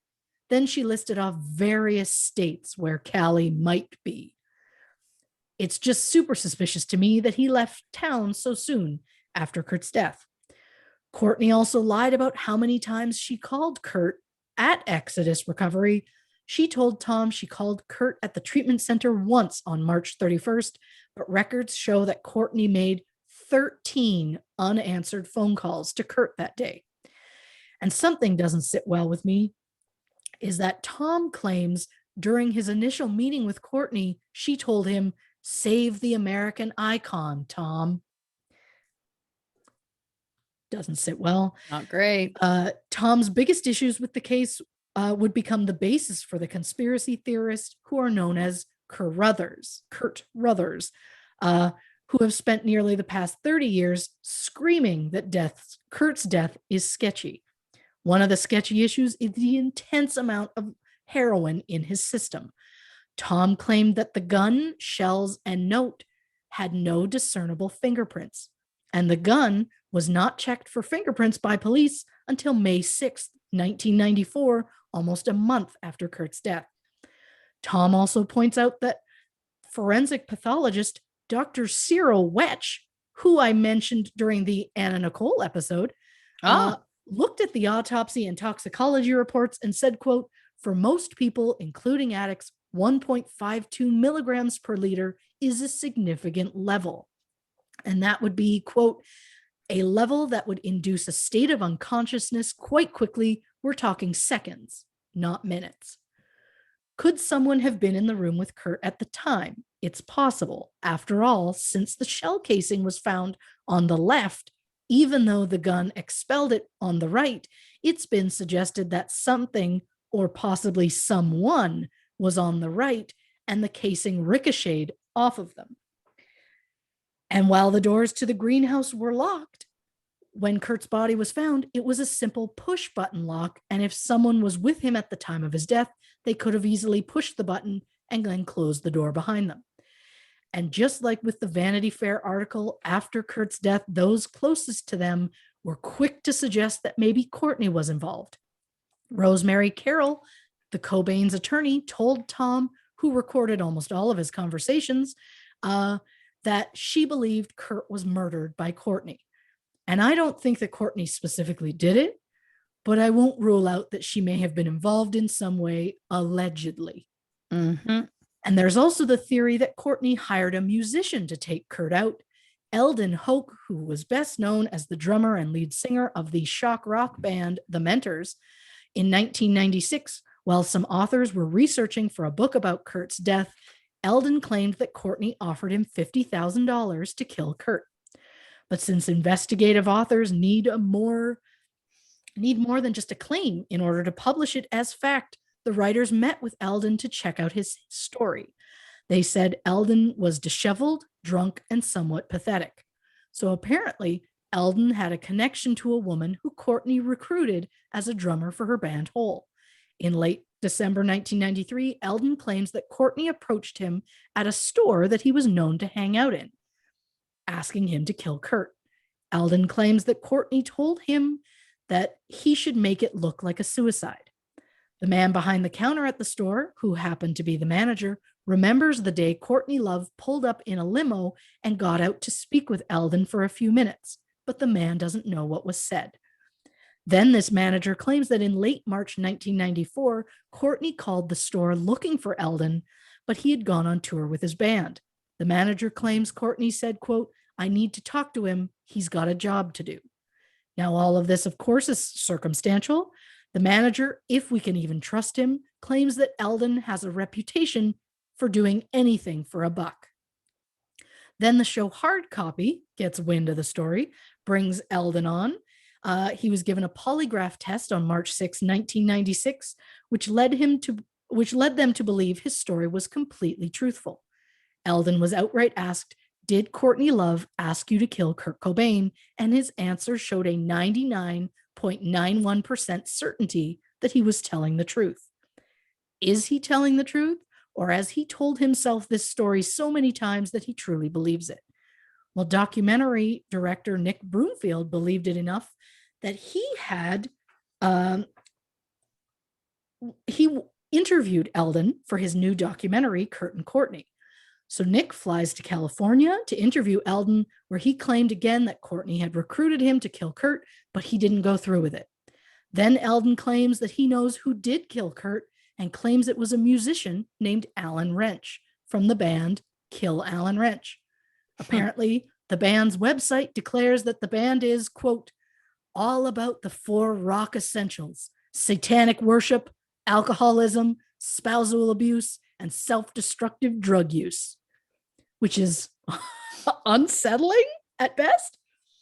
Then she listed off various states where Callie might be. It's just super suspicious to me that he left town so soon after Kurt's death. Courtney also lied about how many times she called Kurt at Exodus Recovery. She told Tom she called Kurt at the treatment center once on March 31st, but records show that Courtney made 13 unanswered phone calls to Kurt that day. And something doesn't sit well with me is that Tom claims during his initial meeting with Courtney, she told him, "Save the American icon, Tom." Doesn't sit well. Not great. Tom's biggest issues with the case would become the basis for the conspiracy theorists who are known as Kurt Ruthers, who have spent nearly the past 30 years screaming that Kurt's death is sketchy. One of the sketchy issues is the intense amount of heroin in his system. Tom claimed that the gun, shells, and note had no discernible fingerprints, and the gun was not checked for fingerprints by police until May 6, 1994, almost a month after Kurt's death. Tom also points out that forensic pathologist Dr. Cyril Wetch, who I mentioned during the Anna Nicole episode, looked at the autopsy and toxicology reports and said, quote, "For most people, including addicts, 1.52 milligrams per liter is a significant level." And that would be, quote, "a level that would induce a state of unconsciousness quite quickly. We're talking seconds, not minutes." Could someone have been in the room with Kurt at the time? It's possible. After all, since the shell casing was found on the left, even though the gun expelled it on the right, it's been suggested that something, or possibly someone, was on the right and the casing ricocheted off of them. And while the doors to the greenhouse were locked, when Kurt's body was found, it was a simple push button lock. And if someone was with him at the time of his death, they could have easily pushed the button and then closed the door behind them. And just like with the Vanity Fair article, after Kurt's death, those closest to them were quick to suggest that maybe Courtney was involved. Rosemary Carroll, the Cobain's attorney, told Tom, who recorded almost all of his conversations, that she believed Kurt was murdered by Courtney. And I don't think that Courtney specifically did it, but I won't rule out that she may have been involved in some way, allegedly. Mm-hmm. And there's also the theory that Courtney hired a musician to take Kurt out. Eldon Hoke, who was best known as the drummer and lead singer of the shock rock band The Mentors, in 1996, while some authors were researching for a book about Kurt's death, Eldon claimed that Courtney offered him $50,000 to kill Kurt. But since investigative authors need more than just a claim in order to publish it as fact, the writers met with Eldon to check out his story. They said Eldon was disheveled, drunk, and somewhat pathetic. So apparently, Eldon had a connection to a woman who Courtney recruited as a drummer for her band Hole. In late December 1993, Eldon claims that Courtney approached him at a store that he was known to hang out in, asking him to kill Kurt. Eldon claims that Courtney told him that he should make it look like a suicide. The man behind the counter at the store, who happened to be the manager, remembers the day Courtney Love pulled up in a limo and got out to speak with Eldon for a few minutes, but the man doesn't know what was said. Then this manager claims that in late March 1994, Courtney called the store looking for Eldon, but he had gone on tour with his band. The manager claims Courtney said, quote, "I need to talk to him. He's got a job to do." Now, all of this, of course, is circumstantial. The manager, if we can even trust him, claims that Eldon has a reputation for doing anything for a buck. Then the show Hard Copy gets wind of the story, brings Eldon on. He was given a polygraph test on March 6, 1996, which led them to believe his story was completely truthful. Eldon was outright asked, "Did Courtney Love ask you to kill Kurt Cobain?" And his answer showed a 99.91% certainty that he was telling the truth. Is he telling the truth? Or has he told himself this story so many times that he truly believes it? Well, documentary director Nick Broomfield believed it enough that he interviewed Eldon for his new documentary, Kurt and Courtney. So Nick flies to California to interview Eldon, where he claimed again that Courtney had recruited him to kill Kurt, but he didn't go through with it. Then Eldon claims that he knows who did kill Kurt and claims it was a musician named Alan Wrench from the band Kill Alan Wrench. Apparently, the band's website declares that the band is, quote, "all about the 4 rock essentials: satanic worship, alcoholism, spousal abuse, and self-destructive drug use," which is unsettling at best.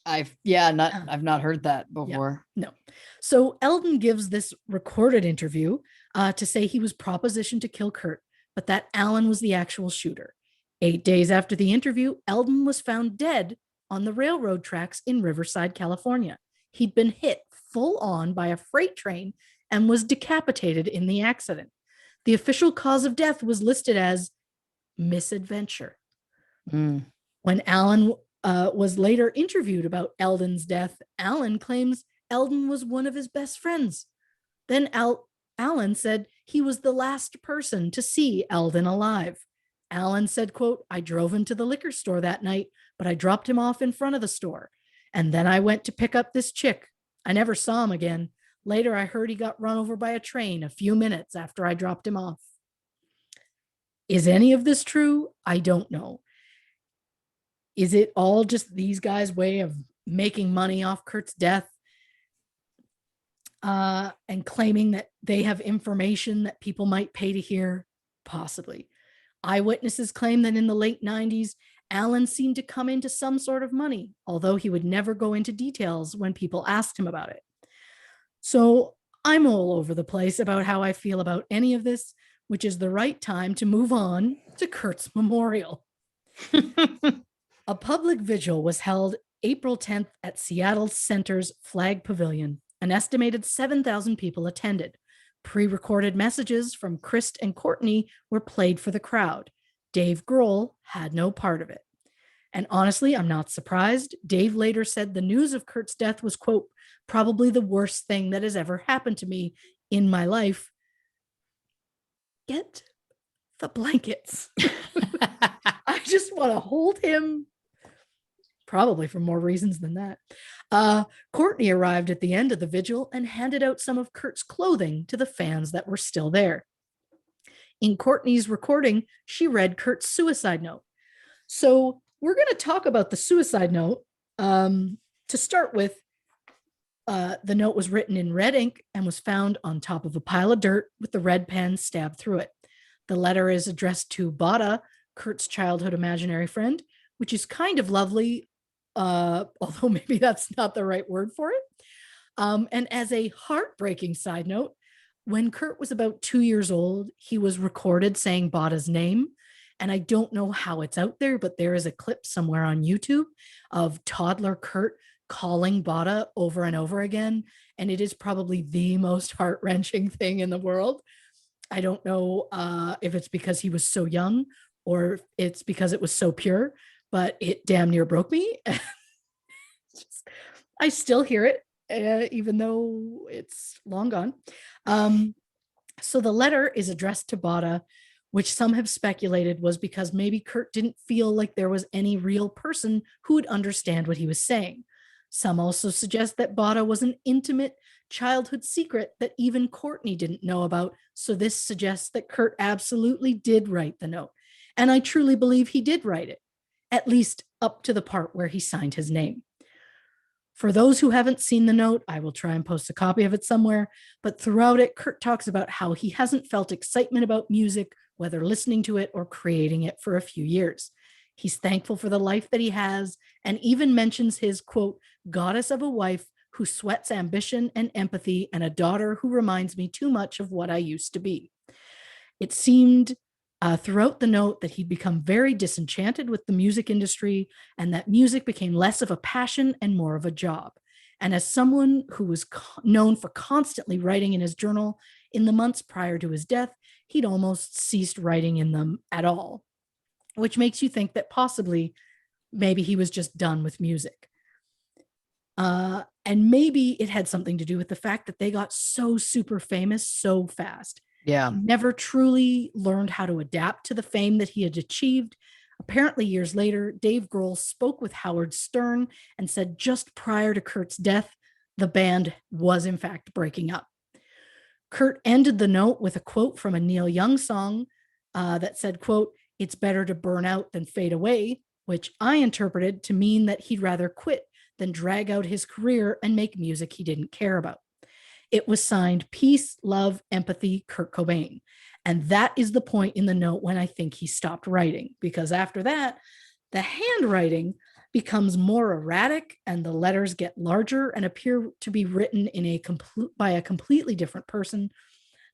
I've not heard that before. Yeah, no. So Eldon gives this recorded interview to say he was propositioned to kill Kurt, but that Alan was the actual shooter. 8 days after the interview, Eldon was found dead on the railroad tracks in Riverside, California. He'd been hit full on by a freight train and was decapitated in the accident. The official cause of death was listed as misadventure. When Alan was later interviewed about Eldon's death, Alan claims Eldon was one of his best friends. Then Alan said he was the last person to see Eldon alive. Alan said, quote, I drove him to the liquor store that night, but I dropped him off in front of the store. And then I went to pick up this chick. I never saw him again. Later, I heard he got run over by a train a few minutes after I dropped him off. Is any of this true? I don't know. Is it all just these guys' way of making money off Kurt's death and claiming that they have information that people might pay to hear? Possibly. Eyewitnesses claim that in the late 90s, Alan seemed to come into some sort of money, although he would never go into details when people asked him about it. So I'm all over the place about how I feel about any of this, which is the right time to move on to Kurt's memorial. A public vigil was held April 10th at Seattle Center's Flag Pavilion. An estimated 7,000 people attended. Pre-recorded messages from Chris and Courtney were played for the crowd. Dave Grohl had no part of it. And honestly, I'm not surprised. Dave later said the news of Kurt's death was, quote, probably the worst thing that has ever happened to me in my life. Get the blankets. I just want to hold him. Probably for more reasons than that. Courtney arrived at the end of the vigil and handed out some of Kurt's clothing to the fans that were still there. In Courtney's recording, she read Kurt's suicide note. So we're going to talk about the suicide note. To start with, the note was written in red ink and was found on top of a pile of dirt with the red pen stabbed through it. The letter is addressed to Bada, Kurt's childhood imaginary friend, which is kind of lovely, although maybe that's not the right word for it. And as a heartbreaking side note, when Kurt was about 2 years old, he was recorded saying Bada's name. And I don't know how it's out there, but there is a clip somewhere on YouTube of toddler Kurt calling Bada over and over again. And it is probably the most heart-wrenching thing in the world. I don't know if it's because he was so young or if it's because it was so pure, but it damn near broke me. I still hear it, even though it's long gone. So the letter is addressed to Bada, which some have speculated was because maybe Kurt didn't feel like there was any real person who would understand what he was saying. Some also suggest that Bada was an intimate childhood secret that even Courtney didn't know about. So this suggests that Kurt absolutely did write the note. And I truly believe he did write it, at least up to the part where he signed his name. For those who haven't seen the note, I will try and post a copy of it somewhere, but throughout it, Kurt talks about how he hasn't felt excitement about music, whether listening to it or creating it, for a few years. He's thankful for the life that he has and even mentions his, quote, goddess of a wife who sweats ambition and empathy and a daughter who reminds me too much of what I used to be. It seemed throughout the note that he'd become very disenchanted with the music industry and that music became less of a passion and more of a job. And as someone who was known for constantly writing in his journal, in the months prior to his death, he'd almost ceased writing in them at all, which makes you think that possibly maybe he was just done with music. And maybe it had something to do with the fact that they got so super famous so fast. Yeah. He never truly learned how to adapt to the fame that he had achieved. Apparently, years later, Dave Grohl spoke with Howard Stern and said just prior to Kurt's death, the band was in fact breaking up. Kurt ended the note with a quote from a Neil Young song that said, quote, "It's better to burn out than fade away," which I interpreted to mean that he'd rather quit than drag out his career and make music he didn't care about. It was signed Peace, Love, Empathy, Kurt Cobain. And that is the point in the note when I think he stopped writing, because after that, the handwriting becomes more erratic and the letters get larger and appear to be written by a completely different person.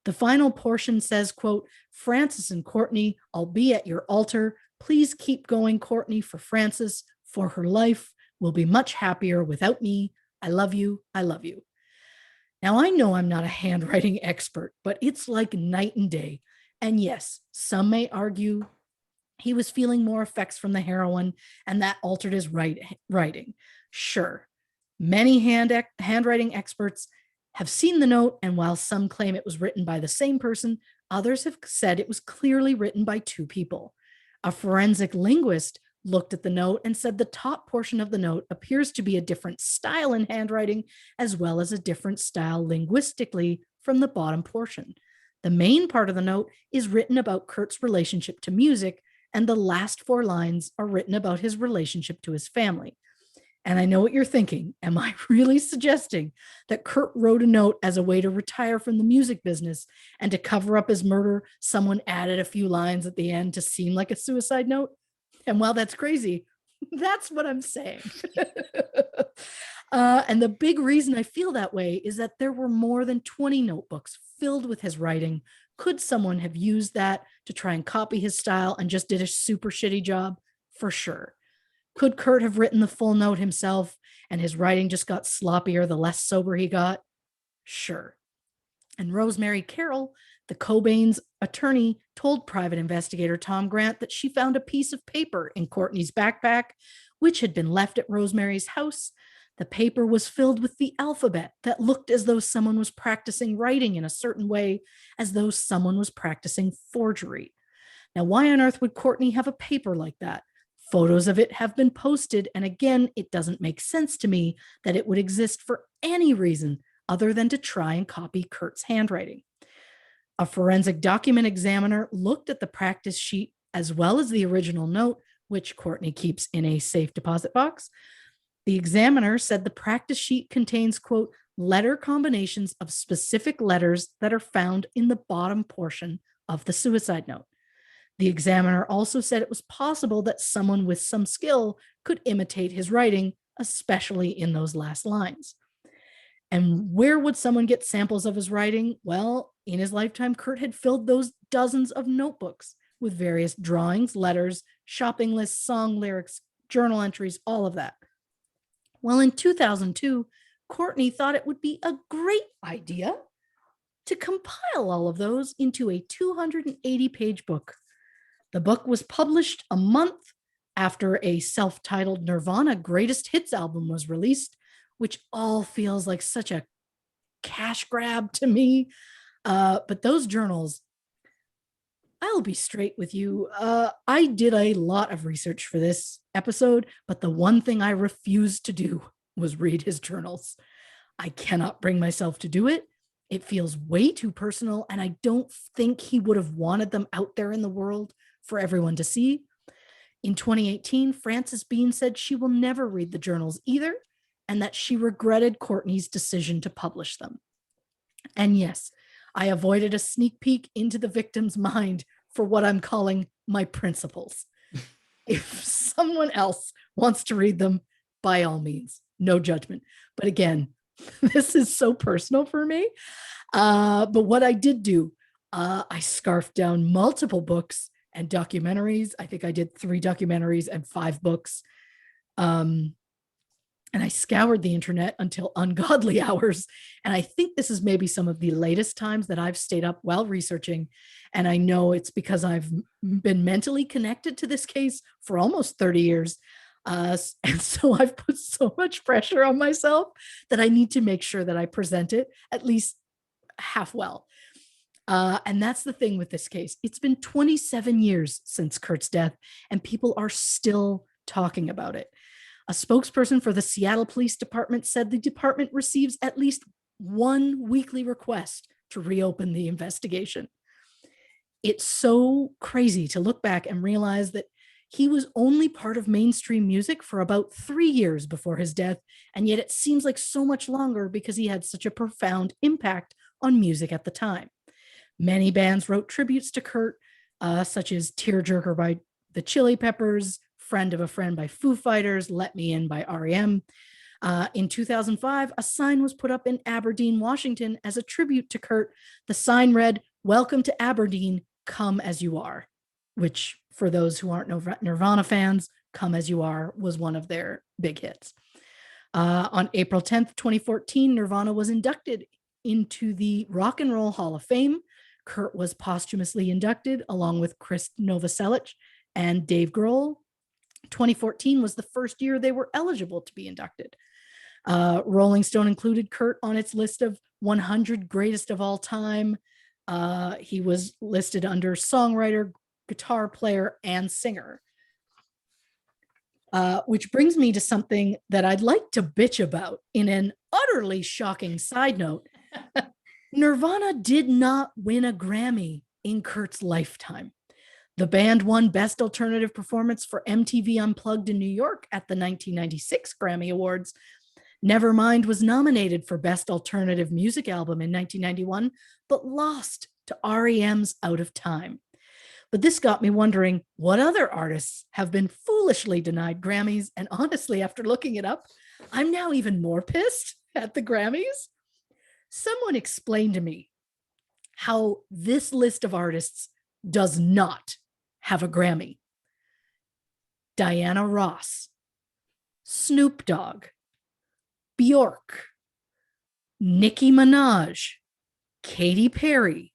The final portion says, quote, Frances and Courtney, I'll be at your altar. Please keep going, Courtney, for Frances, for her life will be much happier without me. I love you. I love you. Now, I know I'm not a handwriting expert, but it's like night and day. And yes, some may argue he was feeling more effects from the heroin and that altered his writing. Sure, many handwriting experts have seen the note, and while some claim it was written by the same person, others have said it was clearly written by two people. A forensic linguist looked at the note and said the top portion of the note appears to be a different style in handwriting, as well as a different style linguistically from the bottom portion. The main part of the note is written about Kurt's relationship to music, and the last 4 lines are written about his relationship to his family. And I know what you're thinking. Am I really suggesting that Kurt wrote a note as a way to retire from the music business, and to cover up his murder, someone added a few lines at the end to seem like a suicide note? And while that's crazy, that's what I'm saying. And the big reason I feel that way is that there were more than 20 notebooks filled with his writing. Could someone have used that to try and copy his style and just did a super shitty job? For sure. Could Kurt have written the full note himself and his writing just got sloppier the less sober he got? Sure. And Rosemary Carroll, the Cobain's attorney, told private investigator Tom Grant that she found a piece of paper in Courtney's backpack, which had been left at Rosemary's house. The paper was filled with the alphabet that looked as though someone was practicing writing in a certain way, as though someone was practicing forgery. Now, why on earth would Courtney have a paper like that? Photos of it have been posted, and again, it doesn't make sense to me that it would exist for any reason other than to try and copy Kurt's handwriting. A forensic document examiner looked at the practice sheet as well as the original note, which Courtney keeps in a safe deposit box. The examiner said the practice sheet contains, quote, letter combinations of specific letters that are found in the bottom portion of the suicide note. The examiner also said it was possible that someone with some skill could imitate his writing, especially in those last lines. And where would someone get samples of his writing? Well, in his lifetime, Kurt had filled those dozens of notebooks with various drawings, letters, shopping lists, song lyrics, journal entries, all of that. Well, in 2002, Courtney thought it would be a great idea to compile all of those into a 280-page book. The book was published a month after a self-titled Nirvana greatest hits album was released, which all feels like such a cash grab to me. But those journals, I'll be straight with you. I did a lot of research for this episode, but the one thing I refused to do was read his journals. I cannot bring myself to do it. It feels way too personal, and I don't think he would have wanted them out there in the world for everyone to see. In 2018, Frances Bean said she will never read the journals either, and that she regretted Courtney's decision to publish them. And yes, I avoided a sneak peek into the victim's mind for what I'm calling my principles. If someone else wants to read them, by all means, no judgment. But again, this is so personal for me. But what I did do, I scarfed down multiple books and documentaries. I think I did 3 documentaries and 5 books. And I scoured the internet until ungodly hours. And I think this is maybe some of the latest times that I've stayed up while researching. And I know it's because I've been mentally connected to this case for almost 30 years. And so I've put so much pressure on myself that I need to make sure that I present it at least half well. And that's the thing with this case. It's been 27 years since Kurt's death, and people are still talking about it. A spokesperson for the Seattle Police Department said the department receives at least 1 weekly request to reopen the investigation. It's so crazy to look back and realize that he was only part of mainstream music for about 3 years before his death, and yet it seems like so much longer because he had such a profound impact on music at the time. Many bands wrote tributes to Kurt, such as Tearjerker by the Chili Peppers, Friend of a Friend by Foo Fighters, Let Me In by REM. In 2005, a sign was put up in Aberdeen, Washington as a tribute to Kurt. The sign read, "Welcome to Aberdeen, come as you are," which for those who aren't Nirvana fans, Come As You Are was one of their big hits. On April 10th, 2014, Nirvana was inducted into the Rock and Roll Hall of Fame. Kurt was posthumously inducted along with Chris Novoselic and Dave Grohl. 2014 was the first year they were eligible to be inducted. Rolling Stone included Kurt on its list of 100 greatest of all time. He was listed under songwriter, guitar player, and singer. Which brings me to something that I'd like to bitch about in an utterly shocking side note. Nirvana did not win a Grammy in Kurt's lifetime. The band won Best Alternative Performance for MTV Unplugged in New York at the 1996 Grammy Awards. Nevermind was nominated for Best Alternative Music Album in 1991, but lost to REM's Out of Time. But this got me wondering what other artists have been foolishly denied Grammys. And honestly, after looking it up, I'm now even more pissed at the Grammys. Someone explained to me how this list of artists does not have a Grammy. Diana Ross, Snoop Dogg, Bjork, Nicki Minaj, Katy Perry,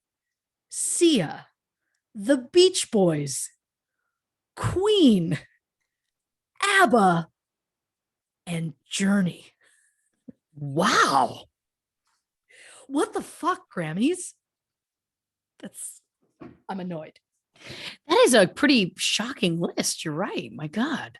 Sia, The Beach Boys, Queen, ABBA, and Journey. Wow. What the fuck, Grammys? I'm annoyed. That is a pretty shocking list. You're right. My God.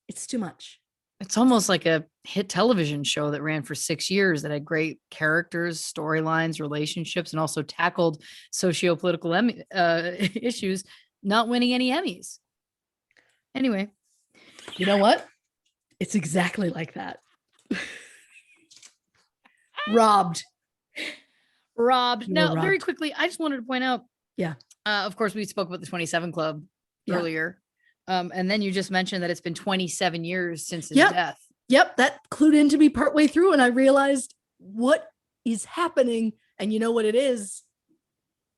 It's too much. It's almost like a hit television show that ran for 6 years that had great characters, storylines, relationships, and also tackled socio-political issues, not winning any Emmys. Anyway. You know what? It's exactly like that. Robbed. Now, very quickly, I just wanted to point out. Yeah. Of course, we spoke about the 27 Club earlier. And then you just mentioned that it's been 27 years since his death. Yep. That clued into me partway through, and I realized what is happening. And you know what it is?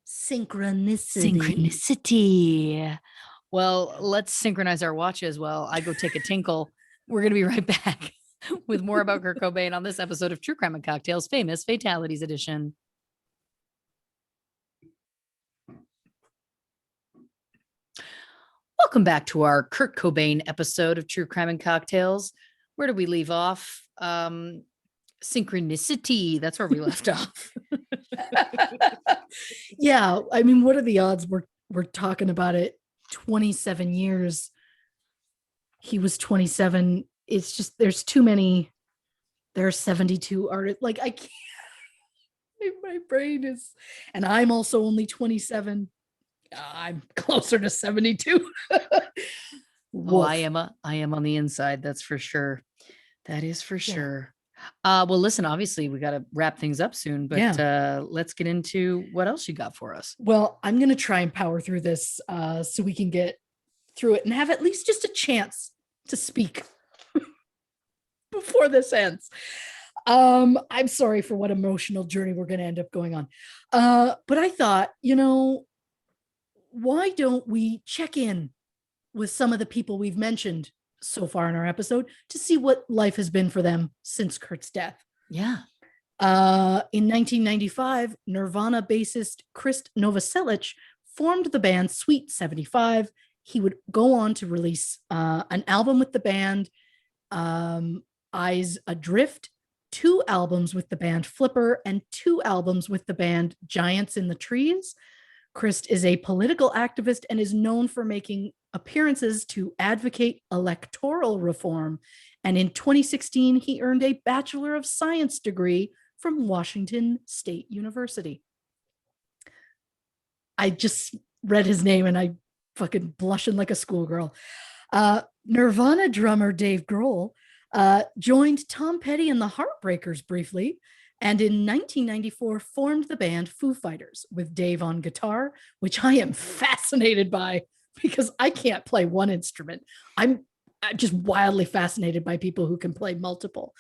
Synchronicity. Well, let's synchronize our watches while I go take a tinkle. We're going to be right back with more about Kurt Cobain on this episode of True Crime and Cocktails, Famous Fatalities Edition. Welcome back to our Kurt Cobain episode of True Crime and Cocktails. Where did we leave off? Synchronicity. That's where we left off. Yeah. I mean, what are the odds we're talking about it? 27 years. He was 27. It's just, there's too many. There are 72 artists. Like, I can't. My brain is, and I'm also only 27. I'm closer to 72. Well, I am on the inside. That's for sure. That is for sure. Well, listen, obviously we got to wrap things up soon, but let's get into what else you got for us. Well, I'm going to try and power through this so we can get through it and have at least just a chance to speak before this ends. I'm sorry for what emotional journey we're going to end up going on. But I thought, why don't we check in with some of the people we've mentioned so far in our episode to see what life has been for them since Kurt's death? Yeah. In 1995, Nirvana bassist Chris Novoselic formed the band Sweet 75. He would go on to release an album with the band, Eyes Adrift, 2 albums with the band Flipper, and 2 albums with the band Giants in the Trees. Chris is a political activist and is known for making appearances to advocate electoral reform. And in 2016, he earned a Bachelor of Science degree from Washington State University. I just read his name and I fucking blushing like a schoolgirl. Nirvana drummer Dave Grohl joined Tom Petty and the Heartbreakers briefly, and in 1994 formed the band Foo Fighters with Dave on guitar, which I am fascinated by because I can't play one instrument. I'm just wildly fascinated by people who can play multiple.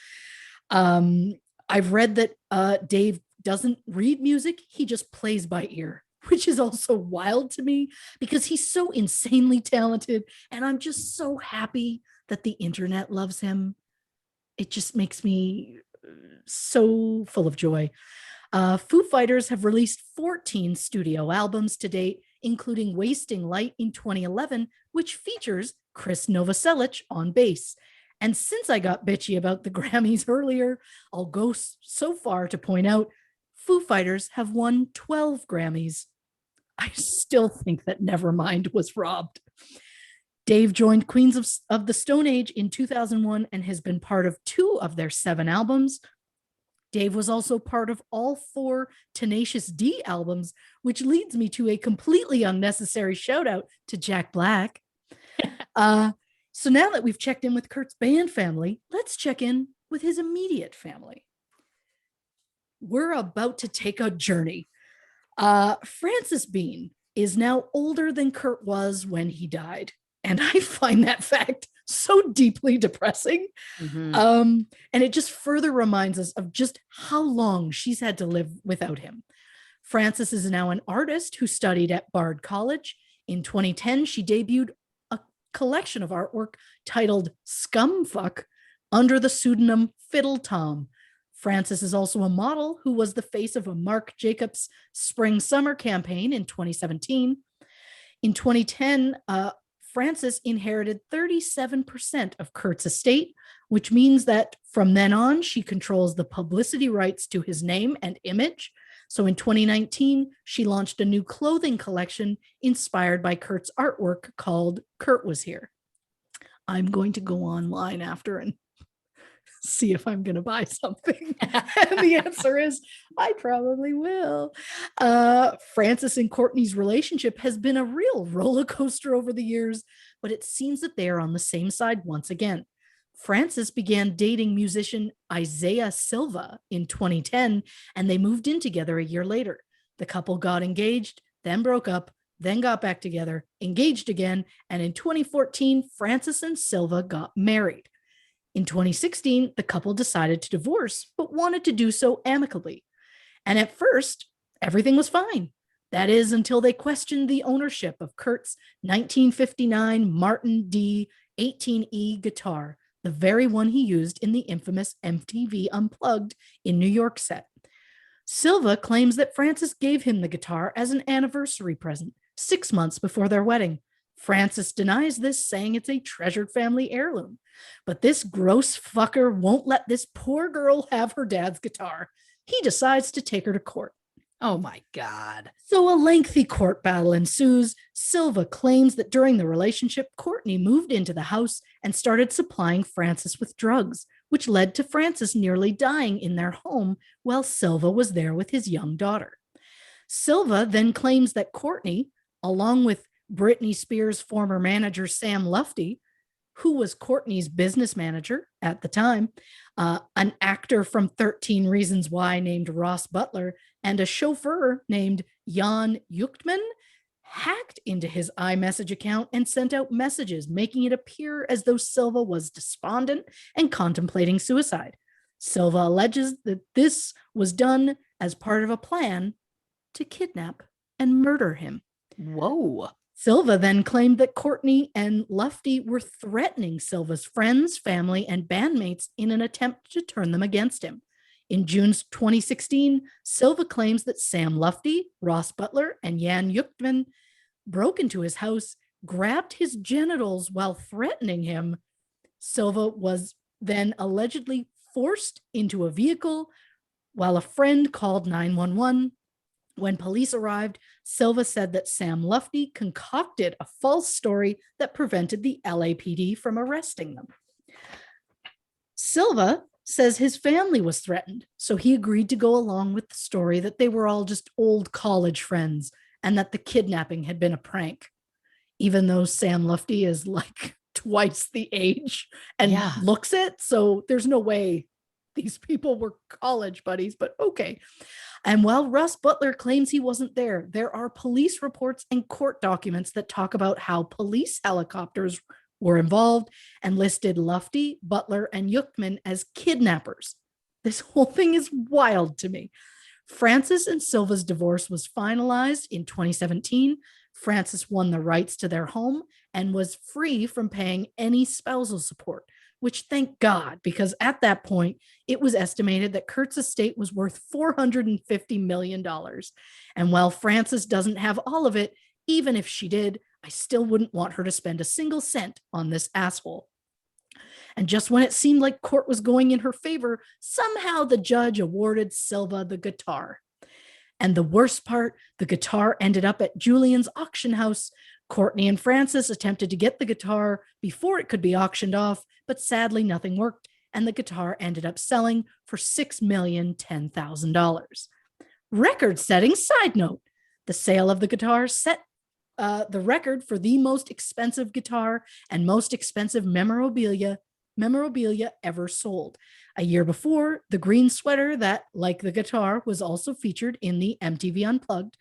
I've read that Dave doesn't read music. He just plays by ear, which is also wild to me because he's so insanely talented. And I'm just so happy that the internet loves him. It just makes me so full of joy. Foo Fighters have released 14 studio albums to date, including Wasting Light in 2011, which features Chris Novoselic on bass. And since I got bitchy about the Grammys earlier, I'll go so far to point out Foo Fighters have won 12 Grammys. I still think that Nevermind was robbed. Dave joined Queens of the Stone Age in 2001 and has been part of 2 of their 7 albums. Dave was also part of all 4 Tenacious D albums, which leads me to a completely unnecessary shout out to Jack Black. So now that we've checked in with Kurt's band family, let's check in with his immediate family. We're about to take a journey. Frances Bean is now older than Kurt was when he died. And I find that fact so deeply depressing. Mm-hmm. And it just further reminds us of just how long she's had to live without him. Frances is now an artist who studied at Bard College. In 2010, she debuted a collection of artwork titled Scumfuck under the pseudonym Fiddle Tom. Frances is also a model who was the face of a Marc Jacobs spring-summer campaign in 2017. In 2010, Frances inherited 37% of Kurt's estate, which means that from then on, she controls the publicity rights to his name and image. So in 2019, she launched a new clothing collection inspired by Kurt's artwork called Kurt Was Here. I'm going to go online after and see if I'm going to buy something. And the answer is, I probably will. Frances and Courtney's relationship has been a real roller coaster over the years, but it seems that they are on the same side once again. Frances began dating musician Isaiah Silva in 2010, and they moved in together a year later. The couple got engaged, then broke up, then got back together, engaged again, and in 2014, Frances and Silva got married. In 2016, the couple decided to divorce, but wanted to do so amicably. And at first, everything was fine. That is, until they questioned the ownership of Kurt's 1959 Martin D 18E guitar, the very one he used in the infamous MTV Unplugged in New York set. Silva claims that Frances gave him the guitar as an anniversary present 6 months before their wedding. Frances denies this, saying it's a treasured family heirloom. But this gross fucker won't let this poor girl have her dad's guitar. He decides to take her to court. Oh my God. So a lengthy court battle ensues. Silva claims that during the relationship, Courtney moved into the house and started supplying Frances with drugs, which led to Frances nearly dying in their home while Silva was there with his young daughter. Silva then claims that Courtney, along with Britney Spears' former manager, Sam Lufty, who was Courtney's business manager at the time, an actor from 13 Reasons Why named Ross Butler, and a chauffeur named Jan Yuchtman, hacked into his iMessage account and sent out messages, making it appear as though Silva was despondent and contemplating suicide. Silva alleges that this was done as part of a plan to kidnap and murder him. Whoa. Silva then claimed that Courtney and Lufty were threatening Silva's friends, family, and bandmates in an attempt to turn them against him. In June 2016, Silva claims that Sam Lufty, Ross Butler, and Jan Yuchtman broke into his house, grabbed his genitals while threatening him. Silva was then allegedly forced into a vehicle while a friend called 911. When police arrived, Silva said that Sam Lufty concocted a false story that prevented the LAPD from arresting them. Silva says his family was threatened, so he agreed to go along with the story that they were all just old college friends and that the kidnapping had been a prank, even though Sam Lufty is like twice the age and looks it. So there's no way these people were college buddies, but okay. And while Russ Butler claims he wasn't there, there are police reports and court documents that talk about how police helicopters were involved and listed Lufty, Butler, and Yuckman as kidnappers. This whole thing is wild to me. Francis and Silva's divorce was finalized in 2017. Francis won the rights to their home and was free from paying any spousal support, which thank God, because at that point, it was estimated that Kurt's estate was worth $450 million. And while Francis doesn't have all of it, even if she did, I still wouldn't want her to spend a single cent on this asshole. And just when it seemed like court was going in her favor, somehow the judge awarded Silva the guitar. And the worst part, the guitar ended up at Julian's auction house. Courtney and Francis attempted to get the guitar before it could be auctioned off, but sadly nothing worked, and the guitar ended up selling for $6,010,000. Record-setting side note, the sale of the guitar set the record for the most expensive guitar and most expensive memorabilia ever sold. A year before, the green sweater that, like the guitar, was also featured in the MTV Unplugged,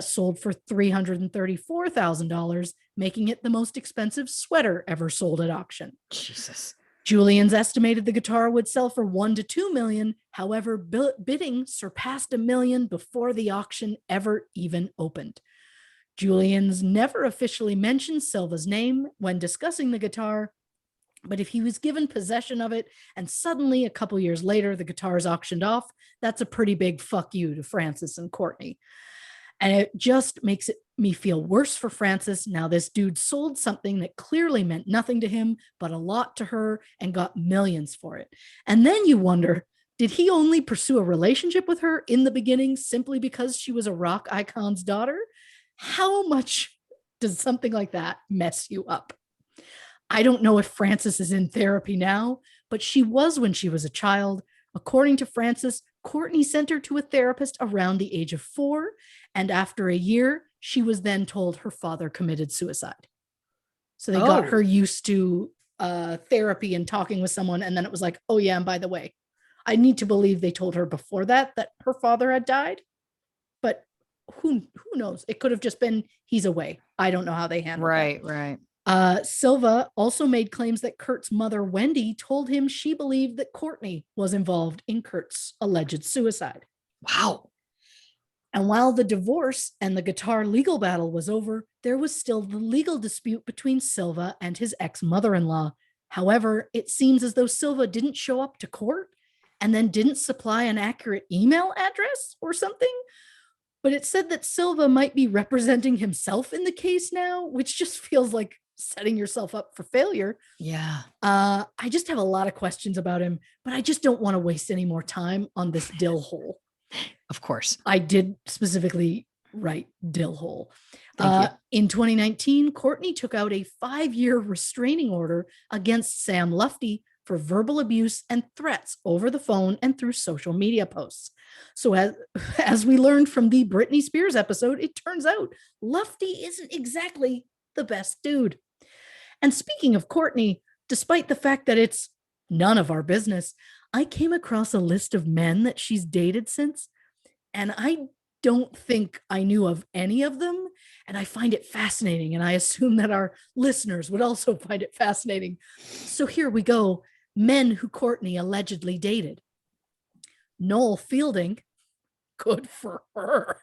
sold for $334,000, making it the most expensive sweater ever sold at auction. Jesus. Julian's estimated the guitar would sell for $1 to $2 million. However, bidding surpassed $1 million before the auction ever even opened. Julian's never officially mentioned Silva's name when discussing the guitar, but if he was given possession of it and suddenly a couple years later the guitar is auctioned off, that's a pretty big fuck you to Francis and Courtney. And it just makes me feel worse for Francis. Now this dude sold something that clearly meant nothing to him, but a lot to her, and got millions for it. And then you wonder, did he only pursue a relationship with her in the beginning simply because she was a rock icon's daughter? How much does something like that mess you up? I don't know if Francis is in therapy now, but she was when she was a child. According to Francis, Courtney sent her to a therapist around the age of 4, and after a year, she was then told her father committed suicide. So they got her used to therapy and talking with someone, and then it was like, oh yeah, and by the way, I need to believe they told her before that her father had died, but who knows? It could have just been he's away. I don't know how they handled that. Right. Silva also made claims that Kurt's mother, Wendy, told him she believed that Courtney was involved in Kurt's alleged suicide. Wow. And while the divorce and the guitar legal battle was over, there was still the legal dispute between Silva and his ex-mother-in-law. However, it seems as though Silva didn't show up to court and then didn't supply an accurate email address or something. But it said that Silva might be representing himself in the case now, which just feels like setting yourself up for failure. Yeah. I just have a lot of questions about him, but I just don't want to waste any more time on this dill hole. Of course. I did specifically write dill hole. Thank you. In 2019, Courtney took out a 5-year restraining order against Sam Lufty for verbal abuse and threats over the phone and through social media posts. So as we learned from the Britney Spears episode, it turns out Lufty isn't exactly the best dude. And speaking of Courtney, despite the fact that it's none of our business, I came across a list of men that she's dated since, and I don't think I knew of any of them. And I find it fascinating. And I assume that our listeners would also find it fascinating. So here we go. Men who Courtney allegedly dated. Noel Fielding, good for her.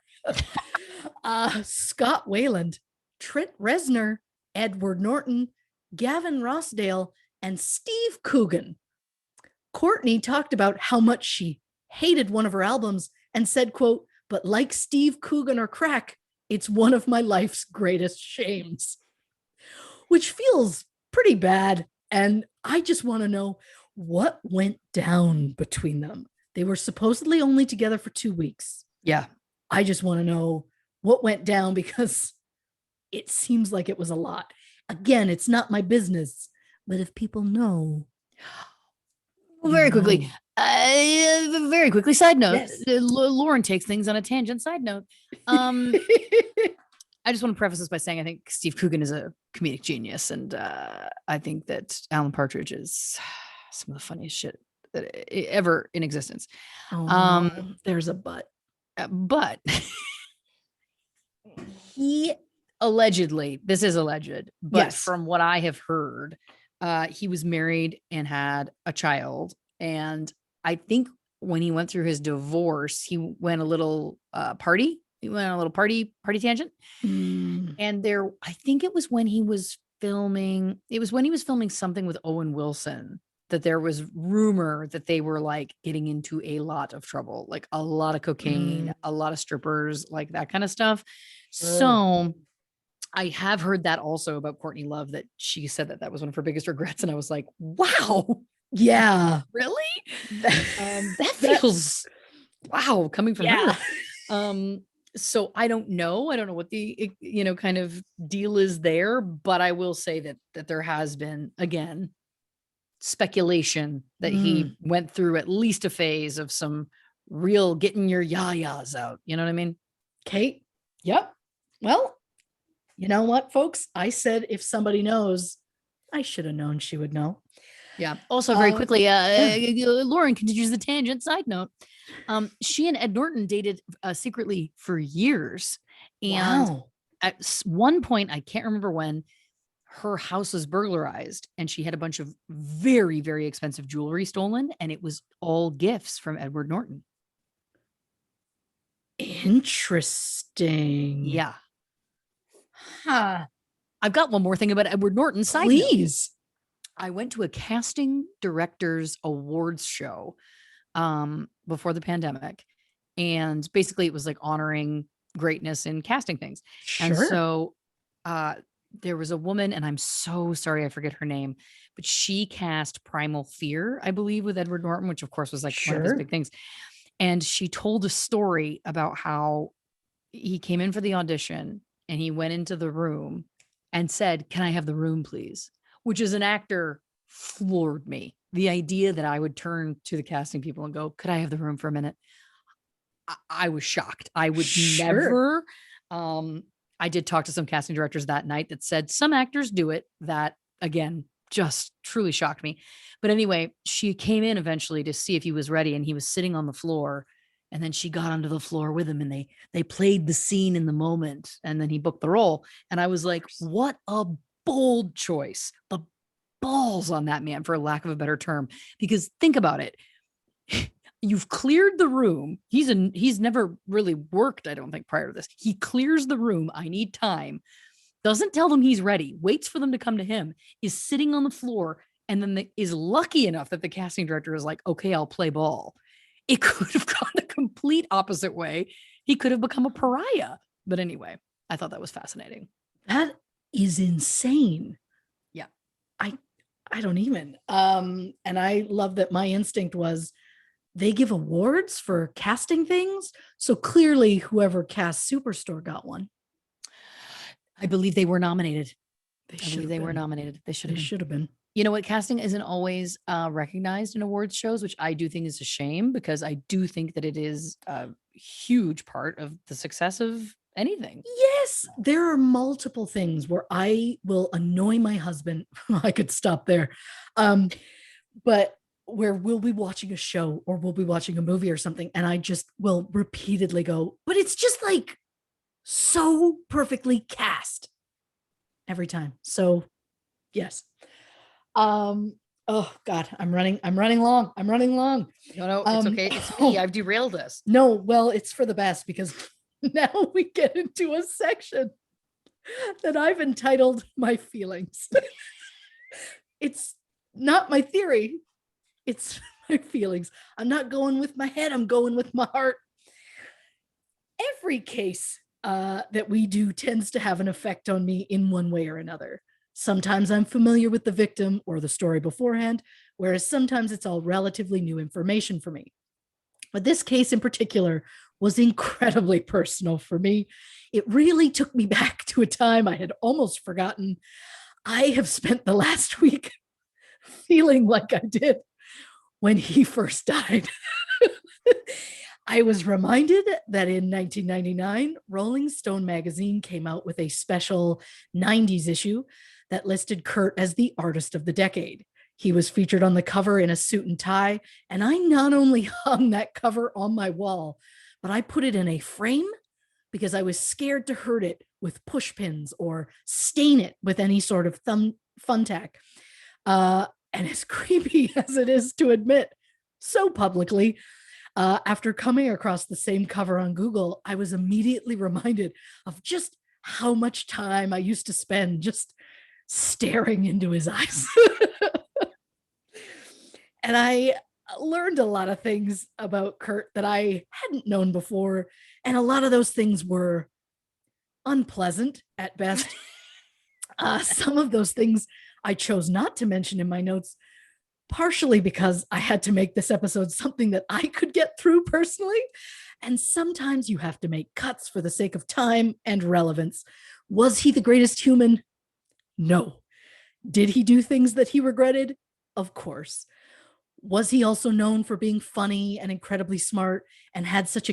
Scott Wayland, Trent Reznor, Edward Norton, Gavin Rossdale, and Steve Coogan. Courtney talked about how much she hated one of her albums and said, quote, "But like Steve Coogan or crack, it's one of my life's greatest shames," which feels pretty bad. And I just want to know what went down between them. They were supposedly only together for 2 weeks. Yeah. I just want to know what went down, because it seems like it was a lot. Again, it's not my business, but if people know. Well, very quickly, side note, Yes. Lauren takes things on a tangent. Side note. I just want to preface this by saying I think Steve Coogan is a comedic genius, and I think that Alan Partridge is some of the funniest shit that ever in existence. Oh, there's a but. But he allegedly, this is alleged, but from what I have heard, he was married and had a child. And I think when he went through his divorce, he went a little party. He went on a little party tangent. And I think it was when he was filming something with Owen Wilson, that there was rumor that they were like getting into a lot of trouble, like a lot of cocaine, a lot of strippers, like that kind of stuff. So I have heard that also about Courtney Love, that she said that was one of her biggest regrets. And I was like, wow. Yeah. Really? That feels wow, coming from her. So I don't know what the, kind of deal is there, but I will say that there has been, again, speculation that he went through at least a phase of some real getting your yayas out. You know what I mean? Kate? Yep. Well, you know what, folks? I said, if somebody knows, I should have known she would know. Yeah. Also, very quickly, Lauren continues the tangent. Side note, she and Ed Norton dated secretly for years. And at one point, I can't remember when, her house was burglarized and she had a bunch of very, very expensive jewelry stolen. And it was all gifts from Edward Norton. Interesting. Yeah. Huh. I've got one more thing about Edward Norton. Please. I went to a casting directors awards show before the pandemic. And basically it was like honoring greatness in casting things. Sure. And so there was a woman, and I'm so sorry I forget her name, but she cast Primal Fear, I believe, with Edward Norton, which of course was like one of his big things. And she told a story about how he came in for the audition and he went into the room and said, "Can I have the room, please?" Which, as an actor, floored me. The idea that I would turn to the casting people and go, "Could I have the room for a minute?" I was shocked. I would never. I did talk to some casting directors that night that said some actors do it. That, again, just truly shocked me. But anyway, she came in eventually to see if he was ready, and he was sitting on the floor. And then she got onto the floor with him, and they played the scene in the moment, and then he booked the role. And I was like, what a bold choice. The balls on that man, for lack of a better term. Because think about it. You've cleared the room. He's never really worked, I don't think, prior to this. He clears the room. I need time. Doesn't tell them he's ready. Waits for them to come to him. Is sitting on the floor, and then is lucky enough that the casting director is like, "Okay, I'll play ball." It could have gone the complete opposite way. He could have become a pariah. But anyway, I thought that was fascinating. That is insane. Yeah. I don't even. And I love that my instinct was, they give awards for casting things. So clearly whoever cast Superstore got one. I believe they were nominated. They should have been. You know what? Casting isn't always recognized in awards shows, which I do think is a shame, because I do think that it is a huge part of the success of anything. Yes, there are multiple things where I will annoy my husband. I could stop there. But where we'll be watching a show or we'll be watching a movie or something, and I just will repeatedly go, but it's just like so perfectly cast every time. So yes. Oh God, I'm running long. No, it's okay. It's me. I've derailed us. No, well, it's for the best, because now we get into a section that I've entitled My Feelings. It's not my theory. It's my feelings. I'm not going with my head. I'm going with my heart. Every case that we do tends to have an effect on me in one way or another. Sometimes I'm familiar with the victim or the story beforehand, whereas sometimes it's all relatively new information for me. But this case in particular was incredibly personal for me. It really took me back to a time I had almost forgotten. I have spent the last week feeling like I did when he first died. I was reminded that in 1999, Rolling Stone magazine came out with a special 90s issue that listed Kurt as the artist of the decade. He was featured on the cover in a suit and tie, and I not only hung that cover on my wall, but I put it in a frame because I was scared to hurt it with push pins or stain it with any sort of fun tack. And as creepy as it is to admit so publicly, after coming across the same cover on Google, I was immediately reminded of just how much time I used to spend just staring into his eyes. And I learned a lot of things about Kurt that I hadn't known before. And a lot of those things were unpleasant at best. Some of those things I chose not to mention in my notes, partially because I had to make this episode something that I could get through personally. And sometimes you have to make cuts for the sake of time and relevance. Was he the greatest human? No. Did he do things that he regretted? Of course. Was he also known for being funny and incredibly smart and had such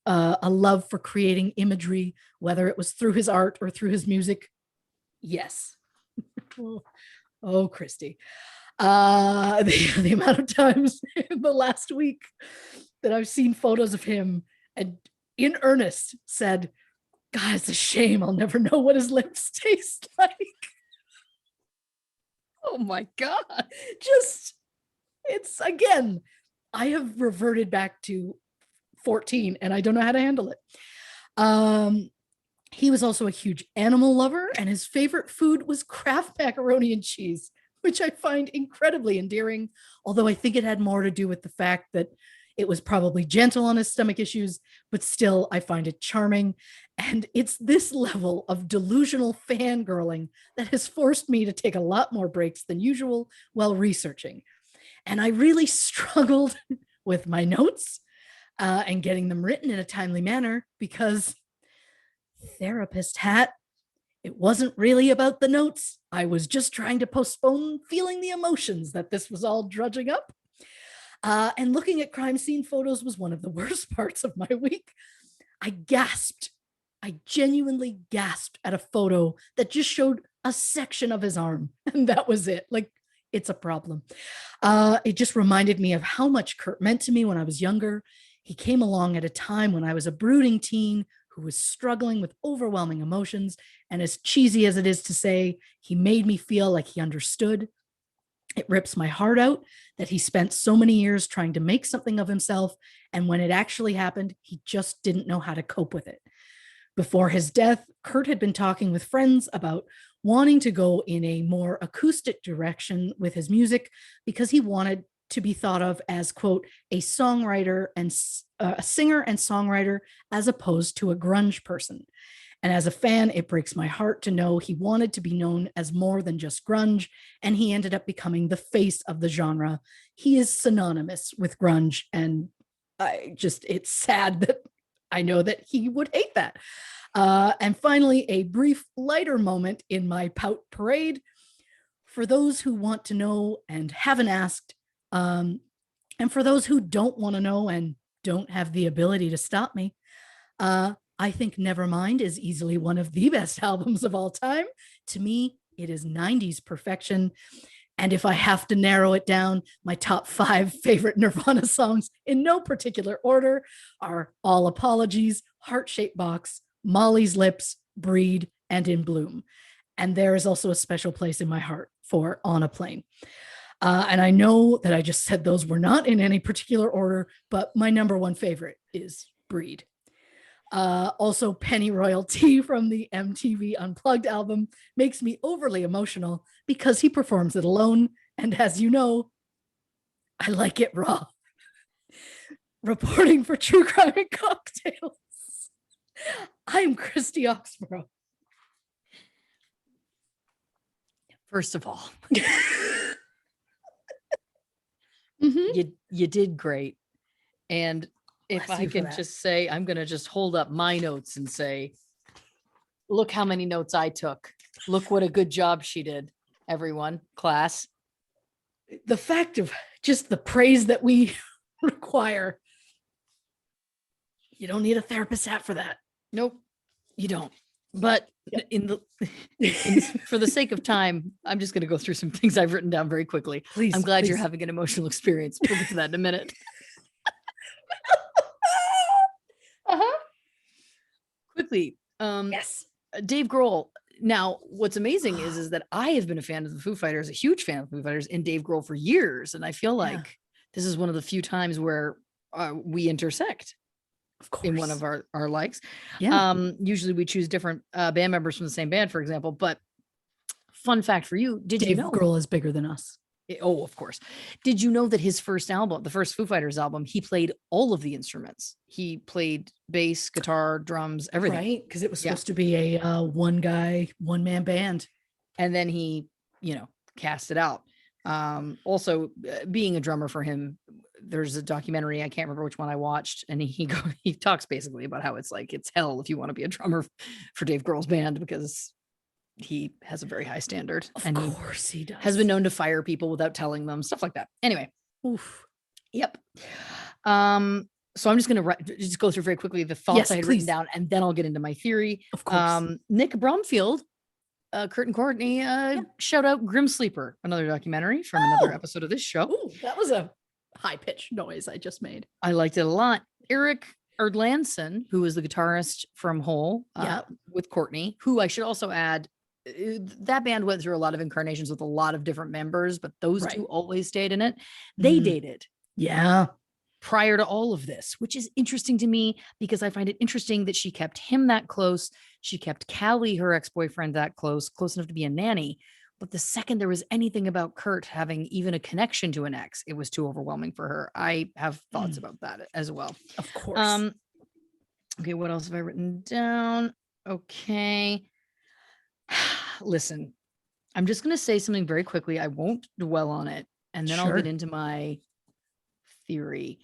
a love for creating imagery, whether it was through his art or through his music? Yes. Oh, Christy. The amount of times in the last week that I've seen photos of him and in earnest said, God, it's a shame I'll never know what his lips taste like. Oh my God. It's again, I have reverted back to 14 and I don't know how to handle it. He was also a huge animal lover and his favorite food was Kraft macaroni and cheese, which I find incredibly endearing, although I think it had more to do with the fact that it was probably gentle on his stomach issues, but still I find it charming. And it's this level of delusional fangirling that has forced me to take a lot more breaks than usual while researching. And I really struggled with my notes and getting them written in a timely manner because therapist hat, it wasn't really about the notes. I was just trying to postpone feeling the emotions that this was all drudging up. And looking at crime scene photos was one of the worst parts of my week. I gasped. I genuinely gasped at a photo that just showed a section of his arm. And that was it. Like, it's a problem. It just reminded me of how much Kurt meant to me when I was younger. He came along at a time when I was a brooding teen who was struggling with overwhelming emotions. And as cheesy as it is to say, he made me feel like he understood. It rips my heart out that he spent so many years trying to make something of himself. And when it actually happened, he just didn't know how to cope with it. Before his death, Kurt had been talking with friends about wanting to go in a more acoustic direction with his music because he wanted to be thought of as, quote, a songwriter and a singer and songwriter as opposed to a grunge person. And as a fan, it breaks my heart to know he wanted to be known as more than just grunge, and he ended up becoming the face of the genre. He is synonymous with grunge, and it's sad that I know that he would hate that. And finally, a brief lighter moment in my pout parade. For those who want to know and haven't asked, and for those who don't want to know and don't have the ability to stop me, I think Nevermind is easily one of the best albums of all time. To me, it is 90s perfection. And if I have to narrow it down, my top 5 favorite Nirvana songs in no particular order are All Apologies, Heart-Shaped Box, Molly's Lips, Breed, and In Bloom. And there is also a special place in my heart for On a Plane. And I know that I just said those were not in any particular order, but my number one favorite is Breed. Also, Penny Royalty from the MTV Unplugged album makes me overly emotional because he performs it alone. And as you know, I like it raw. Reporting for True Crime and Cocktails, I'm Christy Oxborrow. First of all, you did great. And if I can just say, I'm going to just hold up my notes and say, look how many notes I took. Look what a good job she did, everyone, class. The fact of just the praise that we require. You don't need a therapist hat for that. Nope, you don't. But for the sake of time, I'm just going to go through some things I've written down very quickly. Please. I'm glad you're having an emotional experience. We'll get to that in a minute. Uh-huh. Quickly, Yes. Dave Grohl. Now, what's amazing is that I have been a fan of the Foo Fighters, a huge fan of the Foo Fighters and Dave Grohl for years. And I feel like this is one of the few times where we intersect. Of course. In one of our likes. Yeah. Usually we choose different band members from the same band, for example. But fun fact for you, did you know? Dave Grohl is bigger than us. Oh, of course. Did you know that his first album, the first Foo Fighters album, he played all of the instruments? He played bass, guitar, drums, everything. Right, because it was supposed to be a one guy, one man band. And then he, cast it out. Also, being a drummer for him, there's a documentary, I can't remember which one I watched, and he talks basically about how it's hell if you want to be a drummer for Dave Grohl's band, because he has a very high standard. Of course he does. Has been known to fire people without telling them, stuff like that. Anyway. Oof. Yep. So I'm just going to just go through very quickly the thoughts I had written down, and then I'll get into my theory. Of course. Nick Bromfield, Kurt and Courtney, shout out Grim Sleeper, another documentary from another episode of this show. Ooh, that was a high-pitched noise I just made. I liked it a lot. Eric Erdlanson, who was the guitarist from Hole, with Courtney, who I should also add, that band went through a lot of incarnations with a lot of different members, but those two always stayed in it. They dated. Yeah. Prior to all of this, which is interesting to me because I find it interesting that she kept him that close. She kept Callie, her ex-boyfriend, that close enough to be a nanny. But the second there was anything about Kurt having even a connection to an ex, it was too overwhelming for her. I have thoughts about that as well. Of course. Okay, what else have I written down? Okay. Listen, I'm just going to say something very quickly. I won't dwell on it. And then I'll get into my theory.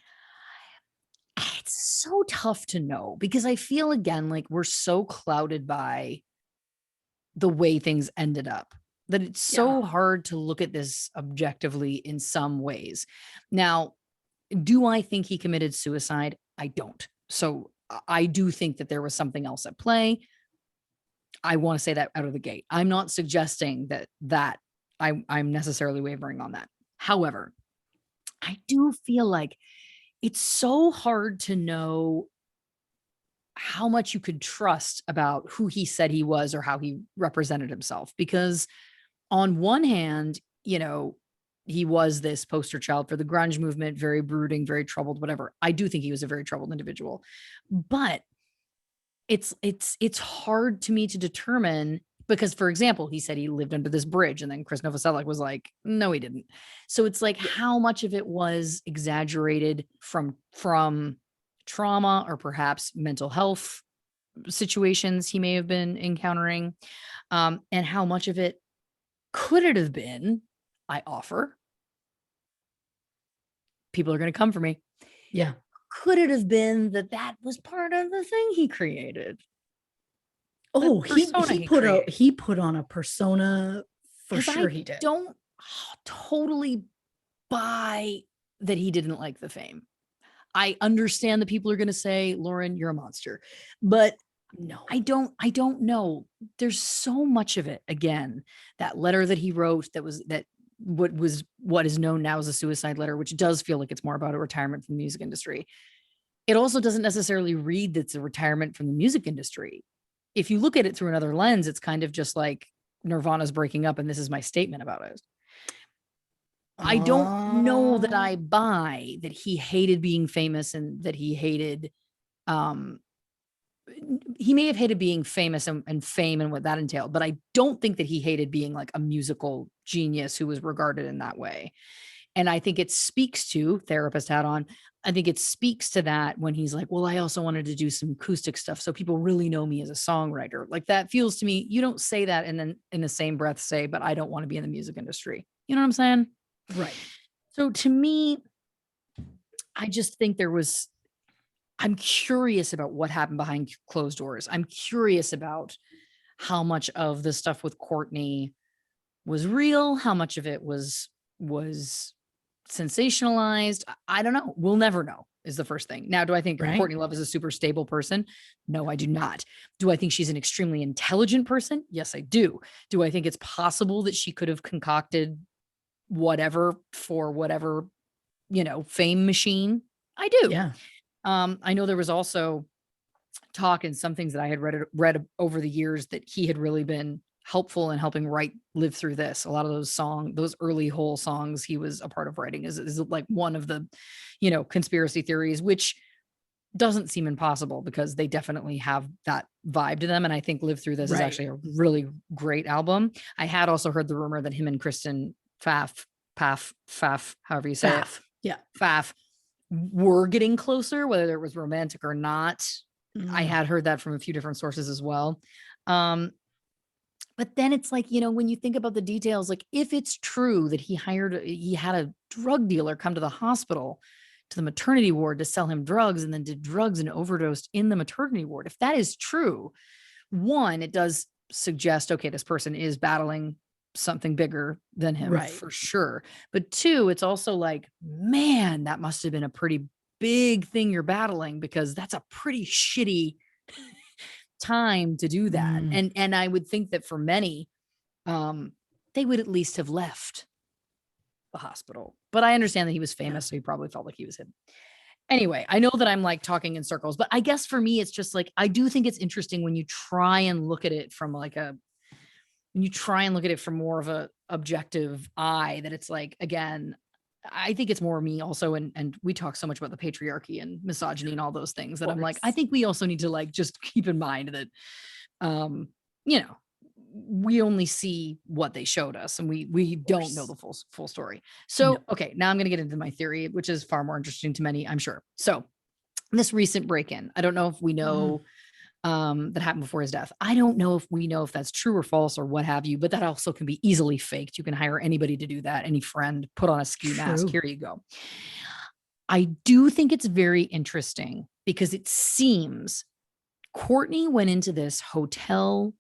It's so tough to know because I feel, again, like we're so clouded by the way things ended up that it's so hard to look at this objectively in some ways. Now, do I think he committed suicide? I don't. So I do think that there was something else at play. I want to say that out of the gate. I'm not suggesting that I'm necessarily wavering on that. However, I do feel like it's so hard to know how much you could trust about who he said he was or how he represented himself. Because on one hand, he was this poster child for the grunge movement, very brooding, very troubled, whatever. I do think he was a very troubled individual, but it's hard to me to determine because, for example, he said he lived under this bridge and then Chris Novoselic was like, no, he didn't. So it's like how much of it was exaggerated from trauma or perhaps mental health situations he may have been encountering, and how much of it could it have been, I offer. People are going to come for me. Yeah. Could it have been that was part of the thing he created? Oh, he put on a persona for sure. He did. Don't totally buy that he didn't like the fame. I understand that people are going to say, Lauren, you're a monster, but no, I don't know. There's so much of it. Again, that letter that he wrote what is known now as a suicide letter, which does feel like it's more about a retirement from the music industry. It also doesn't necessarily read that's a retirement from the music industry. If you look at it through another lens, it's kind of just like Nirvana's breaking up and this is my statement about it. I don't know that I buy that he hated being famous and that he hated, he may have hated being famous and fame and what that entailed, but I don't think that he hated being like a musical genius who was regarded in that way. And I think it speaks to therapist hat on. I think it speaks to that when he's like, well, I also wanted to do some acoustic stuff. So people really know me as a songwriter. Like that feels to me, you don't say that and then in the same breath say, but I don't want to be in the music industry. You know what I'm saying? Right. So to me, I just think I'm curious about what happened behind closed doors. I'm curious about how much of the stuff with Courtney was real, how much of it was sensationalized. I don't know. We'll never know is the first thing. Now, do I think Courtney Love is a super stable person? No, I do not. Do I think she's an extremely intelligent person? Yes, I do. Do I think it's possible that she could have concocted whatever for whatever, fame machine? I do. Yeah. I know there was also talk and some things that I had read over the years that he had really been helpful in helping Live Through This. A lot of those early Hole songs he was a part of writing is like one of the, conspiracy theories, which doesn't seem impossible because they definitely have that vibe to them. And I think Live Through This is actually a really great album. I had also heard the rumor that him and Kristen Pfaff, however you say it. Yeah. Pfaff were getting closer, whether it was romantic or not. I had heard that from a few different sources as well. But then it's like, when you think about the details, like if it's true that he had a drug dealer come to the hospital, to the maternity ward to sell him drugs and then did drugs and overdosed in the maternity ward. If that is true, one, it does suggest, okay, this person is battling something bigger than him for sure. But two, it's also like, man, that must have been a pretty big thing you're battling, because that's a pretty shitty time to do that. And I would think that for many, they would at least have left the hospital. But I understand that he was famous, so he probably felt like he was hidden. Anyway, I know that I'm like talking in circles, but I guess for me, it's just like, I do think it's interesting when you try and look at it from more of a objective eye, that it's like, again, I think it's more me also. And we talk so much about the patriarchy and misogyny and all those things that I'm like, I think we also need to like, just keep in mind that, we only see what they showed us, and we don't know the full story. So, okay, now I'm going to get into my theory, which is far more interesting to many, I'm sure. So this recent break-in, I don't know if we know that happened before his death. I don't know if we know if that's true or false or what have you, but that also can be easily faked. You can hire anybody to do that. Any friend, put on a ski mask. Here you go. I do think it's very interesting because it seems Courtney went into this hotel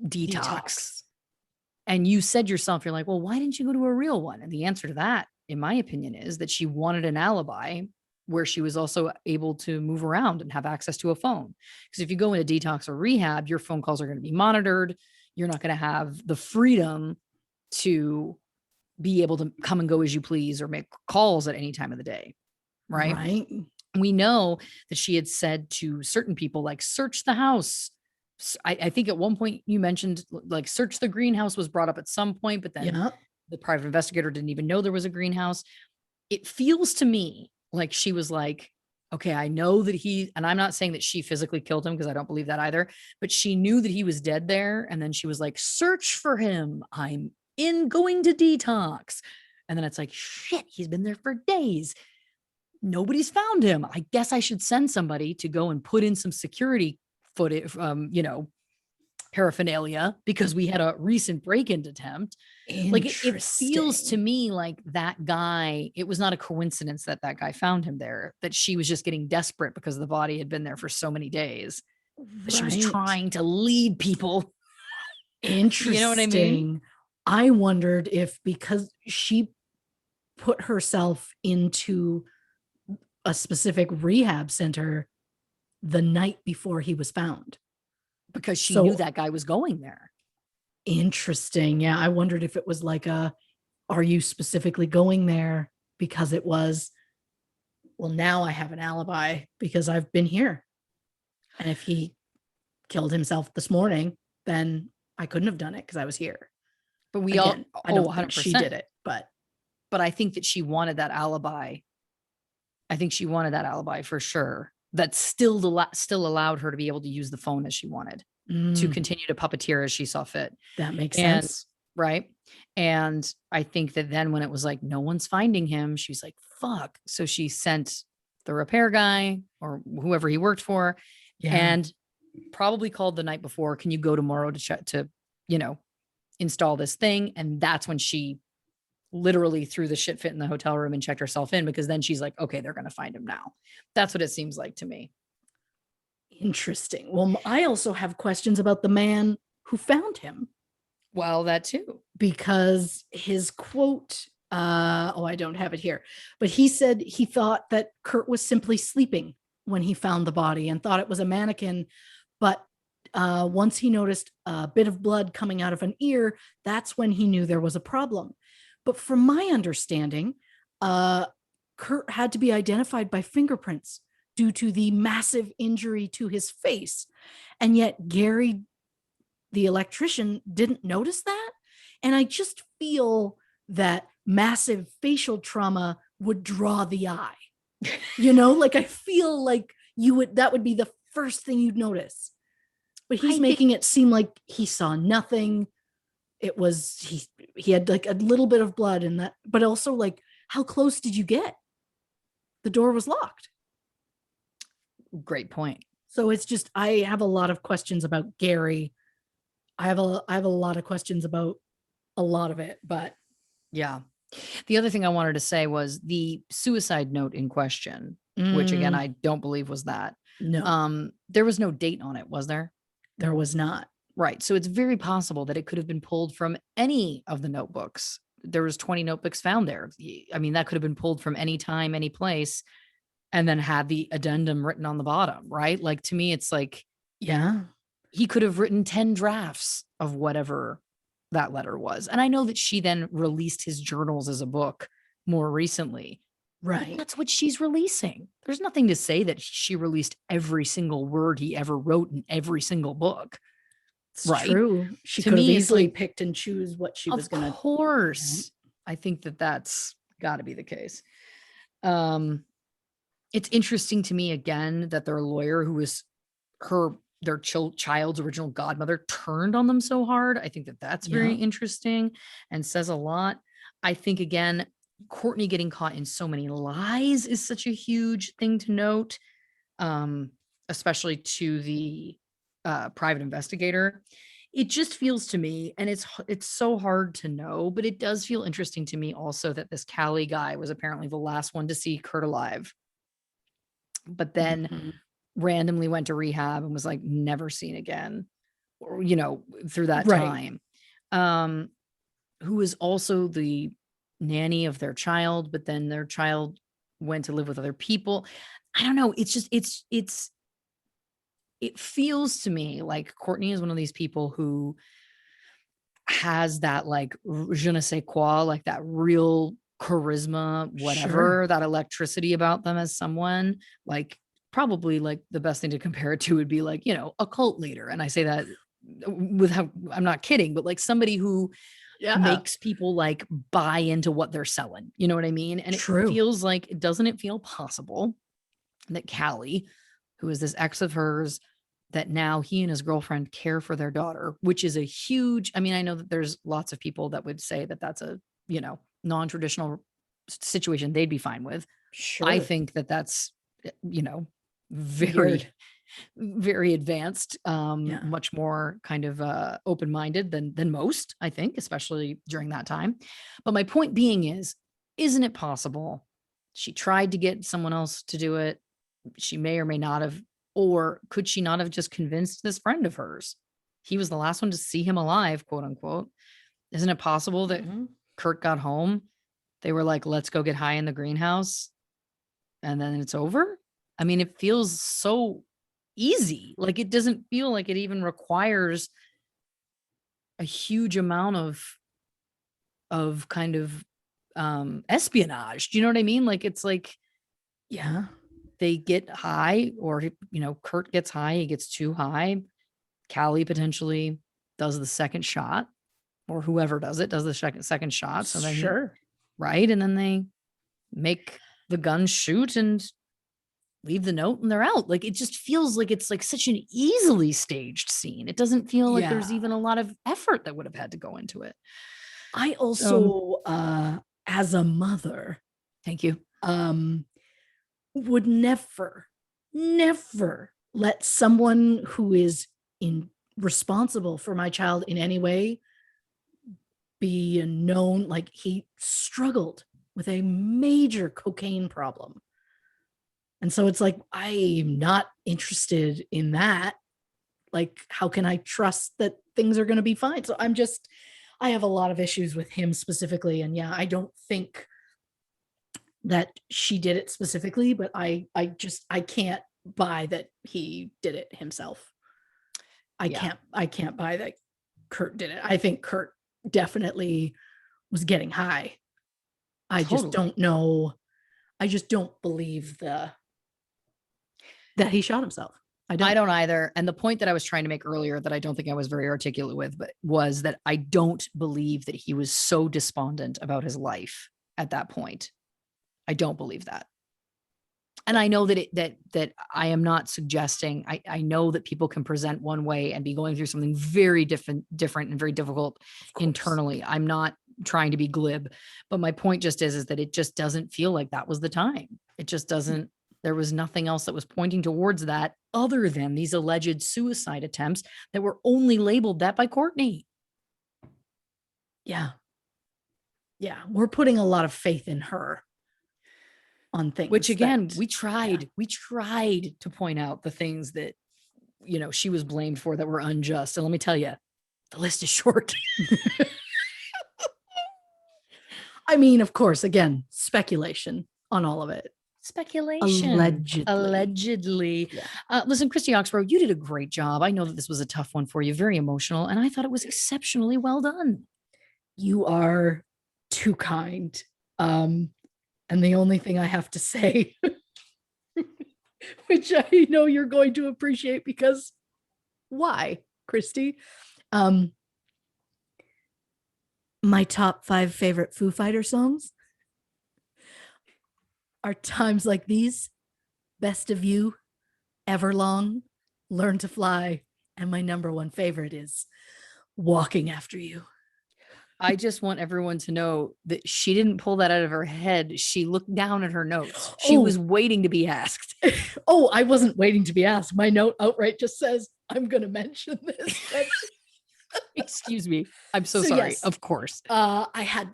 detox. And you said yourself, you're like, well, why didn't you go to a real one? And the answer to that, in my opinion, is that she wanted an alibi where she was also able to move around and have access to a phone. Because if you go into detox or rehab, your phone calls are going to be monitored. You're not going to have the freedom to be able to come and go as you please or make calls at any time of the day. Right. We know that she had said to certain people, like, search the house. I think at one point you mentioned like search the greenhouse was brought up at some point, but then the private investigator didn't even know there was a greenhouse. It feels to me like she was like, okay, I know that and I'm not saying that she physically killed him because I don't believe that either, but she knew that he was dead there. And then she was like, search for him. I'm going to detox. And then it's like, shit, he's been there for days. Nobody's found him. I guess I should send somebody to go and put in some security footage, paraphernalia, because we had a recent break-in attempt. Like it feels to me like that guy, it was not a coincidence that guy found him there, that she was just getting desperate because the body had been there for so many days. She was trying to lead people. Interesting. You know what I mean? I wondered if because she put herself into a specific rehab center the night before he was found, because she knew that guy was going there. Interesting. Yeah. I wondered if it was like are you specifically going there because it was, well, now I have an alibi because I've been here. And if he killed himself this morning, then I couldn't have done it because I was here. But I don't think she did it, but I think that she wanted that alibi. I think she wanted that alibi for sure. That still allowed her to be able to use the phone as she wanted, to continue to puppeteer as she saw fit. That makes sense. Right. And I think that then when it was like, no one's finding him, she's like, fuck. So she sent the repair guy or whoever he worked for and probably called the night before, can you go tomorrow to check to, install this thing? And that's when she literally threw the shit fit in the hotel room and checked herself in, because then she's like, okay, they're going to find him now. That's what it seems like to me. Interesting. Well, I also have questions about the man who found him. Well, that too. Because his quote, I don't have it here, but he said he thought that Kurt was simply sleeping when he found the body and thought it was a mannequin. But once he noticed a bit of blood coming out of an ear, that's when he knew there was a problem. But from my understanding, Kurt had to be identified by fingerprints due to the massive injury to his face. And yet Gary, the electrician, didn't notice that. And I just feel that massive facial trauma would draw the eye. Like I feel like that would be the first thing you'd notice. But he's making it seem like he saw nothing. It was, he had like a little bit of blood in that, but also like, how close did you get? The door was locked. Great point. So it's just, I have a lot of questions about Gary. I have a lot of questions about a lot of it, but yeah. The other thing I wanted to say was the suicide note in question, which again, I don't believe was that. No. There was no date on it, was there? There was not. Right. So it's very possible that it could have been pulled from any of the notebooks. There was 20 notebooks found there. I mean, that could have been pulled from any time, any place, and then had the addendum written on the bottom, right? Like, to me, it's like, yeah, he could have written 10 drafts of whatever that letter was. And I know that she then released his journals as a book more recently. Right. That's what she's releasing. There's nothing to say that she released every single word he ever wrote in every single book. It's right? True. She could have easily picked and choose what she was going to. Of course. I think that that's got to be the case. It's interesting to me, again, that their lawyer, who was their child's original godmother, turned on them so hard. I think that that's very interesting and says a lot. I think, again, Courtney getting caught in so many lies is such a huge thing to note, especially to the private investigator. It just feels to me, and it's so hard to know, but it does feel interesting to me also that this Callie guy was apparently the last one to see Kurt alive, but then randomly went to rehab and was like never seen again, or, through that time. Who is also the nanny of their child, but then their child went to live with other people. I don't know. It's just, it feels to me like Courtney is one of these people who has that like je ne sais quoi, like that real charisma, whatever, that electricity about them as someone. Like, probably like the best thing to compare it to would be like, a cult leader. And I say that with how, I'm not kidding, but like somebody who makes people like buy into what they're selling. You know what I mean? And it feels like, doesn't it feel possible that Callie, who is this ex of hers, that now he and his girlfriend care for their daughter, which is a huge, I mean, I know that there's lots of people that would say that that's a, non-traditional situation they'd be fine with. Sure. I think that that's, very, very advanced, much more kind of open-minded than most, I think, especially during that time. But my point being is, isn't it possible she tried to get someone else to do it? She may or may not have. Or could she not have just convinced this friend of hers? He was the last one to see him alive, quote unquote. Isn't it possible that Kurt got home? They were like, let's go get high in the greenhouse. And then it's over. I mean, it feels so easy. Like, it doesn't feel like it even requires a huge amount of kind of espionage. Do you know what I mean? Like, it's like, they get high, or, Kurt gets high, he gets too high. Callie potentially does the second shot, or whoever does the second shot. So then, right. And then they make the gun shoot and leave the note and they're out. Like, it just feels like it's like such an easily staged scene. It doesn't feel like there's even a lot of effort that would have had to go into it. I also, as a mother, thank you, would never let someone who is responsible for my child in any way be known. Like, he struggled with a major cocaine problem. And so it's like, I'm not interested in that. Like, how can I trust that things are going to be fine? So I have a lot of issues with him specifically. And I don't think that she did it specifically, but I can't buy that he did it himself. I can't buy that Kurt did it. I think Kurt definitely was getting high. I just don't know. I just don't believe that he shot himself. I don't either. And the point that I was trying to make earlier that I don't think I was very articulate with, but was that I don't believe that he was so despondent about his life at that point. I don't believe that. And I know that that I am not suggesting, I know that people can present one way and be going through something very different and very difficult internally. I'm not trying to be glib, but my point just is that it just doesn't feel like that was the time. It just doesn't. There was nothing else that was pointing towards that other than these alleged suicide attempts that were only labeled that by Courtney. Yeah. Yeah. We're putting a lot of faith in her on things. Which again, we tried to point out the things that, you know, she was blamed for that were unjust. And let me tell you, the list is short. I mean, of course, again, speculation on all of it. Speculation. Allegedly. Yeah. Listen, Christy Oxborrow, you did a great job. I know that this was a tough one for you, very emotional, and I thought it was exceptionally well done. You are too kind. And the only thing I have to say, which I know you're going to appreciate because why, Christy? My top 5 favorite Foo Fighter songs are Times Like These, Best of You, Everlong, Learn to Fly, and my number 1 favorite is Walking After You. I just want everyone to know that she didn't pull that out of her head. She looked down at her notes. She was waiting to be asked. Oh, I wasn't waiting to be asked. My note outright just says, I'm going to mention this. Excuse me. I'm so sorry. Yes, of course. I had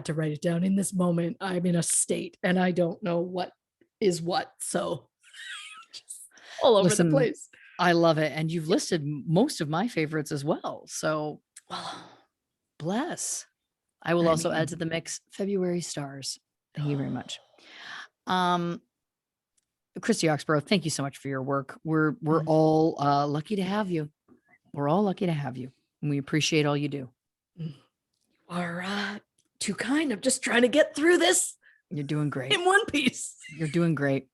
to write it down in this moment. I'm in a state and I don't know what is what. So just all over the place. I love it. And you've listed most of my favorites as well. So bless. I will also add to the mix February Stars. Thank you very much. Christy Oxborrow, thank you so much for your work. We're all lucky to have you. We're all lucky to have you. And we appreciate all you do. All right. Too kind. I'm just trying to get through this. You're doing great. In one piece. You're doing great.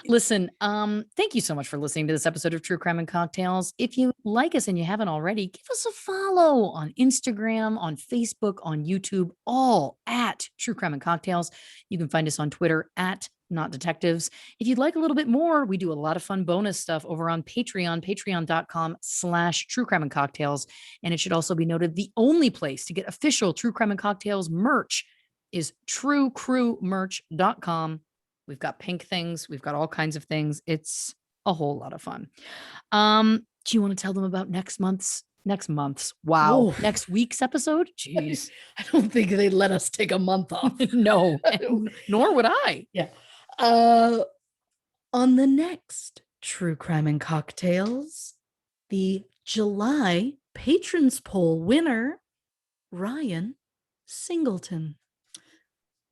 Listen, thank you so much for listening to this episode of True Crime and Cocktails. If you like us and you haven't already, give us a follow on Instagram, on Facebook, on YouTube, all at True Crime and Cocktails. You can find us on Twitter at Not Detectives. If you'd like a little bit more, we do a lot of fun bonus stuff over on Patreon, patreon.com/True Crime and Cocktails. And it should also be noted, the only place to get official True Crime and Cocktails merch is truecrewmerch.com. We've got pink things. We've got all kinds of things. It's a whole lot of fun. Do you want to tell them about next month's? Next week's episode? Jeez. I don't think they'd let us take a month off. No, nor would I. Yeah. On the next True Crime and Cocktails, the July Patrons Poll winner, Ryan Singleton.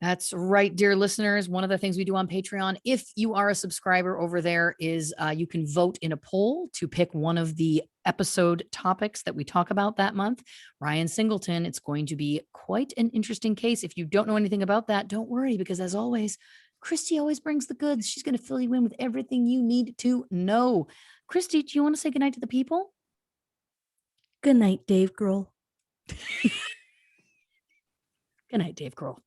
That's right, dear listeners. One of the things we do on Patreon, if you are a subscriber over there, is you can vote in a poll to pick one of the episode topics that we talk about that month. Ryan Singleton, it's going to be quite an interesting case. If you don't know anything about that, don't worry, because as always, Christy always brings the goods. She's going to fill you in with everything you need to know. Christy, do you want to say goodnight to the people? Good night, Dave Grohl. Good night, Dave Grohl.